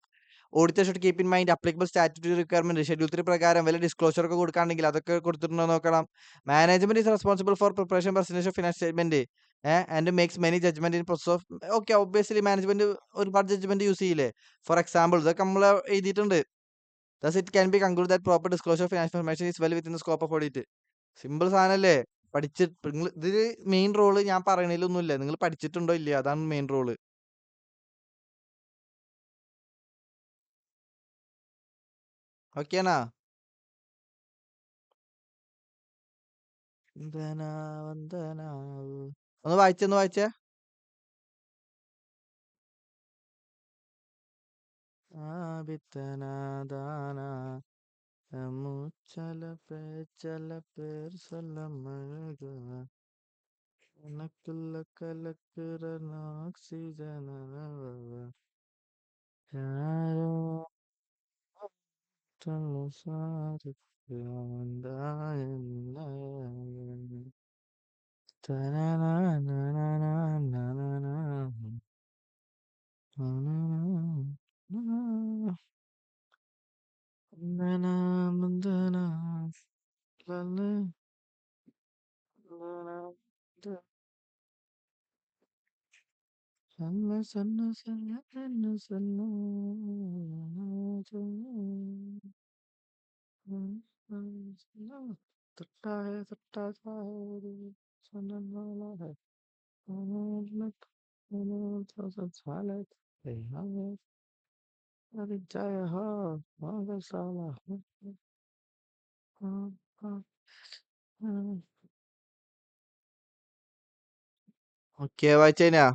Auditor should keep in mind applicable statutory requirement. Schedule 3 പ്രകാരം വല്ല disclosure ഒക്കെ കൊടുക്കുകയാണെങ്കിൽ അതൊക്കെ കൊടുത്തിട്ടുണ്ടോ നോക്കണം. Management is responsible for preparation presentation of financial statement and makes many judgment in process of. Okay, obviously management ഒരുപാട് ജഡ്ജ്മെന്റ് യൂസ് ചെയ്യില്ലേ? For example ഇതൊക്കെ നമ്മൾ എഴുതിയിട്ടുണ്ട്. Thus it can be concluded that proper disclosure of financial information is well within the scope of audit. Simple സാധനല്ലേ? നിങ്ങൾ ഇതില് main role ഞാൻ പറയണതിലൊന്നുമില്ല. നിങ്ങൾ പഠിച്ചിട്ടുണ്ടോ ഇല്ല, അതാണ് മെയിൻ റോള്. ഓക്കെയാണാ? വന്ദന വന്ദന ഒന്ന് വായിച്ചേ. ആബിത്തനാദാന മുച്ചല പേച്ചല പേർ സല മഴക കണക്കുള്ള കലക്കുറ ഓക്സിജന ആരോ ജയ ഹോ മംഗളശാല. ഓക്കെ, വായിച്ചേനാ?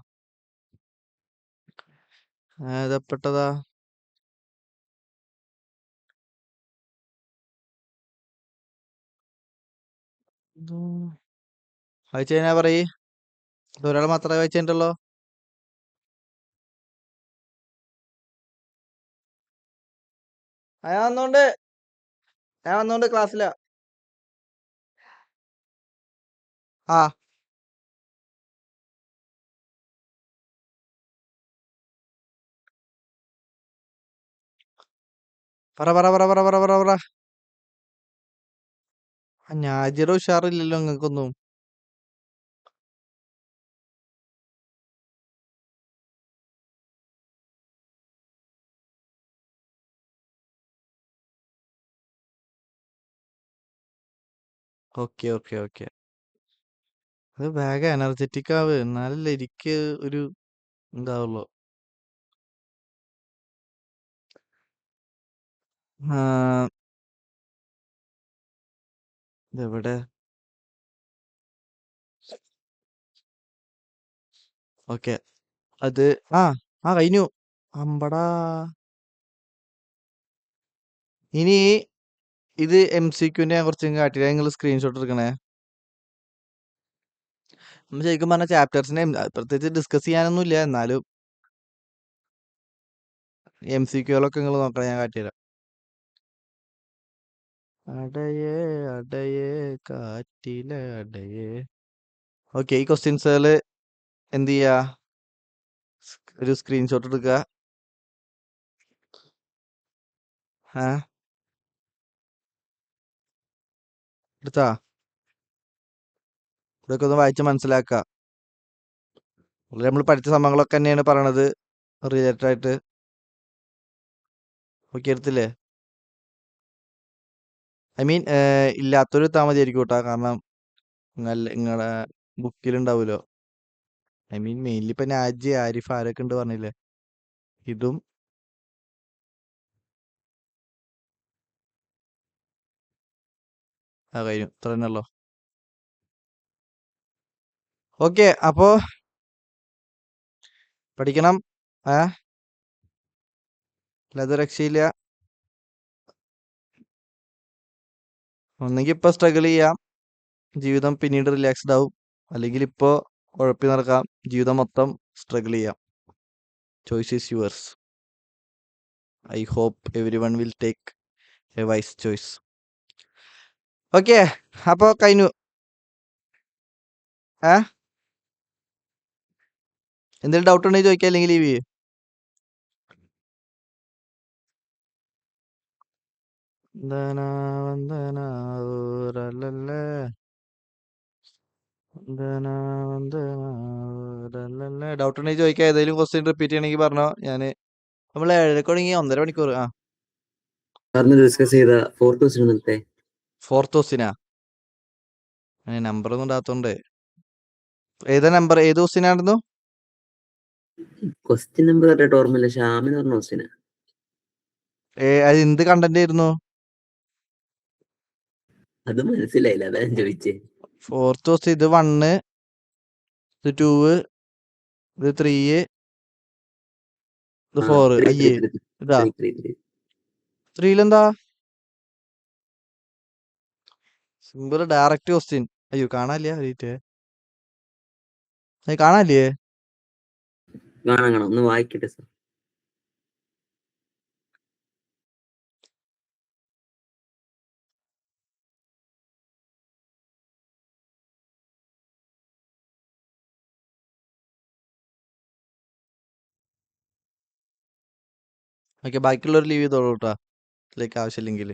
ഏതപ്പെട്ടതാ? വായിച്ചേനാ പറയ്. ഒരാൾ മാത്രമേ വായിച്ചിട്ടുള്ളൂ. ഞാൻ വന്നോണ്ട് ക്ലാസ്സിലാ. ആ പറ. നാജിറ ഉഷാറില്ലല്ലോ നിങ്ങൾക്കൊന്നും. ഓക്കെ. അത് വേഗം എനർജറ്റിക് ആവ്, എന്നാലല്ലേ എനിക്ക് ഒരു ഇതാവുള്ളൂ. ഇതെവിടെ? ഓക്കെ, അത് കഴിഞ്ഞു. അമ്പടാ. ഇനി ഇത് MCQന്റെ ഞാൻ കുറച്ചും കാട്ടില്ല, നിങ്ങൾ സ്ക്രീൻഷോട്ട് എടുക്കണേ. നമ്മൾ ശരിക്കും പറഞ്ഞ ചാപ്റ്റേഴ്സിനെ പ്രത്യേകിച്ച് ഡിസ്കസ് ചെയ്യാനൊന്നും ഇല്ല, എന്നാലും MCQകളൊക്കെ നിങ്ങൾ നോക്കണം, ഞാൻ കാട്ടിത്തരാം. അടയേ കാറ്റിലെ അടയേ. ഓക്കെ, ഈ ക്വസ്റ്റ്യൻസുകൾ എന്ത് ചെയ്യാ, ഒരു സ്ക്രീൻഷോട്ട് എടുക്കുക. എടുത്താ ഇതൊക്കെ ഒന്ന് വായിച്ച് മനസ്സിലാക്കുക. നമ്മൾ പഠിച്ച സംഭവങ്ങളൊക്കെ തന്നെയാണ് പറയണത് റിലേറ്റഡ് ആയിട്ട്. ഓക്കെ, എടുത്തില്ലേ? ഐ മീൻ ഇല്ലാത്തൊരു എത്താൻ മതിയായിരിക്കും കേട്ടോ, കാരണം നിങ്ങളെ ബുക്കിലുണ്ടാവുമല്ലോ. ഐ മീൻ മെയിൻലി ഇപ്പൊ നാജി, ആരിഫ്, ആരൊക്കെ ഉണ്ട് പറഞ്ഞില്ലേ. ഇതും കഴിഞ്ഞു, ഇത്ര തന്നെ ഉള്ളു. ഓക്കെ, അപ്പോ പഠിക്കണം. അല്ലാതെ രക്ഷയില്ല. ഒന്നെങ്കിൽ ഇപ്പൊ സ്ട്രഗിൾ ചെയ്യാം, ജീവിതം പിന്നീട് റിലാക്സ്ഡ് ആവും. അല്ലെങ്കിൽ ഇപ്പോ ഉഴപ്പി നടക്കാം, ജീവിതം മൊത്തം സ്ട്രഗിൾ ചെയ്യാം. Choice is yours. I hope every one will take a wise choice. Okay, അപ്പോ കഴിഞ്ഞു. എന്തെങ്കിലും ഡൗട്ട് ഉണ്ടെങ്കിൽ ചോദിക്കാം, അല്ലെങ്കിൽ ലീവ് ചെയ്യേ. ഡൗട്ട് ഉണ്ടെങ്കിൽ ചോദിക്കാം. ഏതെങ്കിലും ക്വസ്റ്റ്യൻ റിപ്പീറ്റ് ചെയ്യണമെങ്കിൽ പറഞ്ഞോ. നമ്മൾ 7:30 തുടങ്ങി 1.5 മണിക്കൂർ. ഡിസ്കസ് ചെയ്ത ഫോർത്ത് ക്വസ്റ്റിനാ നമ്പർ ഒന്നും ഇടാത്തോണ്ട്. ഏതാ നമ്പർ? ഏത് ക്വസ്റ്റിനായിരുന്നു? ക്വസ്റ്റ്യൻ നമ്പർ ഓർമ്മയില്ല. ഷാമിന് പറഞ്ഞ ക്വസ്റ്റ്യനാ. അത് എന്ത് കണ്ടന്റ് ആയിരുന്നു? അത് മനസ്സിലായില്ല, അതാ ഞാൻ ചോദിച്ചേ. ഫോർത്ത് ക്വസ്റ്റ്യൻ ഇത് 1, ഇത് 2, ഇത് 3, ഇത് 4. അയ്യേ, ഇതാ 3-ലെന്താ? Simple direct question. അയ്യോ, കാണാനില്ല. കാണാനില്ലേ? കാണാം, ഒന്ന് വായിക്കട്ടെ സാർ. ഓക്കെ, ബാക്കിയുള്ളവർ ലീവ് ചെയ്തോളൂ കേട്ടോ, ഇതിലേക്ക് ആവശ്യമില്ലെങ്കിൽ.